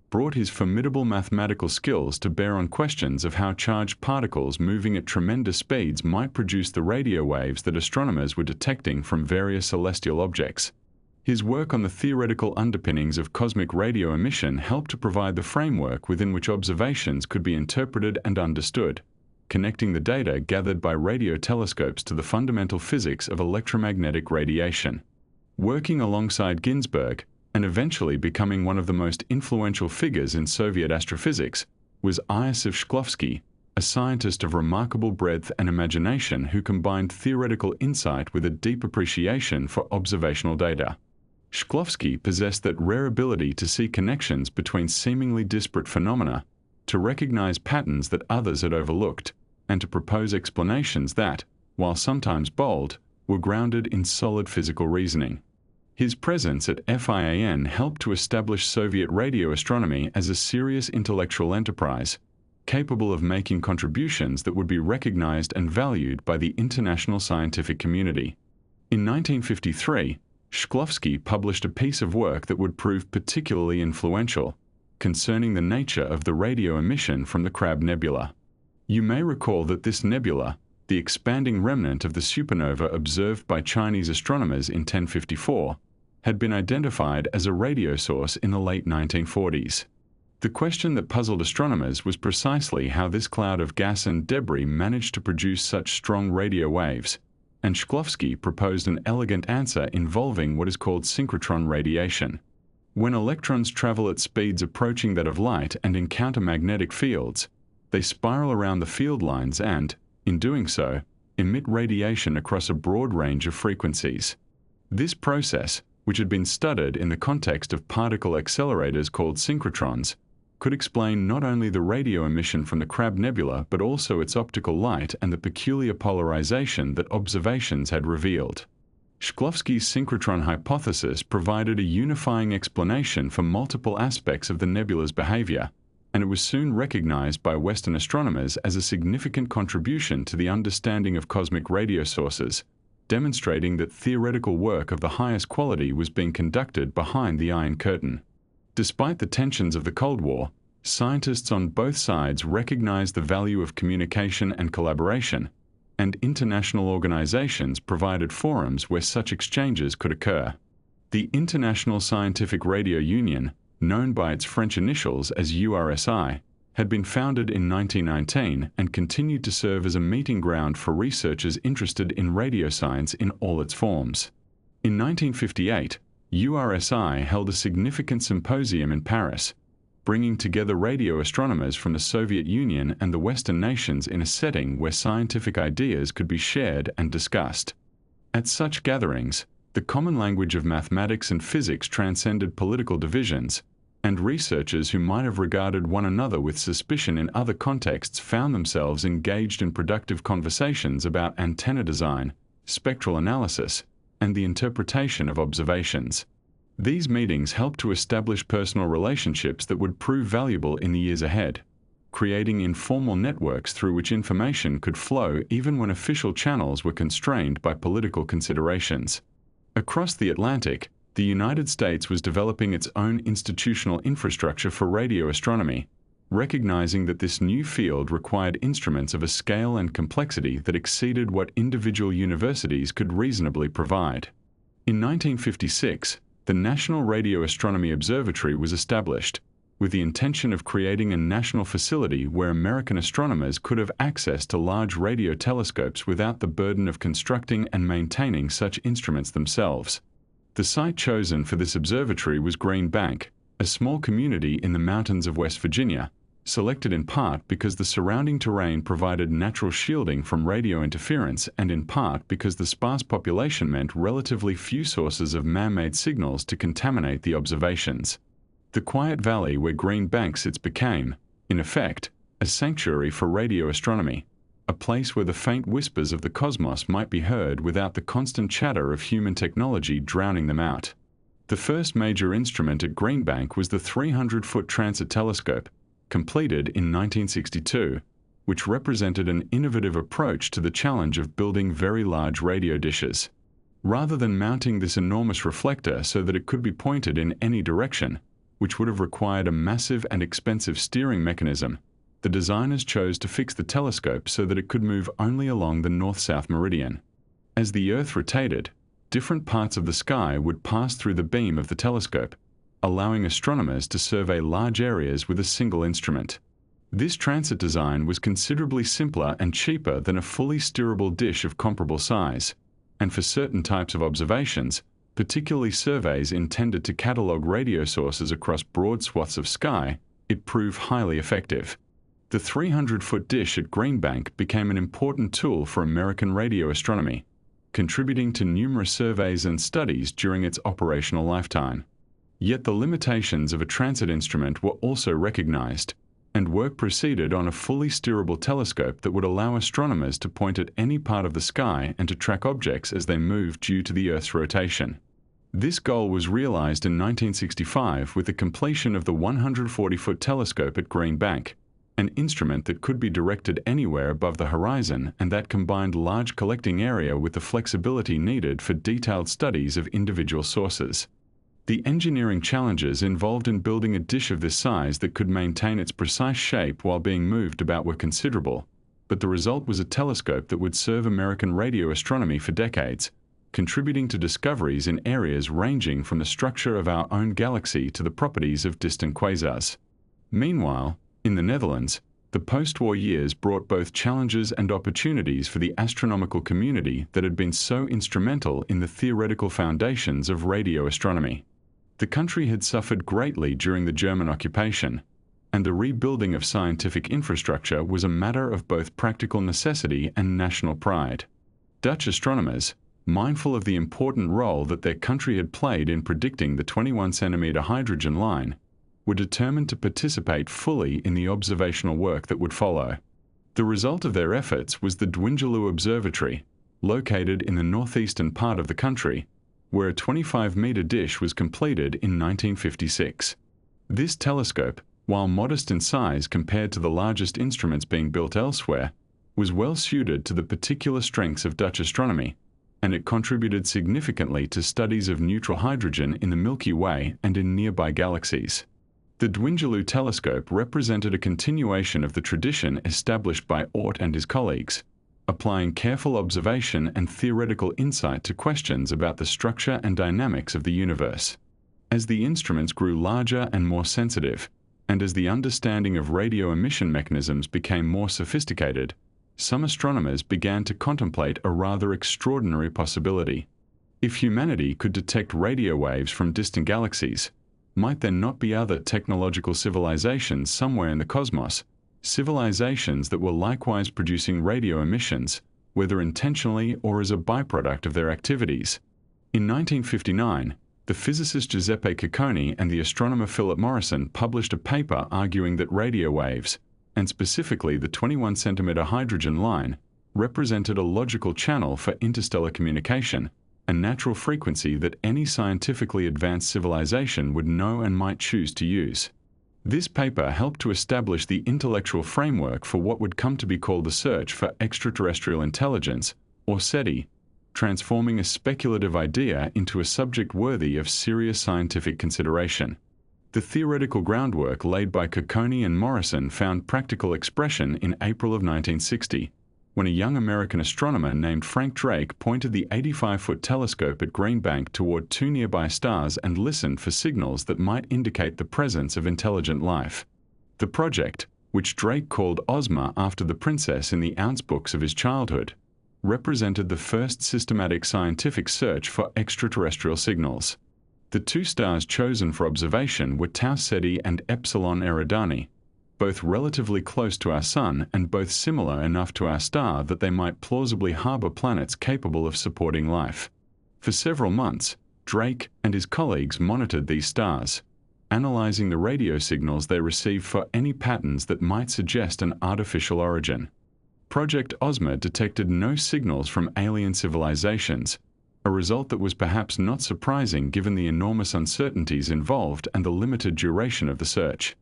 brought his formidable mathematical skills to bear on questions of how charged particles moving at tremendous speeds might produce the radio waves that astronomers were detecting from various celestial objects. His work on the theoretical underpinnings of cosmic radio emission helped to provide the framework within which observations could be interpreted and understood, connecting the data gathered by radio telescopes to the fundamental physics of electromagnetic radiation. Working alongside Ginzburg, and eventually becoming one of the most influential figures in Soviet astrophysics, was Iosif Shklovsky, a scientist of remarkable breadth and imagination who combined theoretical insight with a deep appreciation for observational data. Shklovsky possessed that rare ability to see connections between seemingly disparate phenomena, to recognize patterns that others had overlooked, and to propose explanations that, while sometimes bold, were grounded in solid physical reasoning. His presence at FIAN helped to establish Soviet radio astronomy as a serious intellectual enterprise, capable of making contributions that would be recognized and valued by the international scientific community. In 1953, Shklovsky published a piece of work that would prove particularly influential, concerning the nature of the radio emission from the Crab Nebula. You may recall that this nebula, the expanding remnant of the supernova observed by Chinese astronomers in 1054, had been identified as a radio source in the late 1940s. The question that puzzled astronomers was precisely how this cloud of gas and debris managed to produce such strong radio waves, and Shklovsky proposed an elegant answer involving what is called synchrotron radiation. When electrons travel at speeds approaching that of light and encounter magnetic fields, they spiral around the field lines and, in doing so, emit radiation across a broad range of frequencies. This process, which had been studied in the context of particle accelerators called synchrotrons, could explain not only the radio emission from the Crab Nebula but also its optical light and the peculiar polarization that observations had revealed. Shklovsky's synchrotron hypothesis provided a unifying explanation for multiple aspects of the nebula's behavior, and it was soon recognized by Western astronomers as a significant contribution to the understanding of cosmic radio sources, demonstrating that theoretical work of the highest quality was being conducted behind the Iron Curtain. Despite the tensions of the Cold War, scientists on both sides recognized the value of communication and collaboration, and international organizations provided forums where such exchanges could occur. The International Scientific Radio Union, known by its French initials as URSI, had been founded in 1919 and continued to serve as a meeting ground for researchers interested in radio science in all its forms. In 1958, URSI held a significant symposium in Paris, bringing together radio astronomers from the Soviet Union and the Western nations in a setting where scientific ideas could be shared and discussed. At such gatherings, the common language of mathematics and physics transcended political divisions, and researchers who might have regarded one another with suspicion in other contexts found themselves engaged in productive conversations about antenna design, spectral analysis, and the interpretation of observations. These meetings helped to establish personal relationships that would prove valuable in the years ahead, creating informal networks through which information could flow even when official channels were constrained by political considerations. Across the Atlantic, the United States was developing its own institutional infrastructure for radio astronomy, recognizing that this new field required instruments of a scale and complexity that exceeded what individual universities could reasonably provide. In 1956, the National Radio Astronomy Observatory was established, with the intention of creating a national facility where American astronomers could have access to large radio telescopes without the burden of constructing and maintaining such instruments themselves. The site chosen for this observatory was Green Bank, a small community in the mountains of West Virginia, selected in part because the surrounding terrain provided natural shielding from radio interference and in part because the sparse population meant relatively few sources of man-made signals to contaminate the observations. The quiet valley where Green Bank sits became, in effect, a sanctuary for radio astronomy, a place where the faint whispers of the cosmos might be heard without the constant chatter of human technology drowning them out. The first major instrument at Green Bank was the 300-foot transit telescope, completed in 1962, which represented an innovative approach to the challenge of building very large radio dishes. Rather than mounting this enormous reflector so that it could be pointed in any direction, which would have required a massive and expensive steering mechanism, the designers chose to fix the telescope so that it could move only along the north-south meridian. As the Earth rotated, different parts of the sky would pass through the beam of the telescope, allowing astronomers to survey large areas with a single instrument. This transit design was considerably simpler and cheaper than a fully steerable dish of comparable size, and for certain types of observations, particularly surveys intended to catalogue radio sources across broad swaths of sky, it proved highly effective. The 300-foot dish at Green Bank became an important tool for American radio astronomy, contributing to numerous surveys and studies during its operational lifetime. Yet the limitations of a transit instrument were also recognized, and work proceeded on a fully steerable telescope that would allow astronomers to point at any part of the sky and to track objects as they moved due to the Earth's rotation. This goal was realized in 1965 with the completion of the 140-foot telescope at Green Bank, an instrument that could be directed anywhere above the horizon and that combined large collecting area with the flexibility needed for detailed studies of individual sources. The engineering challenges involved in building a dish of this size that could maintain its precise shape while being moved about were considerable, but the result was a telescope that would serve American radio astronomy for decades, contributing to discoveries in areas ranging from the structure of our own galaxy to the properties of distant quasars. Meanwhile, in the Netherlands, the post-war years brought both challenges and opportunities for the astronomical community that had been so instrumental in the theoretical foundations of radio astronomy. The country had suffered greatly during the German occupation, and the rebuilding of scientific infrastructure was a matter of both practical necessity and national pride. Dutch astronomers, mindful of the important role that their country had played in predicting the 21-centimeter hydrogen line, were determined to participate fully in the observational work that would follow. The result of their efforts was the Dwingeloo Observatory, located in the northeastern part of the country, where a 25-meter dish was completed in 1956. This telescope, while modest in size compared to the largest instruments being built elsewhere, was well suited to the particular strengths of Dutch astronomy, and it contributed significantly to studies of neutral hydrogen in the Milky Way and in nearby galaxies. The Dwingeloo telescope represented a continuation of the tradition established by Oort and his colleagues, applying careful observation and theoretical insight to questions about the structure and dynamics of the universe. As the instruments grew larger and more sensitive, and as the understanding of radio emission mechanisms became more sophisticated, some astronomers began to contemplate a rather extraordinary possibility. If humanity could detect radio waves from distant galaxies, might there not be other technological civilizations somewhere in the cosmos, civilizations that were likewise producing radio emissions, whether intentionally or as a byproduct of their activities? In 1959, the physicist Giuseppe Cacconi and the astronomer Philip Morrison published a paper arguing that radio waves, and specifically the 21-centimeter hydrogen line, represented a logical channel for interstellar communication, a natural frequency that any scientifically advanced civilization would know and might choose to use. This paper helped to establish the intellectual framework for what would come to be called the Search for Extraterrestrial Intelligence, or SETI, transforming a speculative idea into a subject worthy of serious scientific consideration. The theoretical groundwork laid by Cacconi and Morrison found practical expression in April of 1960, when a young American astronomer named Frank Drake pointed the 85-foot telescope at Green Bank toward two nearby stars and listened for signals that might indicate the presence of intelligent life. The project, which Drake called Ozma after the princess in the ounce books of his childhood, represented the first systematic scientific search for extraterrestrial signals. The two stars chosen for observation were Tau Ceti and Epsilon Eridani, both relatively close to our Sun and both similar enough to our star that they might plausibly harbor planets capable of supporting life. For several months, Drake and his colleagues monitored these stars, analyzing the radio signals they received for any patterns that might suggest an artificial origin. Project Ozma detected no signals from alien civilizations, a result that was perhaps not surprising given the enormous uncertainties involved and the limited duration of the search.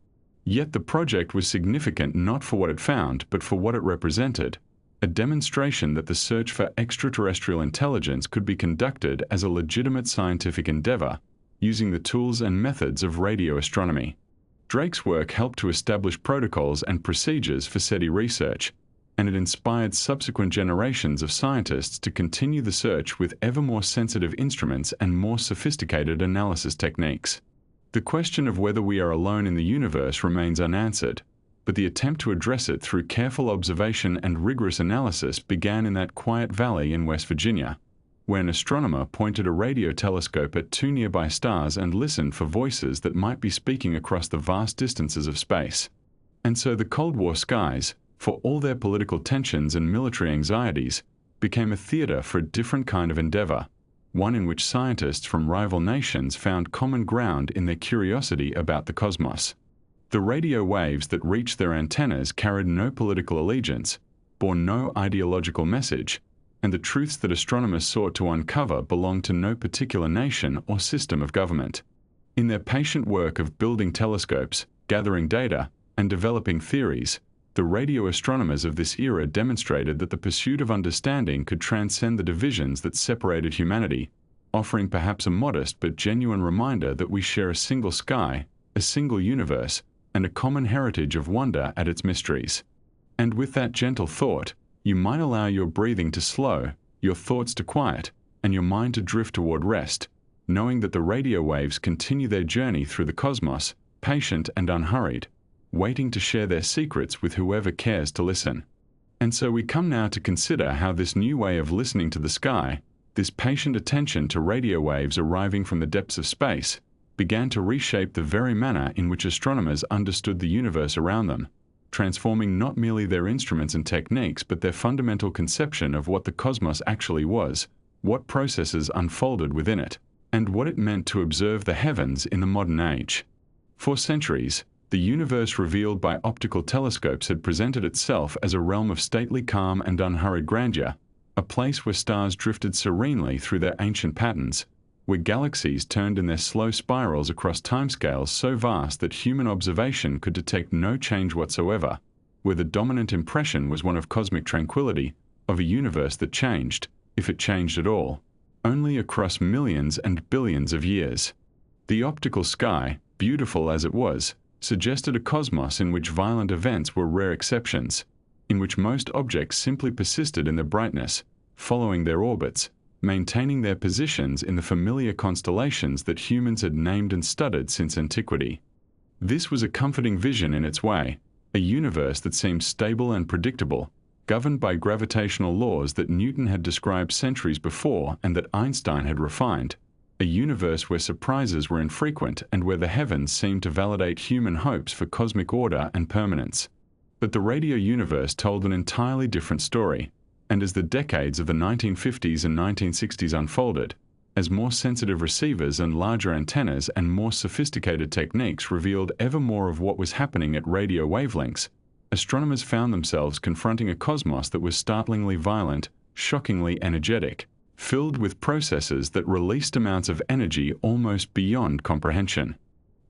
Yet the project was significant not for what it found, but for what it represented, a demonstration that the search for extraterrestrial intelligence could be conducted as a legitimate scientific endeavor, using the tools and methods of radio astronomy. Drake's work helped to establish protocols and procedures for SETI research, and it inspired subsequent generations of scientists to continue the search with ever more sensitive instruments and more sophisticated analysis techniques. The question of whether we are alone in the universe remains unanswered, but the attempt to address it through careful observation and rigorous analysis began in that quiet valley in West Virginia, where an astronomer pointed a radio telescope at two nearby stars and listened for voices that might be speaking across the vast distances of space. And so the Cold War skies, for all their political tensions and military anxieties, became a theater for a different kind of endeavor, one in which scientists from rival nations found common ground in their curiosity about the cosmos. The radio waves that reached their antennas carried no political allegiance, bore no ideological message, and the truths that astronomers sought to uncover belonged to no particular nation or system of government. In their patient work of building telescopes, gathering data, and developing theories, the radio astronomers of this era demonstrated that the pursuit of understanding could transcend the divisions that separated humanity, offering perhaps a modest but genuine reminder that we share a single sky, a single universe, and a common heritage of wonder at its mysteries. And with that gentle thought, you might allow your breathing to slow, your thoughts to quiet, and your mind to drift toward rest, knowing that the radio waves continue their journey through the cosmos, patient and unhurried, waiting to share their secrets with whoever cares to listen. And so we come now to consider how this new way of listening to the sky, this patient attention to radio waves arriving from the depths of space, began to reshape the very manner in which astronomers understood the universe around them, transforming not merely their instruments and techniques but their fundamental conception of what the cosmos actually was, what processes unfolded within it, and what it meant to observe the heavens in the modern age. For centuries, the universe revealed by optical telescopes had presented itself as a realm of stately calm and unhurried grandeur, a place where stars drifted serenely through their ancient patterns, where galaxies turned in their slow spirals across timescales so vast that human observation could detect no change whatsoever, where the dominant impression was one of cosmic tranquility, of a universe that changed, if it changed at all, only across millions and billions of years. The optical sky, beautiful as it was, suggested a cosmos in which violent events were rare exceptions, in which most objects simply persisted in their brightness, following their orbits, maintaining their positions in the familiar constellations that humans had named and studied since antiquity. This was a comforting vision in its way, a universe that seemed stable and predictable, governed by gravitational laws that Newton had described centuries before and that Einstein had refined, a universe where surprises were infrequent and where the heavens seemed to validate human hopes for cosmic order and permanence. But the radio universe told an entirely different story, and as the decades of the 1950s and 1960s unfolded, as more sensitive receivers and larger antennas and more sophisticated techniques revealed ever more of what was happening at radio wavelengths, astronomers found themselves confronting a cosmos that was startlingly violent, shockingly energetic, filled with processes that released amounts of energy almost beyond comprehension.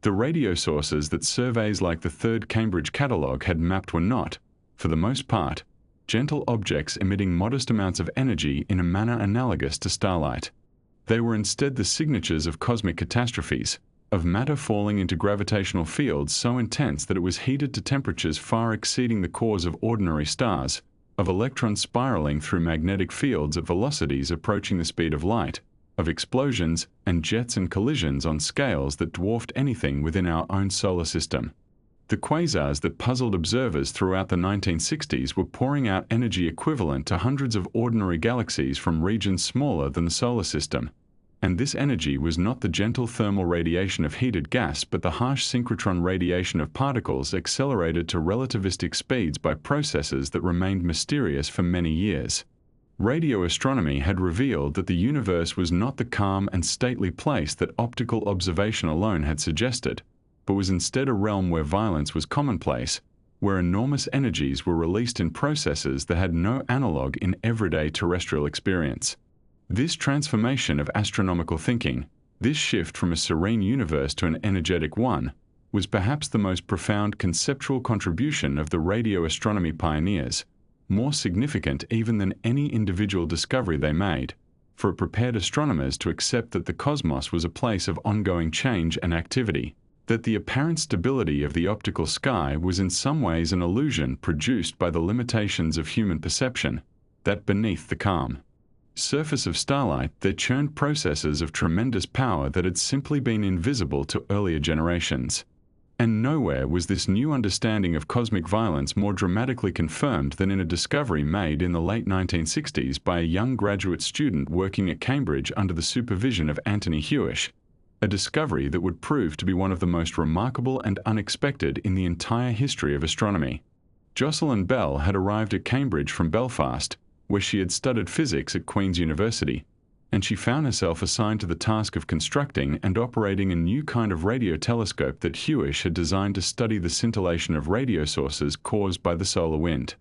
The radio sources that surveys like the Third Cambridge Catalogue had mapped were not, for the most part, gentle objects emitting modest amounts of energy in a manner analogous to starlight. They were instead the signatures of cosmic catastrophes, of matter falling into gravitational fields so intense that it was heated to temperatures far exceeding the cores of ordinary stars, of electrons spiraling through magnetic fields at velocities approaching the speed of light, of explosions and jets and collisions on scales that dwarfed anything within our own solar system. The quasars that puzzled observers throughout the 1960s were pouring out energy equivalent to hundreds of ordinary galaxies from regions smaller than the solar system, And this energy was not the gentle thermal radiation of heated gas but the harsh synchrotron radiation of particles accelerated to relativistic speeds by processes that remained mysterious for many years. Radio astronomy had revealed that the universe was not the calm and stately place that optical observation alone had suggested, but was instead a realm where violence was commonplace, where enormous energies were released in processes that had no analogue in everyday terrestrial experience. This transformation of astronomical thinking, this shift from a serene universe to an energetic one, was perhaps the most profound conceptual contribution of the radio astronomy pioneers, more significant even than any individual discovery they made, for it prepared astronomers to accept that the cosmos was a place of ongoing change and activity, that the apparent stability of the optical sky was in some ways an illusion produced by the limitations of human perception, that beneath the calm surface of starlight there churned processes of tremendous power that had simply been invisible to earlier generations. And nowhere was this new understanding of cosmic violence more dramatically confirmed than in a discovery made in the late 1960s by a young graduate student working at Cambridge under the supervision of Anthony Hewish, a discovery that would prove to be one of the most remarkable and unexpected in the entire history of astronomy. Jocelyn Bell had arrived at Cambridge from Belfast, where she had studied physics at Queen's University, and she found herself assigned to the task of constructing and operating a new kind of radio telescope that Hewish had designed to study the scintillation of radio sources caused by the solar wind.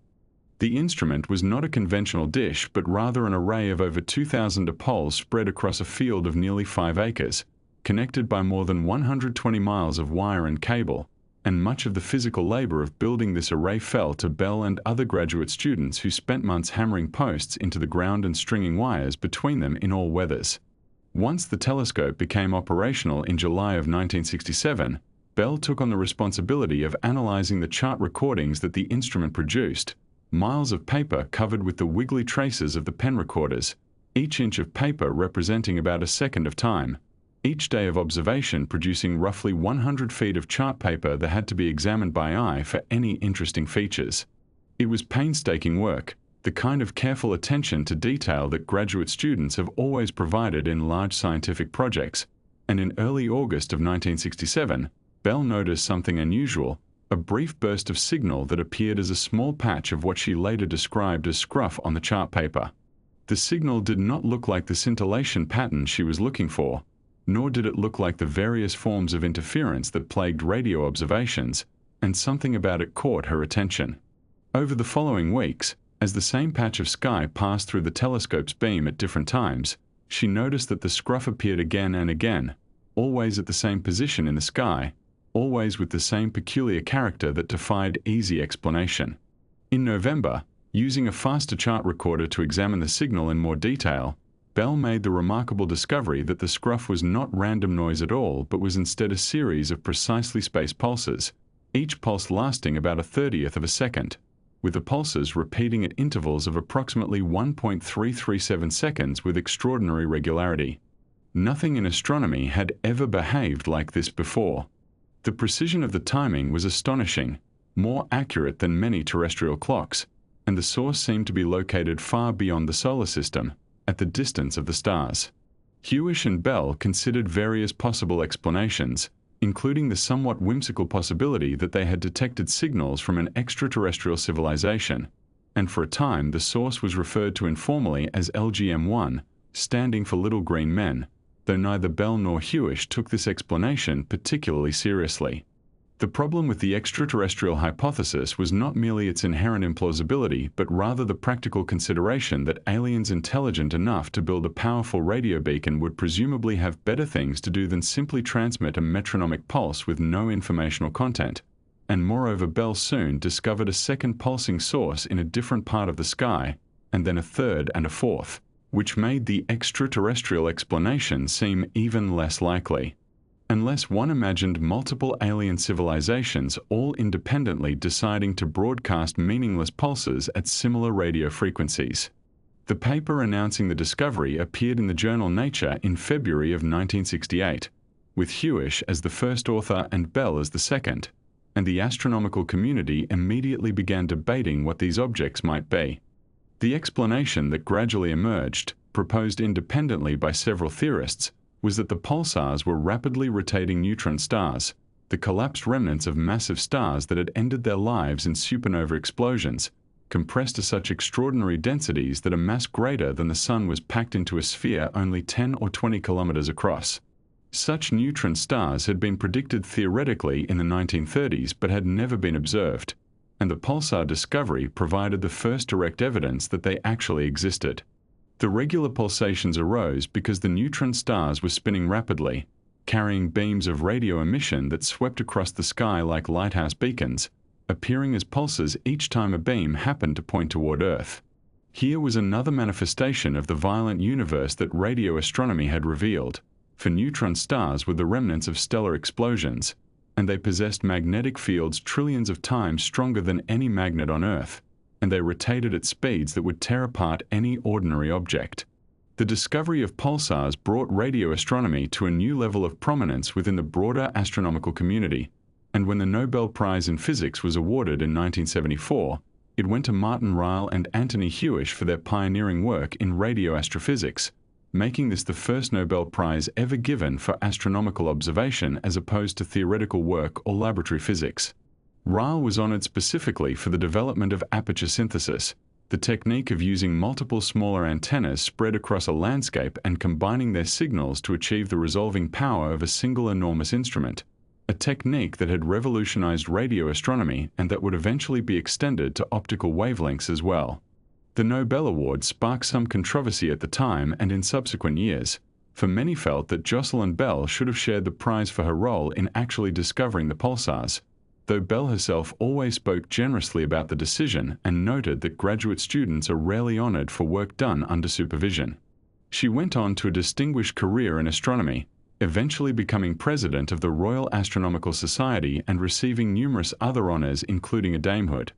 The instrument was not a conventional dish, but rather an array of over 2,000 dipoles spread across a field of nearly 5 acres, connected by more than 120 miles of wire and cable, and much of the physical labor of building this array fell to Bell and other graduate students who spent months hammering posts into the ground and stringing wires between them in all weathers. Once the telescope became operational in July of 1967, Bell took on the responsibility of analyzing the chart recordings that the instrument produced, miles of paper covered with the wiggly traces of the pen recorders, each inch of paper representing about a second of time. Each day of observation producing roughly 100 feet of chart paper that had to be examined by eye for any interesting features. It was painstaking work, the kind of careful attention to detail that graduate students have always provided in large scientific projects, and in early August of 1967, Bell noticed something unusual, a brief burst of signal that appeared as a small patch of what she later described as scruff on the chart paper. The signal did not look like the scintillation pattern she was looking for, nor did it look like the various forms of interference that plagued radio observations, and something about it caught her attention. Over the following weeks, as the same patch of sky passed through the telescope's beam at different times, she noticed that the scruff appeared again and again, always at the same position in the sky, always with the same peculiar character that defied easy explanation. In November, using a faster chart recorder to examine the signal in more detail, Bell made the remarkable discovery that the scruff was not random noise at all, but was instead a series of precisely spaced pulses, each pulse lasting about 1/30th of a second, with the pulses repeating at intervals of approximately 1.337 seconds with extraordinary regularity. Nothing in astronomy had ever behaved like this before. The precision of the timing was astonishing, more accurate than many terrestrial clocks, and the source seemed to be located far beyond the solar system, at the distance of the stars. Hewish and Bell considered various possible explanations, including the somewhat whimsical possibility that they had detected signals from an extraterrestrial civilization, and for a time the source was referred to informally as LGM-1, standing for Little Green Men, though neither Bell nor Hewish took this explanation particularly seriously. The problem with the extraterrestrial hypothesis was not merely its inherent implausibility, but rather the practical consideration that aliens intelligent enough to build a powerful radio beacon would presumably have better things to do than simply transmit a metronomic pulse with no informational content. And moreover, Bell soon discovered a second pulsing source in a different part of the sky, and then a third and a fourth, which made the extraterrestrial explanation seem even less likely. Unless one imagined multiple alien civilizations all independently deciding to broadcast meaningless pulses at similar radio frequencies. The paper announcing the discovery appeared in the journal Nature in February of 1968, with Hewish as the first author and Bell as the second, and the astronomical community immediately began debating what these objects might be. The explanation that gradually emerged, proposed independently by several theorists, was that the pulsars were rapidly rotating neutron stars, the collapsed remnants of massive stars that had ended their lives in supernova explosions, compressed to such extraordinary densities that a mass greater than the Sun was packed into a sphere only 10 or 20 kilometers across. Such neutron stars had been predicted theoretically in the 1930s but had never been observed, and the pulsar discovery provided the first direct evidence that they actually existed. The regular pulsations arose because the neutron stars were spinning rapidly, carrying beams of radio emission that swept across the sky like lighthouse beacons, appearing as pulses each time a beam happened to point toward Earth. Here was another manifestation of the violent universe that radio astronomy had revealed, for neutron stars were the remnants of stellar explosions, and they possessed magnetic fields trillions of times stronger than any magnet on Earth, and they rotated at speeds that would tear apart any ordinary object. The discovery of pulsars brought radio astronomy to a new level of prominence within the broader astronomical community, and when the Nobel Prize in Physics was awarded in 1974, it went to Martin Ryle and Anthony Hewish for their pioneering work in radio astrophysics, making this the first Nobel Prize ever given for astronomical observation as opposed to theoretical work or laboratory physics. Ryle was honored specifically for the development of aperture synthesis, the technique of using multiple smaller antennas spread across a landscape and combining their signals to achieve the resolving power of a single enormous instrument, a technique that had revolutionized radio astronomy and that would eventually be extended to optical wavelengths as well. The Nobel Award sparked some controversy at the time and in subsequent years, for many felt that Jocelyn Bell should have shared the prize for her role in actually discovering the pulsars, though Bell herself always spoke generously about the decision and noted that graduate students are rarely honored for work done under supervision. She went on to a distinguished career in astronomy, eventually becoming president of the Royal Astronomical Society and receiving numerous other honors including a damehood.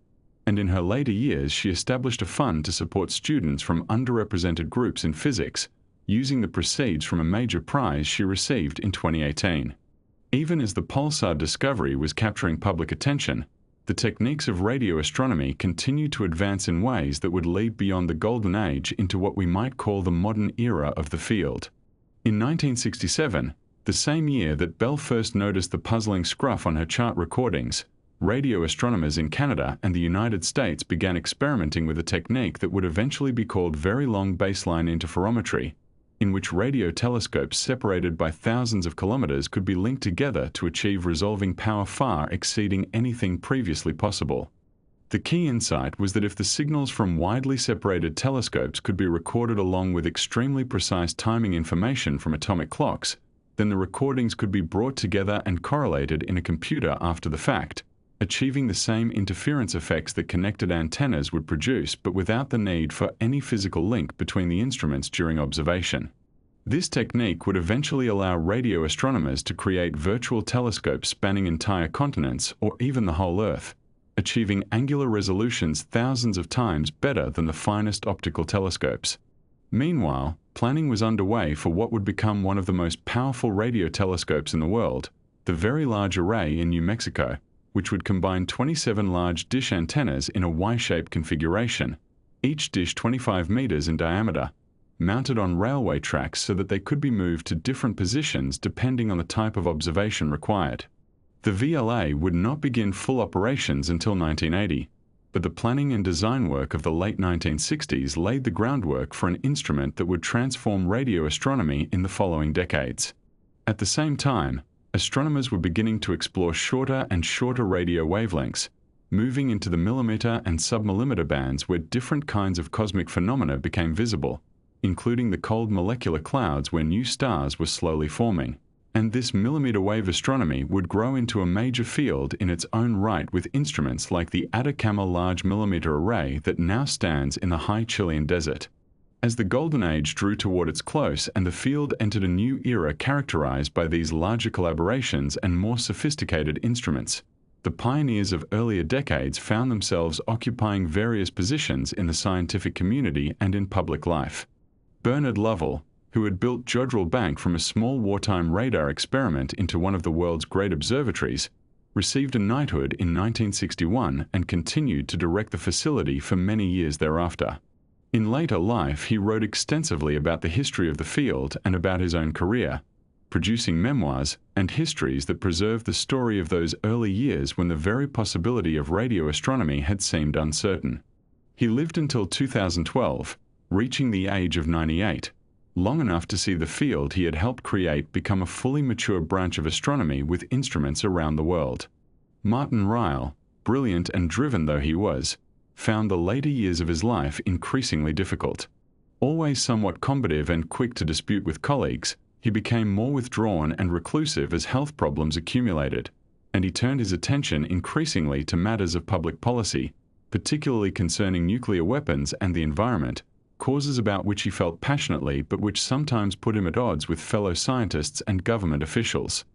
And in her later years she established a fund to support students from underrepresented groups in physics, using the proceeds from a major prize she received in 2018. Even as the pulsar discovery was capturing public attention, the techniques of radio astronomy continued to advance in ways that would lead beyond the golden age into what we might call the modern era of the field. In 1967, the same year that Bell first noticed the puzzling scruff on her chart recordings, radio astronomers in Canada and the United States began experimenting with a technique that would eventually be called very long baseline interferometry, in which radio telescopes separated by thousands of kilometers could be linked together to achieve resolving power far exceeding anything previously possible. The key insight was that if the signals from widely separated telescopes could be recorded along with extremely precise timing information from atomic clocks, then the recordings could be brought together and correlated in a computer after the fact, achieving the same interference effects that connected antennas would produce but without the need for any physical link between the instruments during observation. This technique would eventually allow radio astronomers to create virtual telescopes spanning entire continents or even the whole Earth, achieving angular resolutions thousands of times better than the finest optical telescopes. Meanwhile, planning was underway for what would become one of the most powerful radio telescopes in the world, the Very Large Array in New Mexico, which would combine 27 large dish antennas in a Y-shaped configuration, each dish 25 meters in diameter, mounted on railway tracks so that they could be moved to different positions depending on the type of observation required. The VLA would not begin full operations until 1980, but the planning and design work of the late 1960s laid the groundwork for an instrument that would transform radio astronomy in the following decades. At the same time, astronomers were beginning to explore shorter and shorter radio wavelengths, moving into the millimeter and submillimeter bands where different kinds of cosmic phenomena became visible, including the cold molecular clouds where new stars were slowly forming. And this millimeter wave astronomy would grow into a major field in its own right with instruments like the Atacama Large Millimeter Array that now stands in the high Chilean desert. As the Golden Age drew toward its close and the field entered a new era characterized by these larger collaborations and more sophisticated instruments, the pioneers of earlier decades found themselves occupying various positions in the scientific community and in public life. Bernard Lovell, who had built Jodrell Bank from a small wartime radar experiment into one of the world's great observatories, received a knighthood in 1961 and continued to direct the facility for many years thereafter. In later life, he wrote extensively about the history of the field and about his own career, producing memoirs and histories that preserve the story of those early years when the very possibility of radio astronomy had seemed uncertain. He lived until 2012, reaching the age of 98, long enough to see the field he had helped create become a fully mature branch of astronomy with instruments around the world. Martin Ryle, brilliant and driven though he was, found the later years of his life increasingly difficult. Always somewhat combative and quick to dispute with colleagues, he became more withdrawn and reclusive as health problems accumulated, and he turned his attention increasingly to matters of public policy, particularly concerning nuclear weapons and the environment, causes about which he felt passionately but which sometimes put him at odds with fellow scientists and government officials.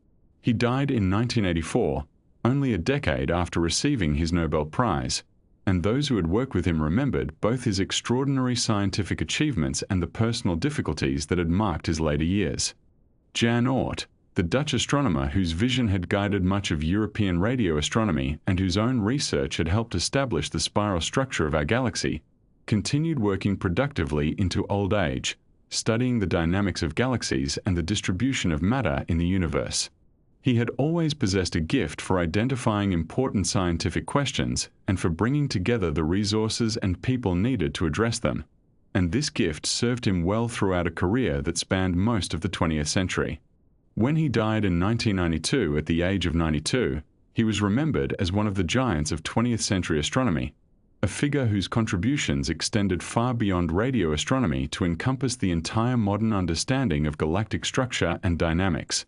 He died in 1984, only a decade after receiving his Nobel Prize, and those who had worked with him remembered both his extraordinary scientific achievements and the personal difficulties that had marked his later years. Jan Oort, the Dutch astronomer whose vision had guided much of European radio astronomy and whose own research had helped establish the spiral structure of our galaxy, continued working productively into old age, studying the dynamics of galaxies and the distribution of matter in the universe. He had always possessed a gift for identifying important scientific questions and for bringing together the resources and people needed to address them, and this gift served him well throughout a career that spanned most of the 20th century. When he died in 1992 at the age of 92, he was remembered as one of the giants of 20th century astronomy, a figure whose contributions extended far beyond radio astronomy to encompass the entire modern understanding of galactic structure and dynamics.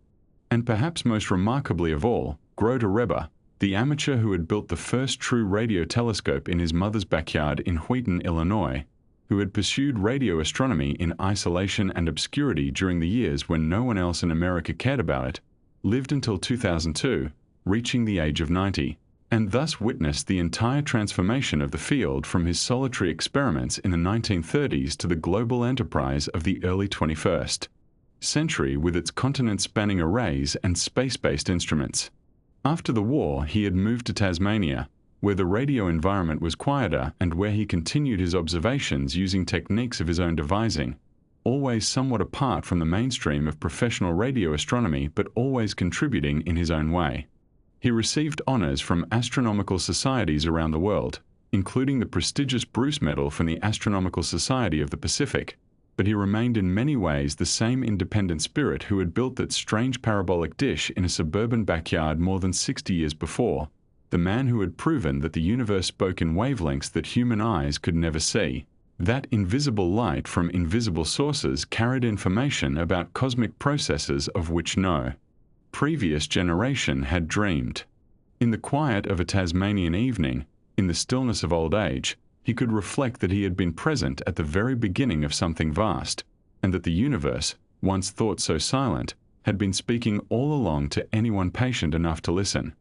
And perhaps most remarkably of all, Grote Reber, the amateur who had built the first true radio telescope in his mother's backyard in Wheaton, Illinois, who had pursued radio astronomy in isolation and obscurity during the years when no one else in America cared about it, lived until 2002, reaching the age of 90, and thus witnessed the entire transformation of the field from his solitary experiments in the 1930s to the global enterprise of the early 21st century with its continent-spanning arrays and space-based instruments. After the war, he had moved to Tasmania, where the radio environment was quieter and where he continued his observations using techniques of his own devising, always somewhat apart from the mainstream of professional radio astronomy but always contributing in his own way. He received honors from astronomical societies around the world, including the prestigious Bruce Medal from the Astronomical Society of the Pacific, but he remained in many ways the same independent spirit who had built that strange parabolic dish in a suburban backyard more than 60 years before, the man who had proven that the universe spoke in wavelengths that human eyes could never see, that invisible light from invisible sources carried information about cosmic processes of which no previous generation had dreamed. In the quiet of a Tasmanian evening, in the stillness of old age, he could reflect that he had been present at the very beginning of something vast, and that the universe, once thought so silent, had been speaking all along to anyone patient enough to listen.